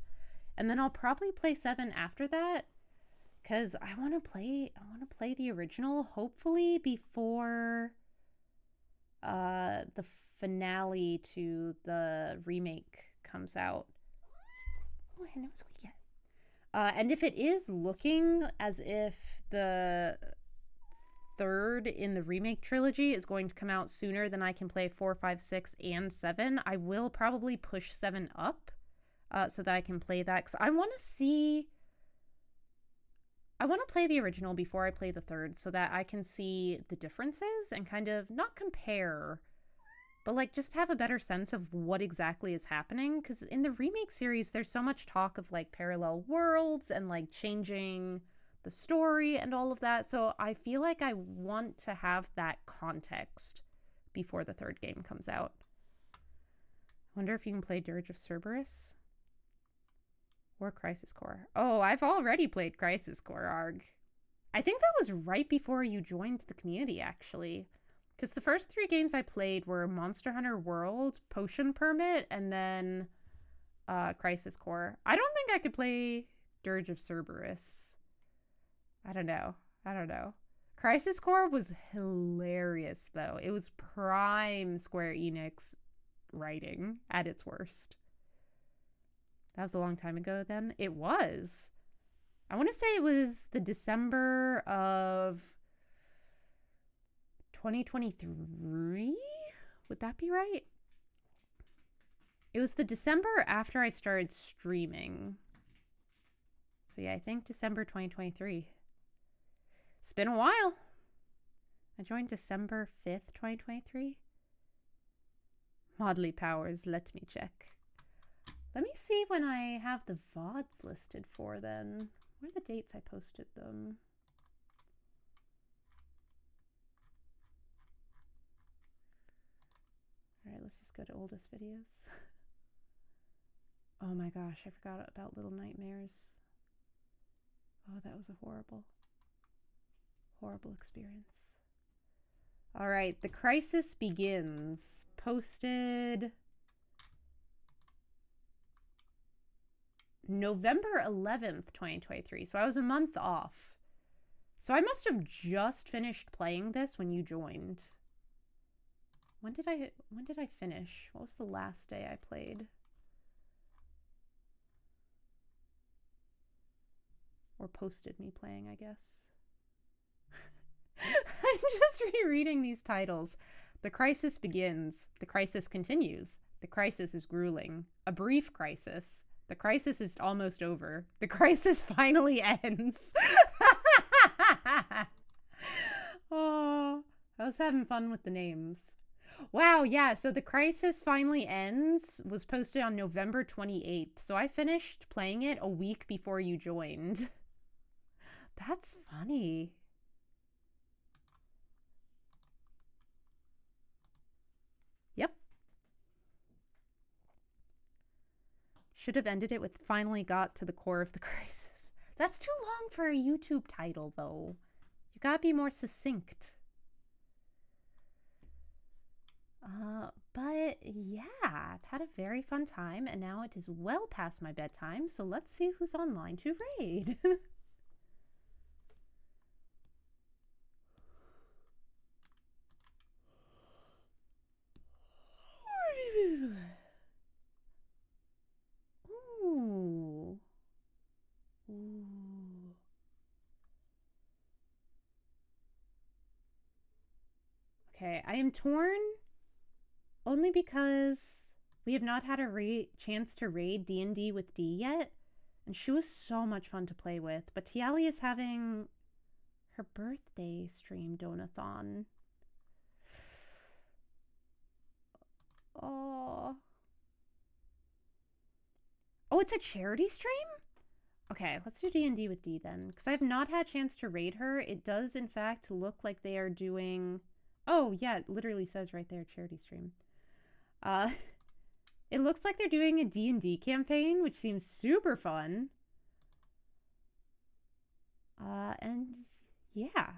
And then I'll probably play 7 after that, because I want to play the original, hopefully before the finale to the remake comes out. Oh, I know it's weekend. And if it is looking as if the third in the remake trilogy is going to come out sooner than I can play 4, 5, 6, and 7, I will probably push 7 up so that I can play that. Because I want to play the original before I play the third so that I can see the differences and kind of not compare, but like just have a better sense of what exactly is happening. Because in the remake series, there's so much talk of like parallel worlds and like changing the story and all of that. So I feel like I want to have that context before the third game comes out. I wonder if you can play Dirge of Cerberus or Crisis Core. Oh, I've already played Crisis Core, Arg. I think that was right before you joined the community, actually. Because the first 3 games I played were Monster Hunter World, Potion Permit, and then Crisis Core. I don't think I could play Dirge of Cerberus. I don't know. Crisis Core was hilarious, though. It was prime Square Enix writing at its worst. That was a long time ago then. It was. I want to say it was the December of 2023? Would that be right? It was the December after I started streaming. So yeah, I think December 2023. It's been a while. I joined December 5th, 2023. Modly Powers, let me check. Let me see when I have the VODs listed for then. What are the dates I posted them? Alright, let's just go to oldest videos. Oh my gosh, I forgot about Little Nightmares. Oh, that was a horrible experience. Alright, The Crisis Begins. Posted November 11th, 2023. So I was a month off. So I must have just finished playing this when you joined. When did I finish? What was the last day I played? Or posted me playing, I guess. I'm just rereading these titles. The Crisis Begins. The Crisis Continues. The Crisis is Grueling. A Brief Crisis. The Crisis is Almost Over. The Crisis Finally Ends. Oh, I was having fun with the names. Wow, yeah, so The Crisis Finally Ends was posted on November 28th, so I finished playing it a week before you joined. That's funny. Yep. Should have ended it with finally got to the core of the crisis. That's too long for a YouTube title, though. You gotta be more succinct. But yeah, I've had a very fun time, and now it is well past my bedtime, so let's see who's online to raid. Ooh. Ooh. Okay, I am torn only because we have not had a chance to raid D&D with D yet, and she was so much fun to play with, but Tiali is having her birthday stream donathon. Oh, it's a charity stream? Okay, let's do D&D with D then, because I have not had a chance to raid her. It does, in fact, look like they are doing... Oh, yeah, it literally says right there, charity stream. It looks like they're doing a D&D campaign, which seems super fun. And yeah,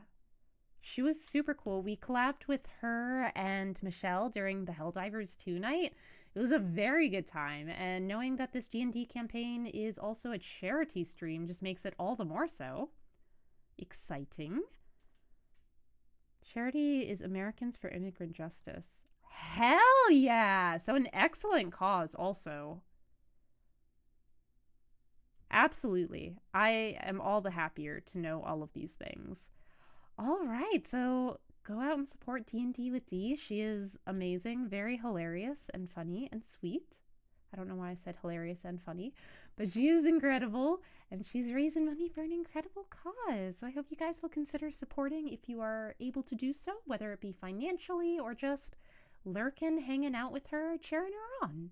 she was super cool. We collabed with her and Michelle during the Helldivers 2 night. It was a very good time, and knowing that this D&D campaign is also a charity stream just makes it all the more so. Exciting. Charity is Americans for Immigrant Justice. Hell yeah! So an excellent cause also. Absolutely. I am all the happier to know all of these things. All right, so go out and support D&D with Dee. She is amazing, very hilarious and funny and sweet. I don't know why I said hilarious and funny, but she is incredible, and she's raising money for an incredible cause. So I hope you guys will consider supporting if you are able to do so, whether it be financially or just lurking, hanging out with her, cheering her on.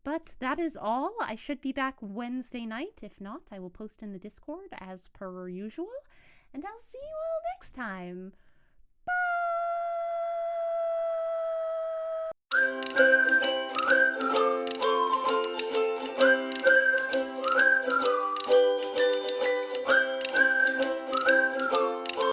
But that is all. I should be back Wednesday night. If not, I will post in the Discord as per usual. And I'll see you all next time. Bye!